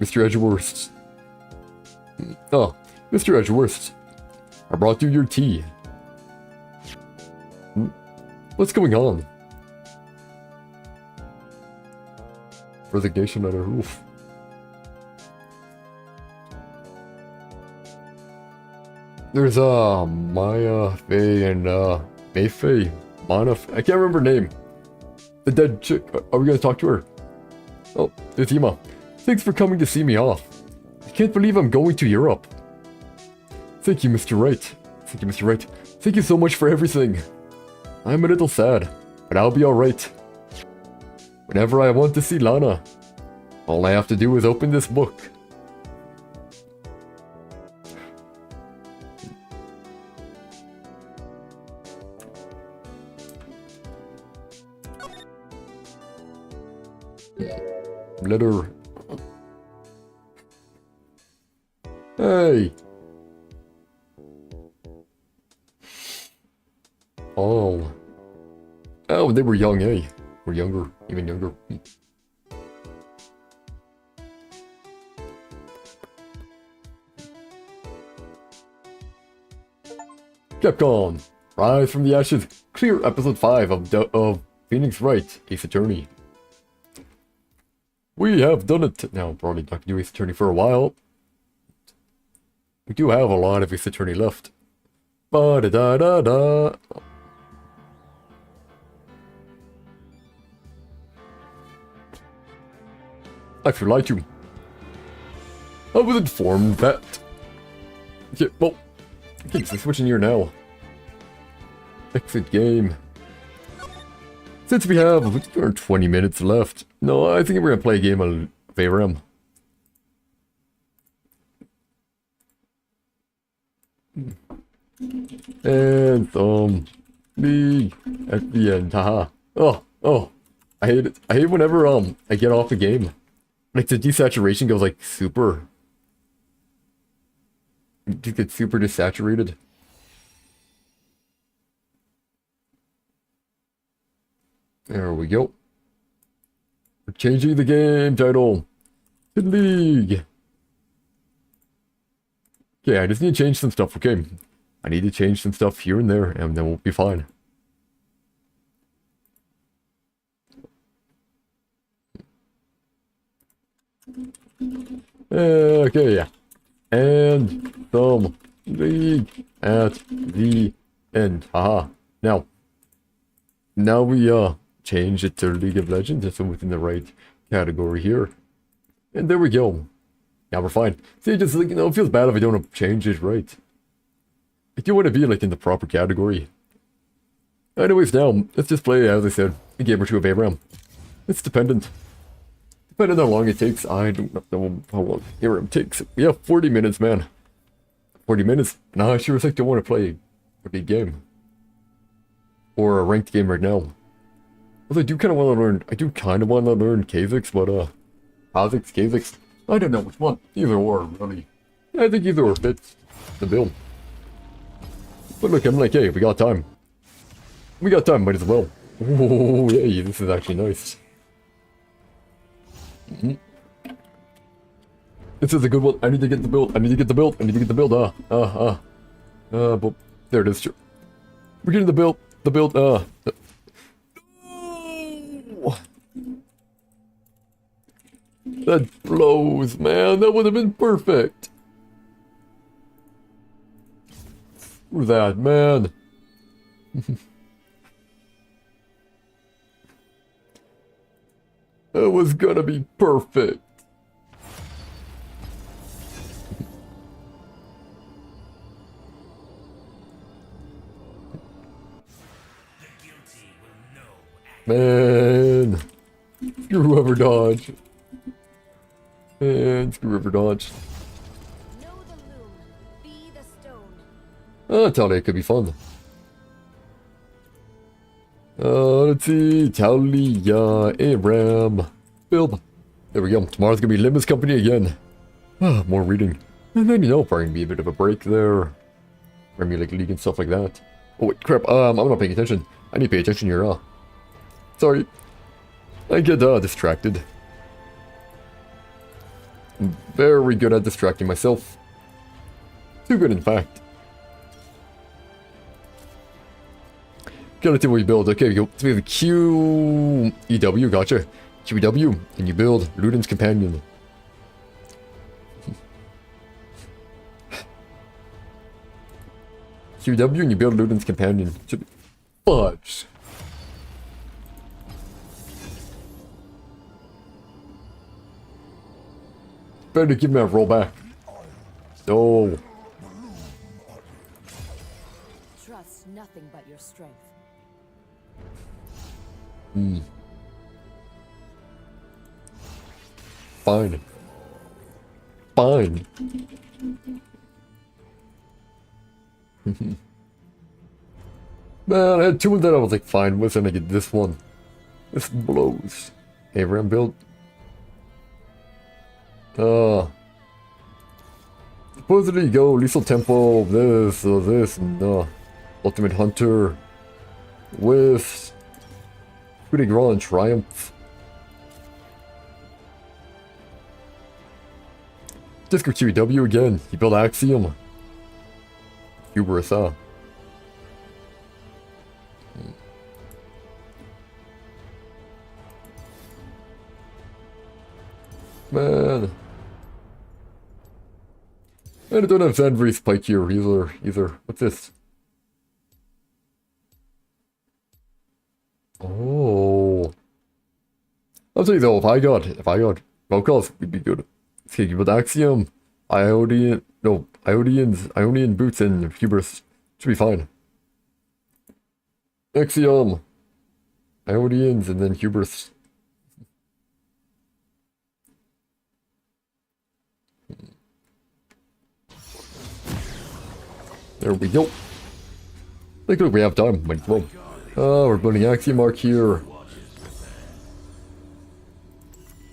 Mr. Edgeworth. Oh, Mr. Edgeworth. I brought you your tea. What's going on? Resignation at a roof. There's Maya, Faye, and Mayfaye. Mana, I can't remember her name. The dead chick. Are we gonna talk to her? Oh, there's Ima. Thanks for coming to see me off. I can't believe I'm going to Europe. Thank you, Mr. Wright. Thank you, Mr. Wright. Thank you so much for everything. I'm a little sad, but I'll be alright. Whenever I want to see Lana, all I have to do is open this book. Letter. Hey. Oh. Oh, they were young, eh? Or younger, even younger. Capcom. Rise from the Ashes. Clear episode 5 of Phoenix Wright, Ace Attorney. We have done it! Now, probably not going to do Ace Attorney for a while. We do have a lot of Ace Attorney left. Ba-da-da-da-da! I feel lied to. I was informed that... Okay, well... Okay, so switching here now. Exit game. Since we have 20 minutes left, no, I think we're gonna play a game of Vayram. And League at the end, haha. Oh, I hate it. I hate whenever I get off a game. Like the desaturation goes like super. It just gets super desaturated. There we go. We're changing the game title to League. Okay, I just need to change some stuff, okay? I need to change some stuff here and there, and then we'll be fine. Okay, yeah. And some League at the end. Haha. Now we change it to League of Legends. It's within the right category here. And there we go. Now we're fine. See, just like, it feels bad if I don't change it right. I do want to be like in the proper category. Anyways, now let's just play, as I said, a game or two of ARAM. It's dependent. Depending on how long it takes. I don't know how long ARAM takes. We have 40 minutes, man. 40 minutes. Nah, I sure as heck don't want to play a big game. Or a ranked game right now. Although I do kind of want to learn, Kha'Zix, but Kha'Zix. I don't know which one. Either or, really. Yeah, I think either or fits the build. But look, I'm like, hey, we got time. We got time, might as well. Oh, yay, this is actually nice. This is a good one. I need to get the build. But there it is. We're getting the build. That blows, man. That would have been perfect. Screw that, man. That was gonna be perfect. Man. Screw whoever dodged. And screw whoever dodged. Know the loom, be the stone. Oh, Talia could be fun. Let's see. Talia, ARAM, build. There we go. Tomorrow's gonna be Limbus Company again. More reading. And then, probably gonna be a bit of a break there. Premier League and stuff like that. Oh, wait, crap. I'm not paying attention. I need to pay attention here, Sorry. I get, distracted. I'm very good at distracting myself. Too good, in fact. Gotta see what we build. Okay, so we have QEW, gotcha. QEW, and you build Luden's Companion. QEW, and you build Luden's Companion. Should be fudge. Better give me a roll back. No. Trust nothing but your strength. Fine. Fine. Man, I had two that I was like fine with, and I get this one. This blows. ARAM build. Supposedly go Lethal Tempo, this, and Ultimate Hunter with Coup de Grace and Triumph. Disco QEW again. You build Axiom. Hubris, Man. And I don't have Sandbury Spike here either. What's this? Oh. I'll tell you though, if I got vocals, we'd be good. Okay, with Axiom, Ionian boots and Hubris should be fine. Axiom, Ionians, and then Hubris. There we go. Like, look, we have time. Might as well. Oh, we're building Axiom Arc here.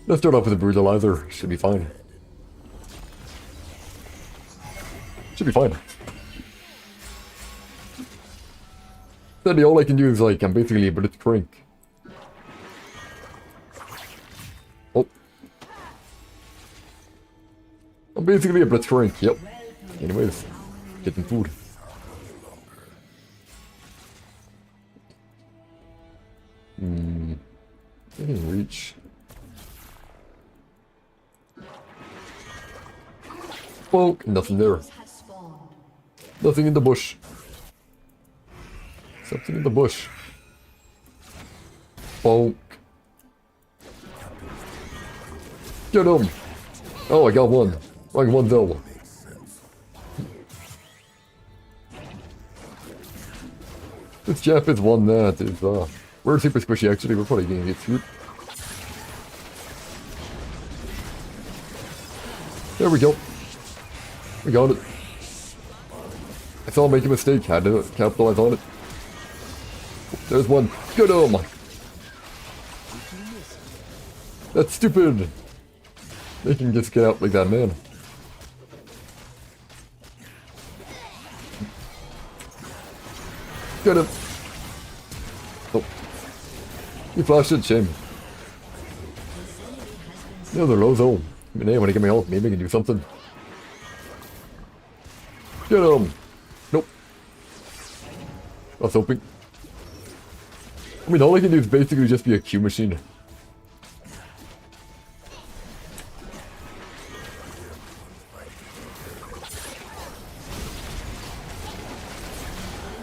Let's start off with a Brutalizer. Should be fine. Should be fine. Then all I can do is, like, I'm basically a Blitzcrank. Oh. I'm basically a Blitzcrank, yep. Anyways, getting food. I can reach. Well, nothing there. Nothing in the bush. Something in the bush. Bonk. Get him! Oh, I got one. I got one though. This Jap is one that is, we're super squishy actually, we're probably gonna get through. There we go. We got it. I saw him make a mistake, had to capitalize on it. There's one. Get him! That's stupid! They can just get out like that, man. Get him! Oh. You flashed it, shame. Yeah, they're low zone. I mean, hey, when I get my ult, maybe I can do something. Get him! Nope. I was hoping. I mean, all I can do is basically just be a Q machine.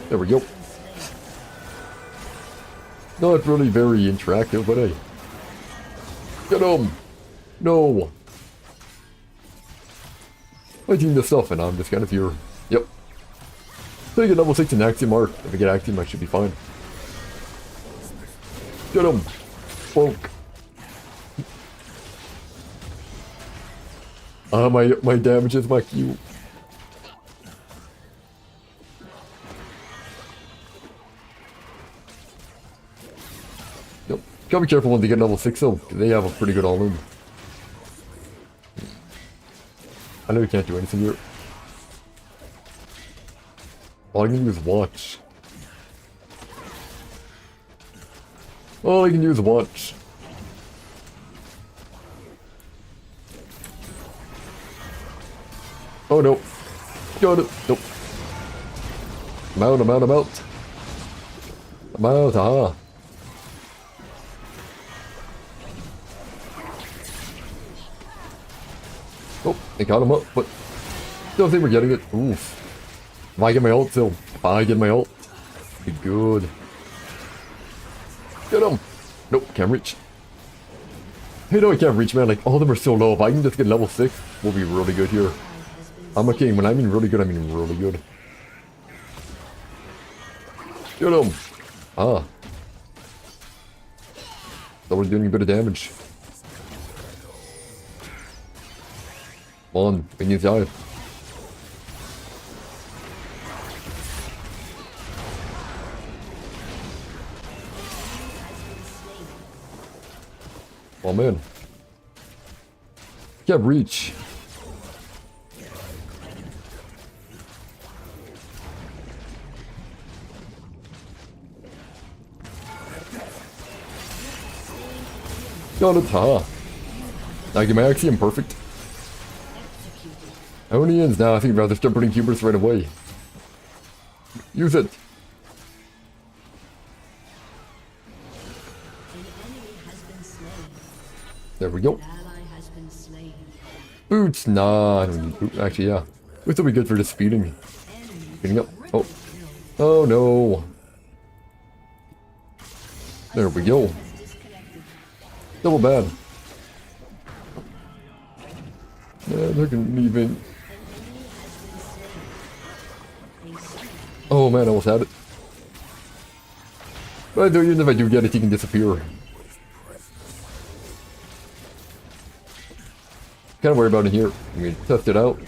There we go. Not really very interactive, but hey. Get him! No! I team this stuff and I'm just kind of here. Yep. So I get level 6 in Axiom Arc. If I get Axiom, I should be fine. Get him! Bonk. My damage is my Q. Yep. Gotta be careful when they get level 6 though, because they have a pretty good all-in. I know you can't do anything here. All I can do is watch. All I can do is watch. Oh no. Got it. Nope. I'm out, I'm out, I'm out. I'm out, aha. Oh, they got him up, but don't think we're getting it. Oof. If I get my ult still. If I get my ult. Be good. Get him! Nope, can't reach. Hey, no, I can't reach, man. Like, all of them are so low. If I can just get level 6, we'll be really good here. I'm a king. When I mean really good, I mean really good. Get him! Ah. So we're doing a bit of damage. Come on, we need to die. Oh man. Can't reach. Got it, huh? I get my Axiom perfect. How many ends now? I think I'd rather start putting cubers right away. Use it. There we go. Boots, nah, I don't need boots. Actually, yeah. Boots will be good for just speeding. Speeding up. Oh. Oh no. There we go. Double bad. Yeah, they're gonna even. Oh man, I almost had it. But I do, even if I do get it, he can disappear. Can't worry about it here. I mean, test it out.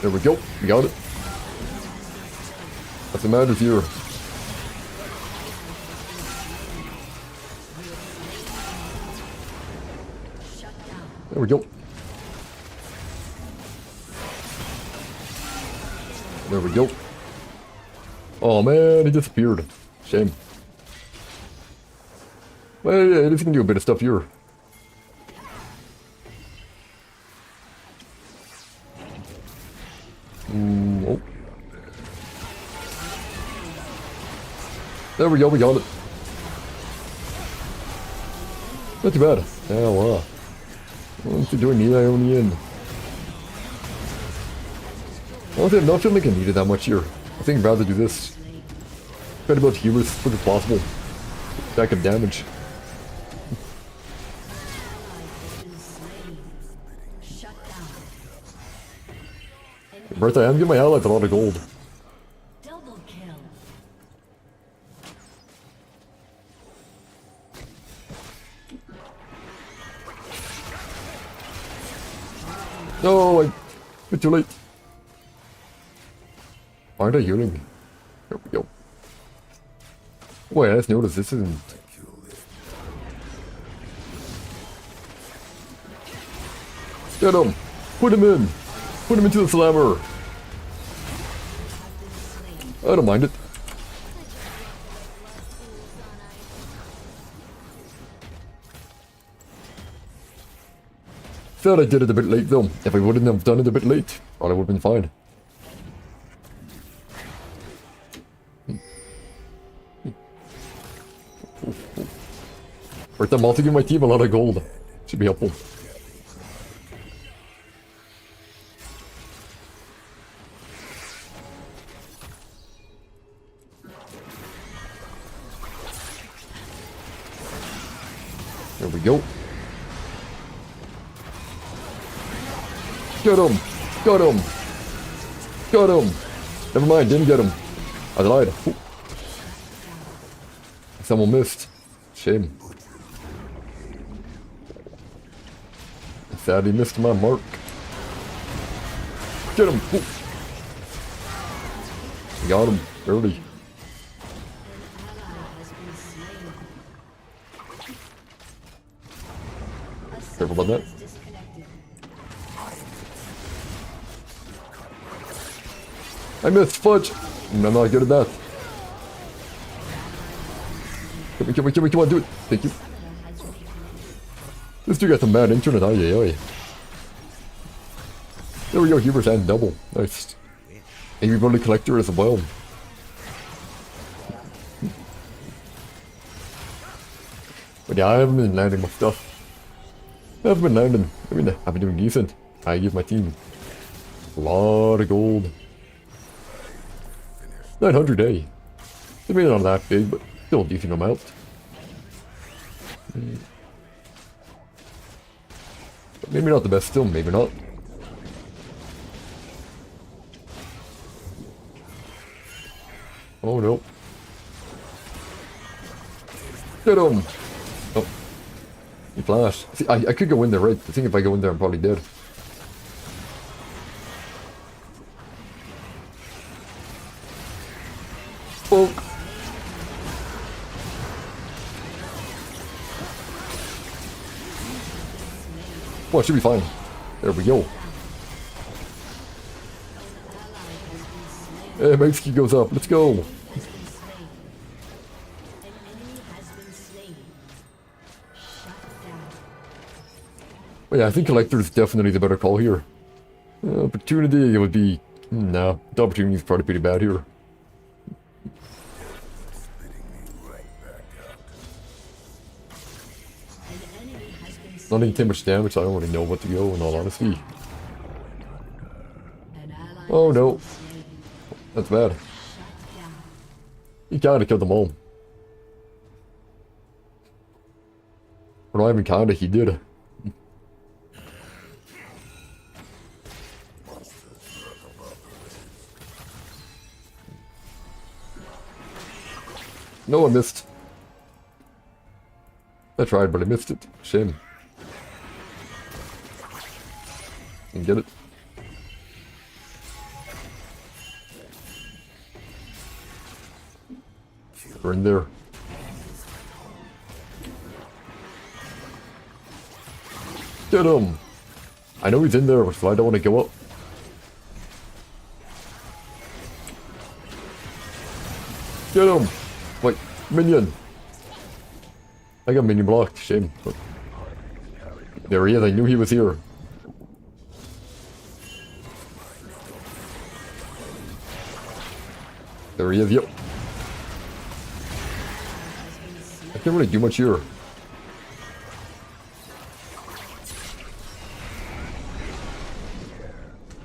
There we go. We got it. That's what matters here. There we go. There we go. Oh man, he disappeared. Shame. Well, yeah, at least we can do a bit of stuff here. Oh. There we go, we got it. Not too bad. Yeah, wow. What's he doing here on the end? Honestly, I'm not feeling like I needed that much here. I think I'd rather do this. Try to build healers as quick as possible. Stack of damage. Bertha, I'm giving my allies a lot of gold. Double kill. No, I'm too late. Why aren't I healing? There we go. Wait, I just noticed this isn't... Get him! Put him in! Put him into the slammer! I don't mind it. Thought I did it a bit late though. If I wouldn't have done it a bit late, probably would have been fine. Right, I'm also giving my team a lot of gold. Should be helpful. There we go. Get him! Got him! Got him! Never mind, didn't get him. I lied. Ooh. Someone missed. Shame. Sadly missed my mark. Get him! Ooh. Got him early. Careful about that. I missed fudge! I'm not good at that. Come on, do it! Thank you. This dude got some bad internet, aye aye aye. There we go, Hubert and double. Nice. Angry Bloody Collector as well. But yeah, I haven't been landing my stuff. I haven't been landing. I mean, I've been doing decent. I give my team a lot of gold. 900, eh? I mean, not that big, but still a decent amount. But maybe not the best still, maybe not. Oh no. Get him! Oh. He flashed. See, I could go in there, right? I think if I go in there, I'm probably dead. Oh! Well, it should be fine. There we go. Hey, my XP goes up. Let's go. But yeah, I think Collector is definitely the better call here. Opportunity, it would be... Nah, the opportunity is probably pretty bad here. Not taking too much damage, so I don't really know what to go, in all honesty. Oh no. That's bad. He kinda killed them all. Or not even kinda, he did. No, I missed. I tried, but I missed it. Shame. Didn't get it. We're in there. Get him! I know he's in there, so I don't want to go up. Get him! Wait, minion! I got minion blocked, shame. But there he is, I knew he was here. There he is, yep. I can't really do much here.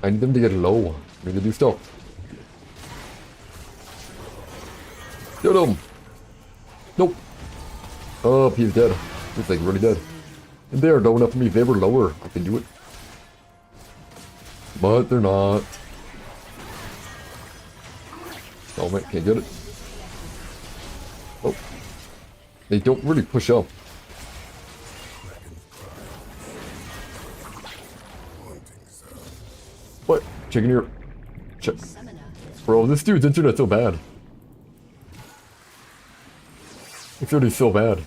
I need them to get low. I need to do stuff. Get him! Nope. Oh, he's dead. He's like really dead. And they're low enough for me. If they were lower, I can do it. But they're not. Oh man, can't get it. Oh. They don't really push up. What? Chicken here. Bro, this dude's internet's so bad. It's really so bad.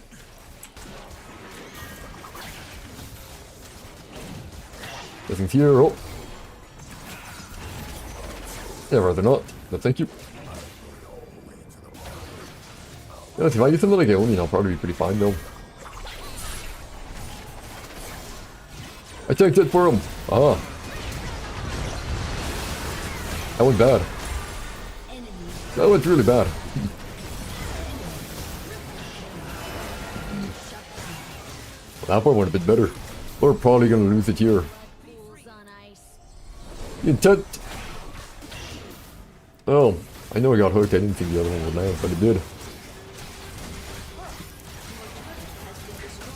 Nothing's here. Oh. Yeah, rather not. No, thank you. Yeah, if I get something like Aeonian, I'll probably be pretty fine though. I tanked it for him. Ah. That went bad. That went really bad. That one would have been better. We're probably gonna lose it here. Intent. Oh, I know I got hooked. I didn't think the other one would land, but it did.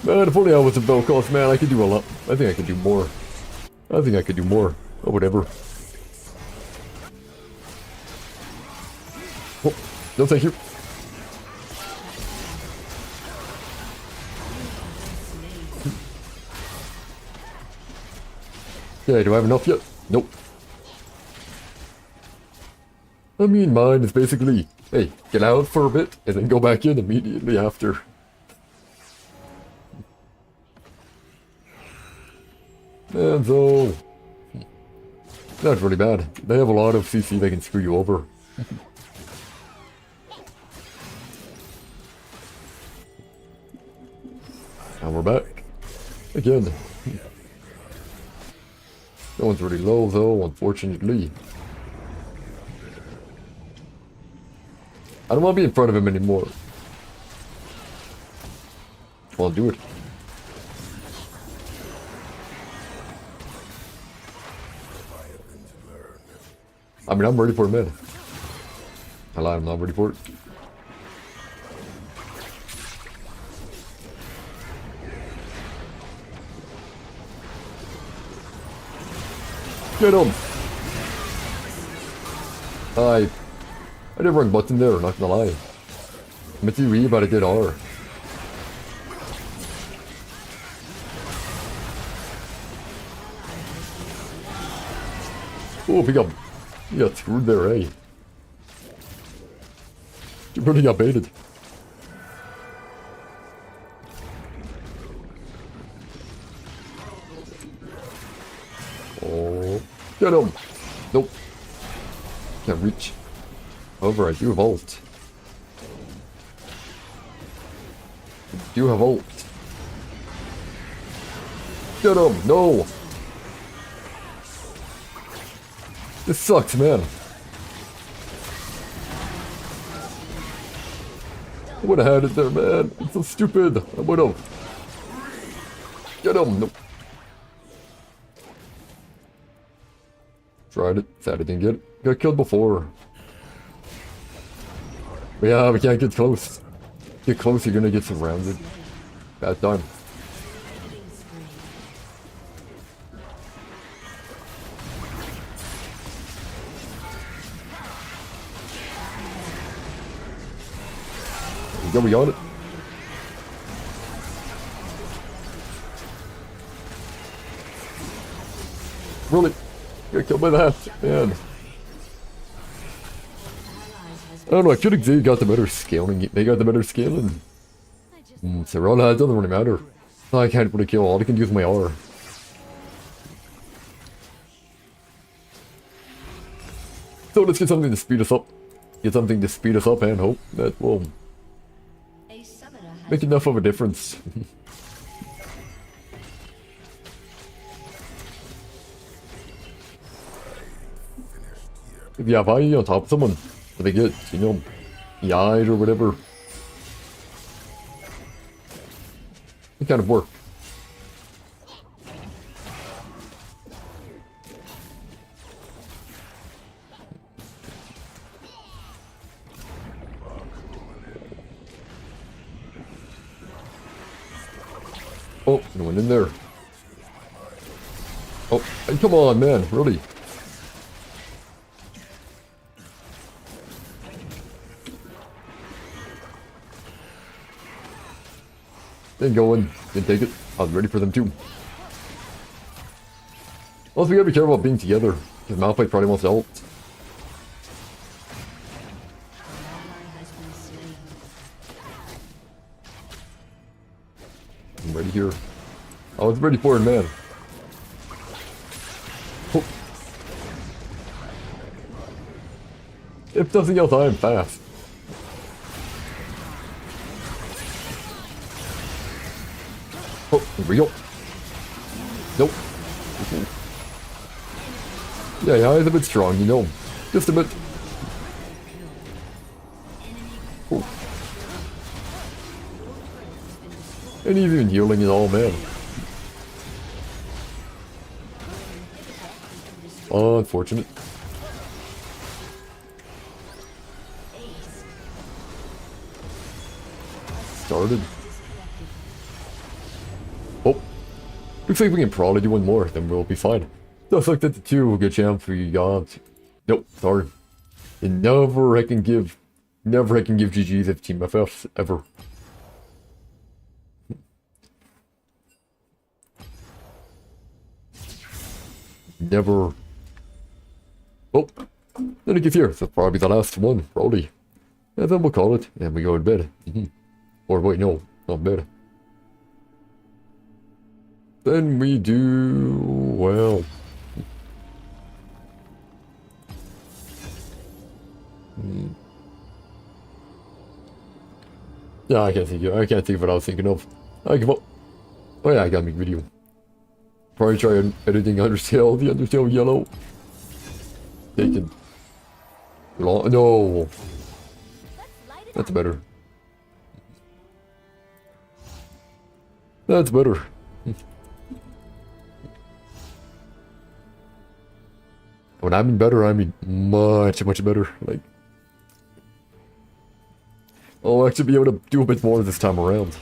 Man, if only I was a bell cost, man, I could do a lot. I think I could do more. I think I could do more. Or whatever. Oh, no thank you. Okay, do I have enough yet? Nope. I mean, mine is basically, hey, get out for a bit, and then go back in immediately after. And so, that's really bad. They have a lot of CC that can screw you over. And we're back. Again. That one's really low though, unfortunately. I don't want to be in front of him anymore. Well, do it. I mean, I'm ready for a mid. I lied, I'm not ready for it. Get him! I did wrong button there, not gonna lie. I meant to E, but I did R. Oh, we got screwed there, eh? You really got baited. Oh, get him! Nope. Can't reach. However, I do have ult. I do have ult. Get him! No! This sucks, man. I would have had it there, man. It's so stupid. I would have. Get him! Nope. Tried it. Sad I didn't get it. Got killed before. But yeah, we can't get close. Get close, you're gonna get surrounded. Bad time. There we go, we got it. Really? Got killed by that, man. I don't know, I feel like they got the better scaling. They got the better scaling. I just Serrana, it doesn't really matter. I can't really kill. All I can do is my R. So let's get something to speed us up. Get something to speed us up and hope that will A summoner has make enough of a difference. Yeah, if I on top of someone, if they get, you know, eyed or whatever, it kind of work. Oh, no one in there. Oh, hey, come on, man, really. Then go in, then take it. I was ready for them too. Also, we gotta be careful about being together, because Malphite probably wants to help. has been slain. I'm ready here. I was ready for it, man. Oh. If nothing else, I am fast. Oh, here we go. Nope. Yeah, he's a bit strong, you know. Just a bit. Oh. And he's even healing and all, man. Unfortunate. Started. Oh. Looks like we can probably do one more, then we'll be fine. Just like that, the two good champs we got. Nope, sorry. And never I can give GG's if Team FFs ever. Never. Oh, then it gets here. So probably the last one, probably. And then we'll call it, and we go to bed. Or wait, no, not bed. Then we do well. Yeah, I can't think of what I was thinking of. I give up. Oh yeah, I gotta make a video. Probably try editing Undertale, the Undertale yellow. Taken. Long, no. let's light it That's up. better. That's better. When I mean better, I mean much, much better. Like, I'll actually be able to do a bit more this time around.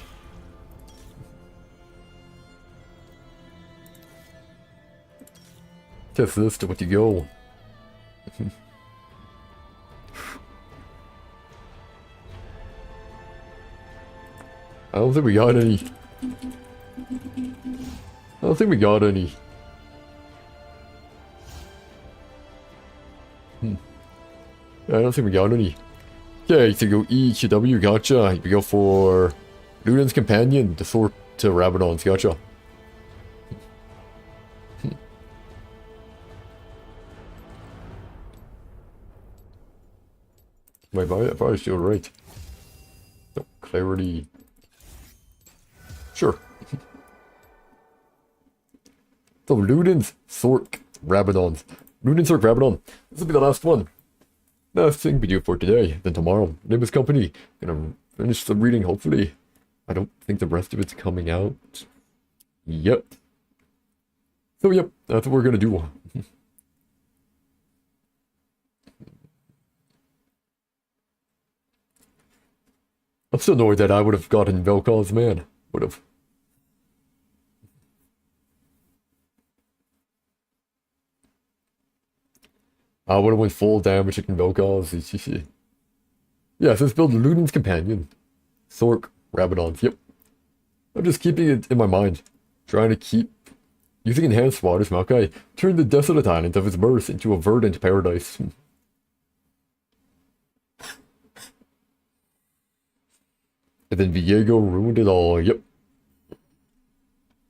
Test this to what you go. I don't think we got any. I don't think we got any. I don't think we got any. Okay, so go E to W, gotcha. We go for Luden's Companion, the sword to Rabadon's, gotcha. Wait, I probably still right. No, clarity. Sure. So Luden's Sork Rabadon's. Luden's Sork Rabadon. This will be the last one. Last thing we do for today. Then tomorrow, Nimbus Company. Gonna finish the reading, hopefully. I don't think the rest of it's coming out. Yep. So yep, that's what we're gonna do. I'm still annoyed that I would have gotten Vel'Koz, man. Would have. I would have went full damage against Vel'Koz. Yeah, so let's build Luden's Companion. Sork, Rabadon's, yep. I'm just keeping it in my mind. Trying to keep... Using enhanced waters, Maokai turned the desolate island of his birth into a verdant paradise. And then Viego ruined it all. Yep.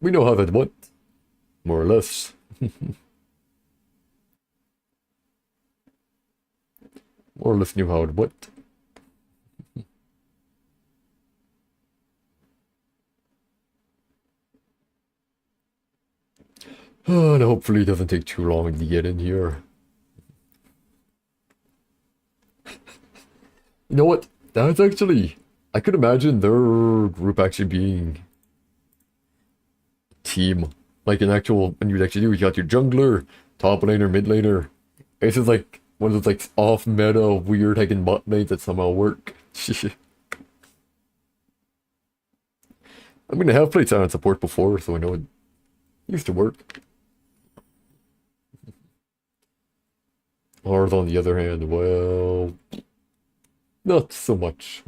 We know how that went. More or less. More or less knew how it went. And hopefully it doesn't take too long to get in here. You know what? That's actually... I could imagine their group actually being... team. Like an actual... And you'd actually do, you got your jungler, top laner, mid laner. This is like one of those like off-meta, weird hacking bot lanes that somehow work. I mean, I have played silent support before, so I know it used to work. Ours, on the other hand, well... not so much.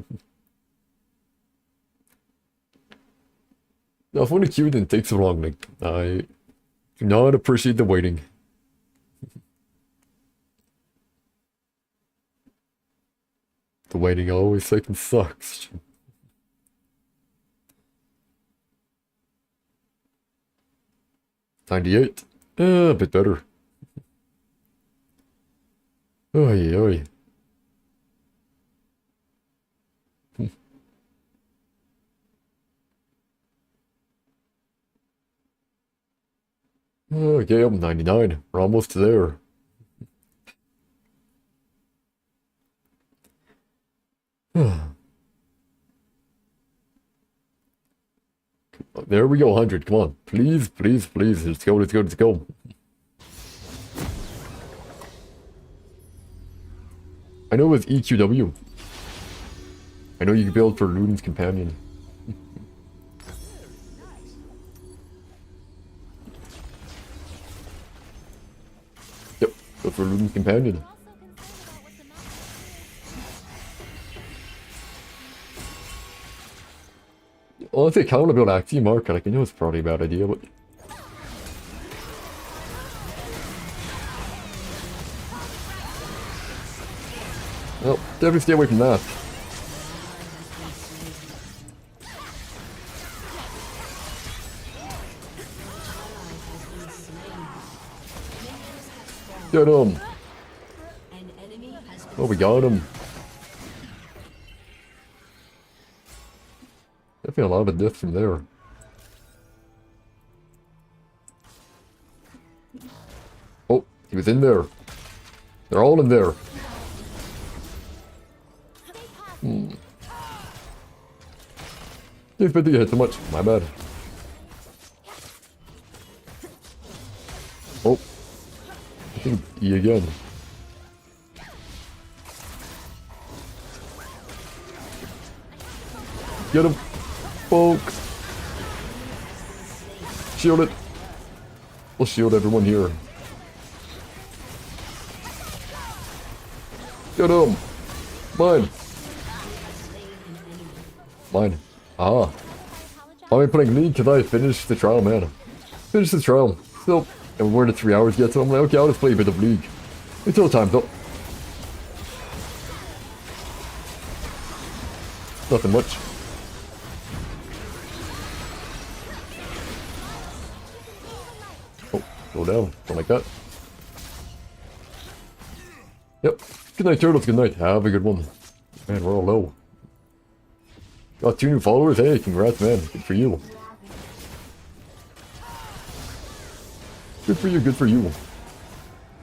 Now, if I want to queue, then it takes so long. Like, I do not appreciate the waiting. The waiting always fucking sucks. $98. A bit better. Oy, oy. Okay, I'm 99. We're almost there. There we go, 100. Come on. Please, please, please. Let's go, let's go, let's go. I know it was EQW. I know you can build for Luden's Companion. Yep, go for Luden's Companion. Honestly, I kind of want to build Acti Mark. Like, I know it's probably a bad idea, but... well, definitely stay away from that. Get him! Oh, we got him. Definitely a lot of death from there. Oh, he was in there. They're all in there. Didn't expect to get hit so much. My bad. Oh. I think E again. Get him. Poke. Shield it. We'll shield everyone here. Get him. Mine. Mine. Ah. I'm playing League because I finished the trial, man. Finished the trial. Still, and we're in 3 hours yet, so I'm like, okay, I'll just play a bit of League. Until time's up. Nothing much. Oh, go down. Don't like that. Yep. Good night, Turtles. Good night. Have a good one. Man, we're all low. Got 2 new followers? Hey, congrats, man. Good for you. Good for you, good for you.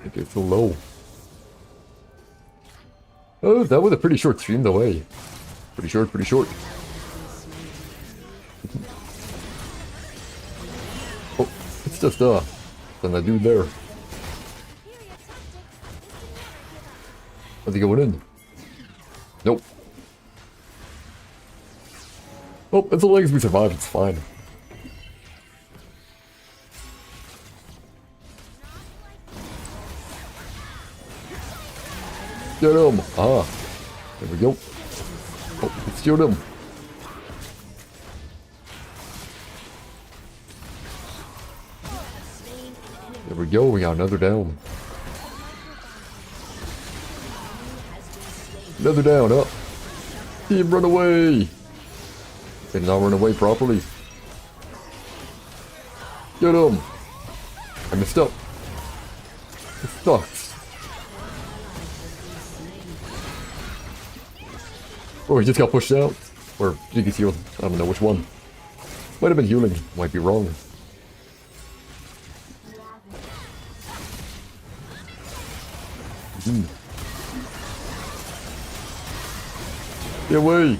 Okay, so low. Oh, that was a pretty short stream, though, eh? Pretty short, pretty short. Oh, it's just, then a dude there. Are they going in? Nope. Oh, as long as we survive, it's fine. Get him! Ah, there we go. Oh, let's shoot him. There we go, we got another down. Another down, up. Team, run away! Did not run away properly. Get him! I messed up. It sucks. Oh, he just got pushed out. Or did he get healed? I don't know which one. Might have been healing. Might be wrong. Get away!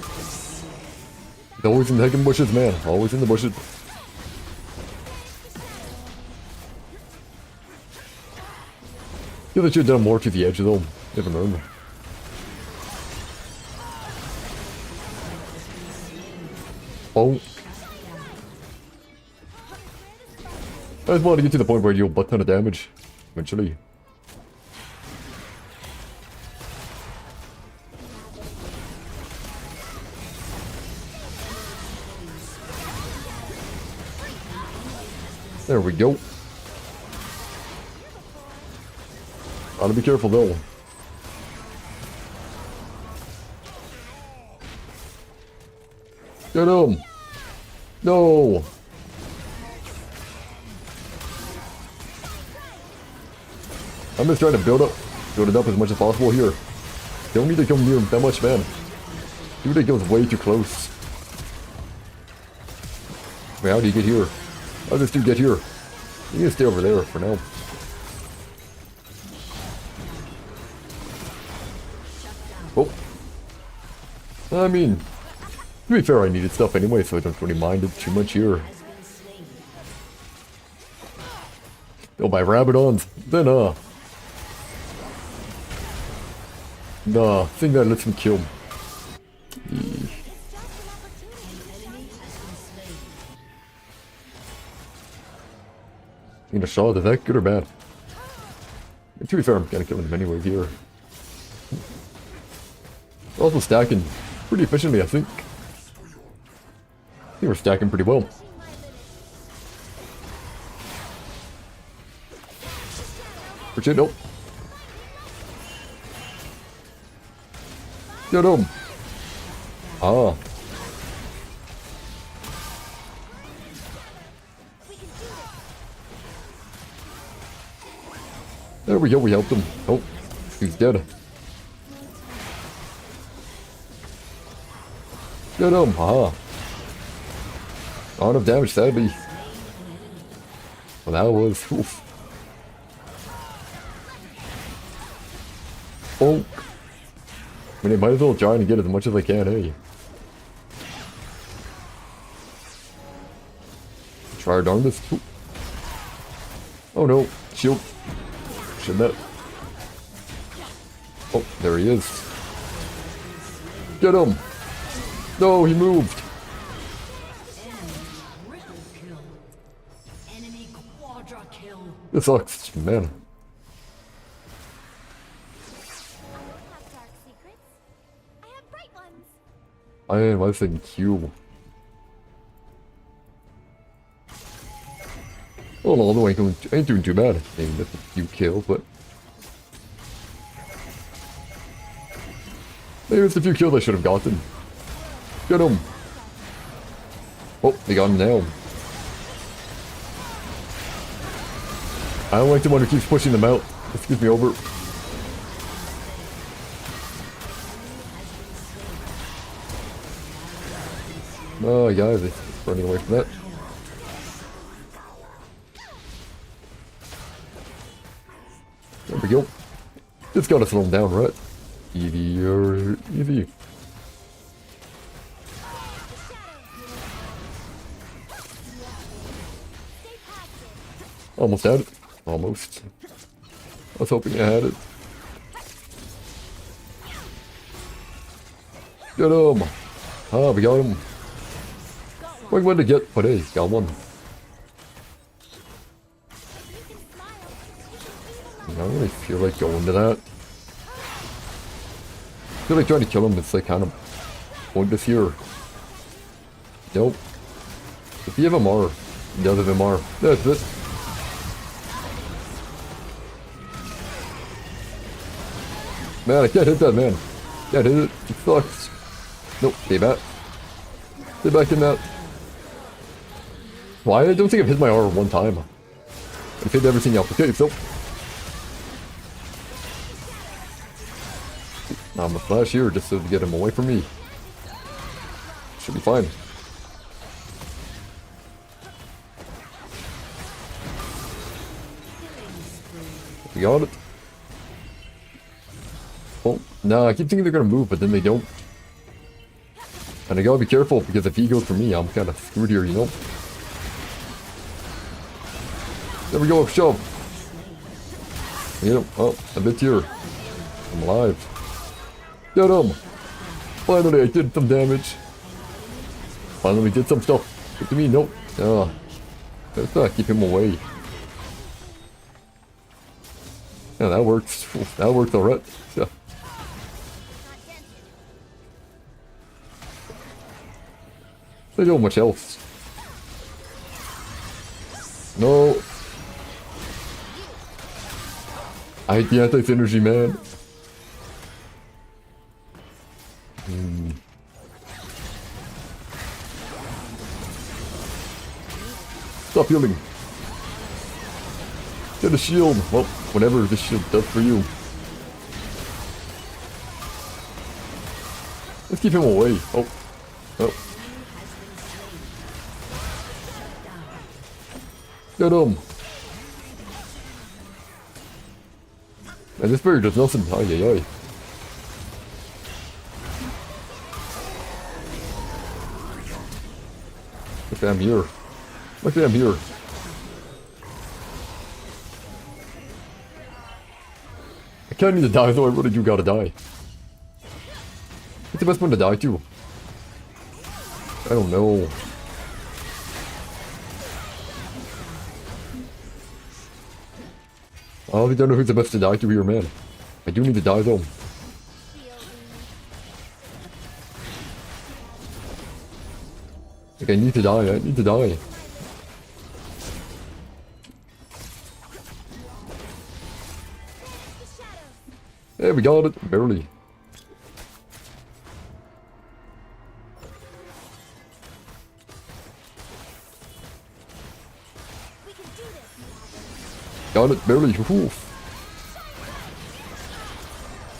He's always in the heckin' bushes, man. Always in the bushes. Yeah, they should have done more to the edge though. Never mind. Oh. I just want to get to the point where you deal a butt ton of damage. Eventually. There we go. Gotta be careful though. Get him! No! I'm just trying to build it up as much as possible here. Don't need to come near him that much, man. Dude, it goes way too close. Wait, how do you get here? How does this dude get here? You need to stay over there for now. Oh. I mean, to be fair, I needed stuff anyway, so I don't really mind it too much here. Oh, by Rabadons, then nah, I think that lets him kill. In a shot, is that good or bad? To be fair, I'm gonna kill him anyway here. Also stacking pretty efficiently, I think. I think we're stacking pretty well. Appreciate it. Get him! Ah. There we go, we helped him. Oh, he's dead. Get him! Ah. Not enough damage, sadly. Well, that was... Oof. Oh. I mean, I might as well try and get as much as I can, hey. Try our darndest. Ooh. Oh no, shield. Should that. Oh, there he is. Get him! No, he moved. This sucks, man. Have dark secrets. I have bright ones. I am, I think Q. Oh no, although I ain't doing too bad. I mean, that's a few kills, but maybe it's a few kills I should have gotten. Get him! Oh, they got him now. I don't like the one who keeps pushing them out. Excuse me, over. Oh, yeah, they're running away from that. There we go. Just gotta slow him down, right? Easy or easy. Almost had it. Almost. I was hoping I had it. Get him! Ah, we got him. Wait, when to get? But hey, got one. I don't really feel like going to that. I feel like trying to kill him is like kind of pointless here. Nope. If you have MR, he does have MR. That's it. Man, I can't hit that man. Can't hit it. It sucks. Nope, stay back. Get back in that. Why? I don't think I've hit my R one time. I've hit everything else. Okay, so. I'm gonna flash here just so to get him away from me. Should be fine. We got it. Well, nah, I keep thinking they're gonna move, but then they don't. And I gotta be careful, because if he goes for me, I'm kinda screwed here, you know? There we go, shove! Get him. Oh, a bit here. I'm alive. Get him! Finally, I did some damage. Finally did some stuff. What do you mean? Nope. Ah. Let's not keep him away. Yeah, that works. That works alright. Yeah. They don't much else. No. I hate the anti-synergy, man. Stop healing. Get a shield. Well, whatever this shield does for you. Let's keep him away. Oh. Oh. Get him. And this bird does nothing. Ay, ay, ay. Look at him here. Look at him here. I can't need to die though, I really do gotta die. What's the best one to die to? I don't know. I don't know who's the best to die to here, man. I do need to die though. Like, I need to die, I need to die. Hey, we got it, barely. Got it, barely. Woof.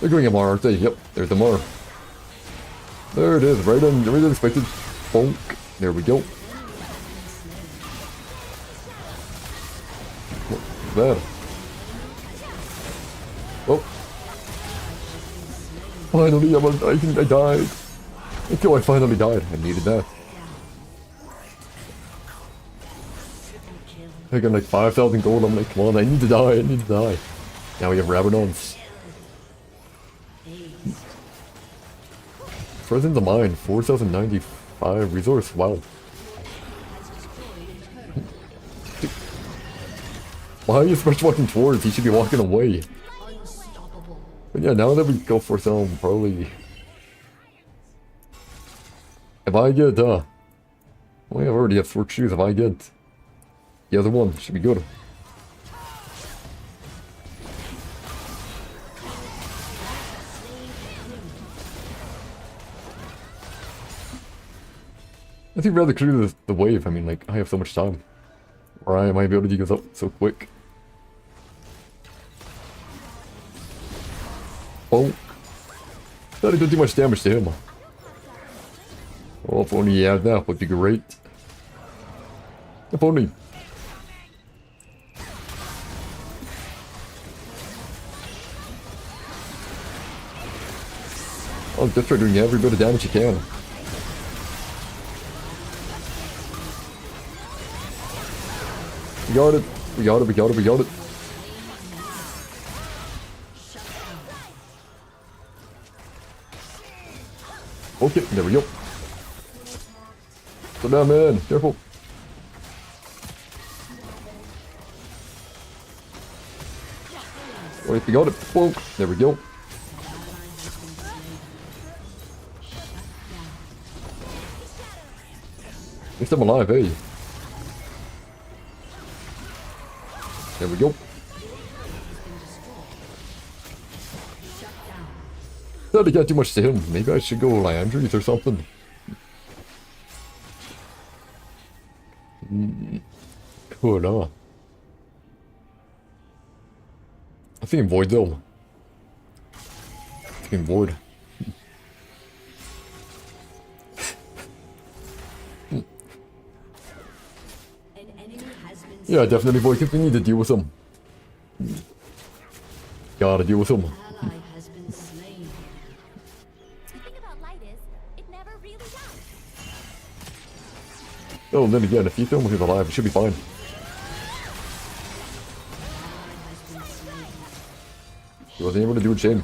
They're going MR, aren't they? Yep, there's the MR. There it is, right on expected. Bonk. There we go. What's that? Oh. Finally, I think I died. Okay, I finally died. I needed that. I got like 5,000 gold. I'm like, come on, I need to die. I need to die. Now we have Rabadons. Frozen the mine. 4,095 resource. Wow. Why are you supposed to walking towards? He should be walking away. But yeah, now that we go for some, probably... If I get, well, I already have 4 shoes. If I get the other one, should be good. I think rather clear the wave. I mean, like, I have so much time. Or I might be able to get up so quick. Oh. That didn't do much damage to him. Oh, if only he had that, would be great. If only. Oh, just try doing every bit of damage you can. We got it. We got it. We got it. We got it. Okay, there we go. Slow down, man. Careful. Wait, we got it. Whoa. There we go. At least I'm alive, eh? There we go. Thought he got too much to him. Maybe I should go Landry's or something. Cool, huh? I think void though. I think void. An enemy has been Yeah, definitely void. If we need to deal with him. Gotta deal with him. ally has been slain. The thing about light is, it never really dies. Oh, then again, if you film with him alive, it should be fine. He wasn't able to do a chain.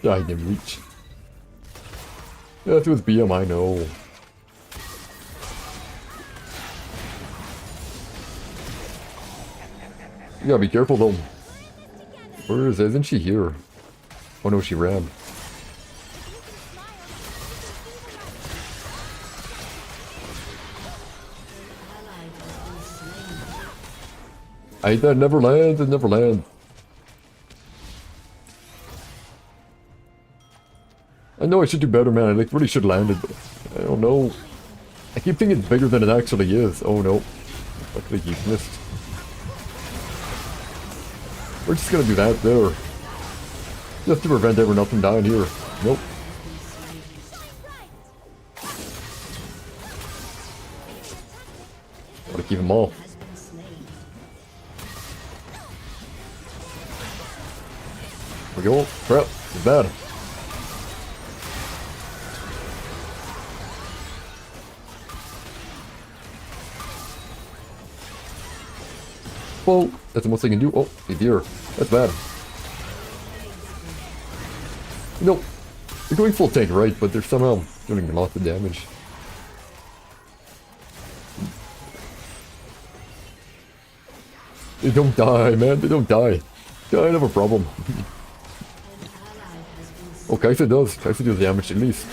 Yeah, he didn't reach. Yeah, if it was BM, I know. You gotta be careful though. Where is? Isn't she here? Oh no, she ran. I hate that never lands, it never lands. I know I should do better, man. I like really should land it, but I don't know. I keep thinking it's bigger than it actually is. Oh no. Luckily he missed. We're just gonna do that there. Just to prevent everyone else from dying here. Nope. Gotta keep them off. There we go. Crap. It's bad. Well, that's the most I can do. Oh, he's here. That's bad. No, they're going full tank, right? But they're somehow doing lots of damage. They don't die, man. They don't die. Kind of a problem. Oh, Kaisa does. Kaisa does damage at least.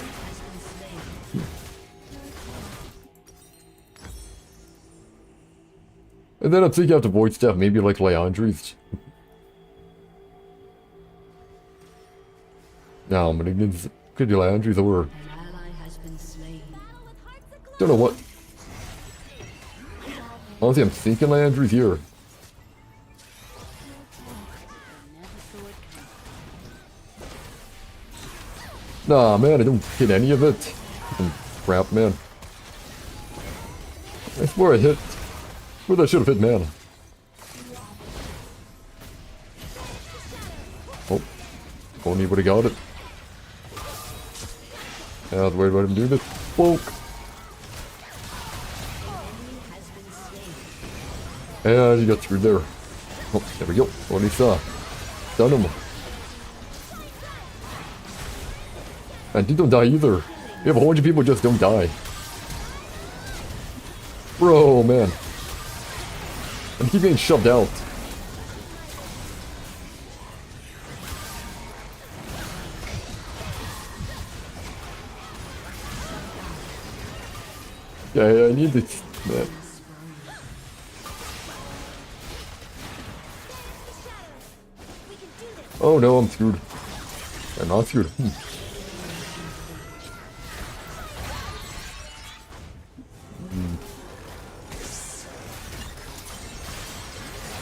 And then I'm thinking out the void stuff, maybe like Leandri's. No, Malignance could be Leandri's or... An ally has been slain. Don't know what. Honestly, I'm thinking Leandri's here. Nah, man, I don't hit any of it. Fucking crap, man. I swear I hit. Where I should have hit, man. Oh. Only would have got it. Yeah, I was worried about him doing it. Poke. Yeah, you got screwed there. Oh, there we go. What he saw. Done him. And you don't die either. You have a whole bunch of people who just don't die. Bro, man. And keep getting shoved out. Yeah, I need this. Man. Oh no, I'm screwed. I'm not screwed.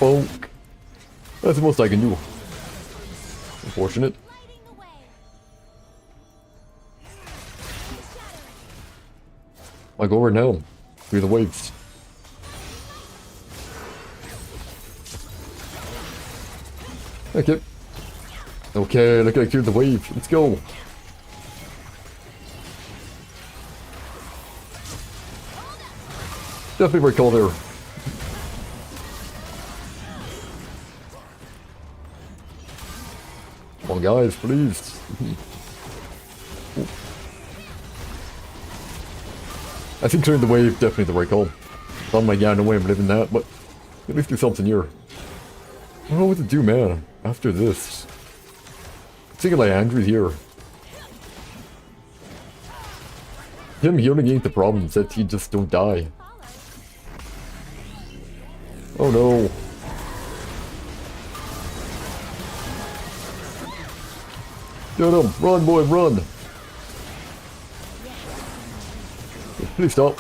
Bonk. That's the most I can do. Unfortunate. I'll go over now. Through the waves. Okay. Okay, look, I cleared the wave. Let's go. Definitely right call there. Come on, guys, please. I think clearing the wave definitely the right call. Not my guy, no way I'm living that, but at least do something here. I don't know what to do, man. After this, I'm thinking like Andrew's here. Him healing ain't the problem. It's that he just don't die. Oh no. Get him! Run, boy, run! Please stop.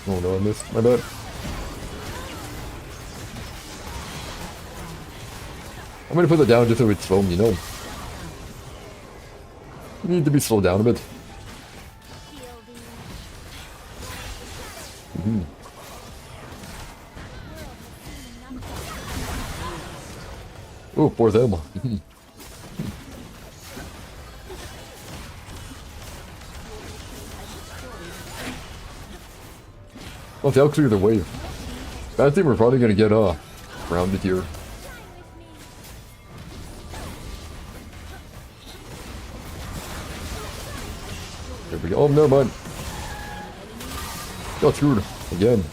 Oh no, I missed. My bad. I'm gonna put it down just so it's foam, you know. You need to be slowed down a bit. Oh, poor them. Well, they'll clear the wave. Bad thing, we're probably gonna get rounded here. There we go. Oh, never mind. Got screwed again.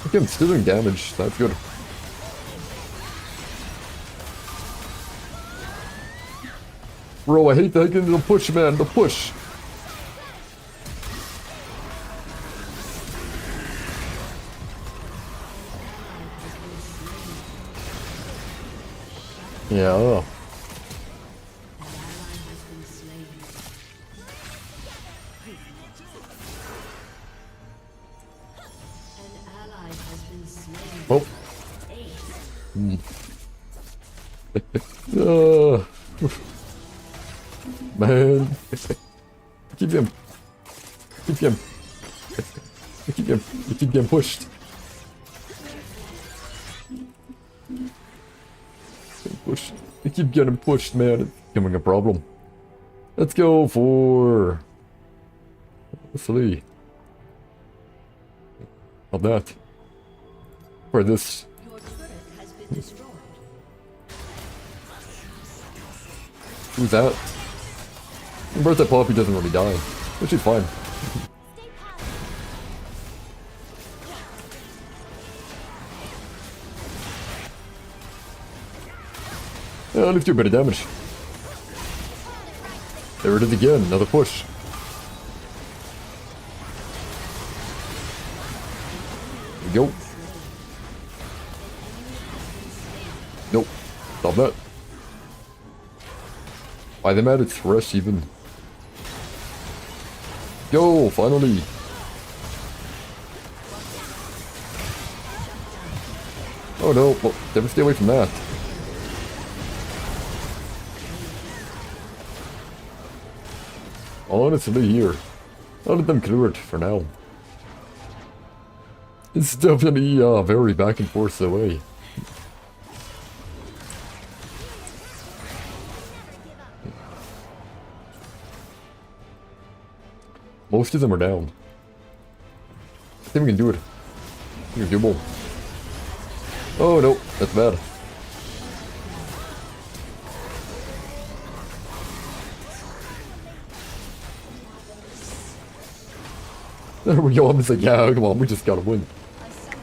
Okay, I'm still doing damage. That's good. Bro, I hate the push, man. The push. Yeah. Oh. Man. Keep him. Keep him. Keep him. Keep getting pushed. Pushed. I keep getting pushed, man. It's becoming a problem. Let's go for 3. Not that. For this. Your turret has been destroyed. Who's that? Birthday Poppy doesn't really die, which is fine. Yeah, let's do a bit of damage. There it is again, another push. There we go. Nope. Stop that. Why they mad at Thresh even? Go, finally. Oh no, well, never stay away from that. Honestly, here. I'll let them clear it for now. It's definitely very back and forth away. Most of them are down. I think we can do it. We can do more. Oh no, that's bad. There we go, I'm just like, yeah, come on, we just gotta win.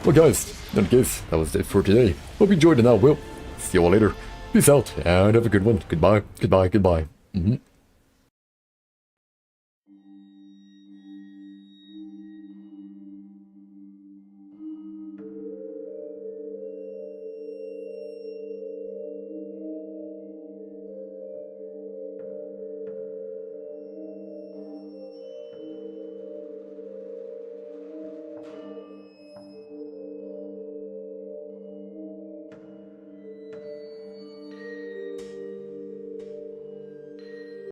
Well guys, in any case, that was it for today. Hope you enjoyed it now, will. See you all later. Peace out, and have a good one. Goodbye, goodbye, goodbye.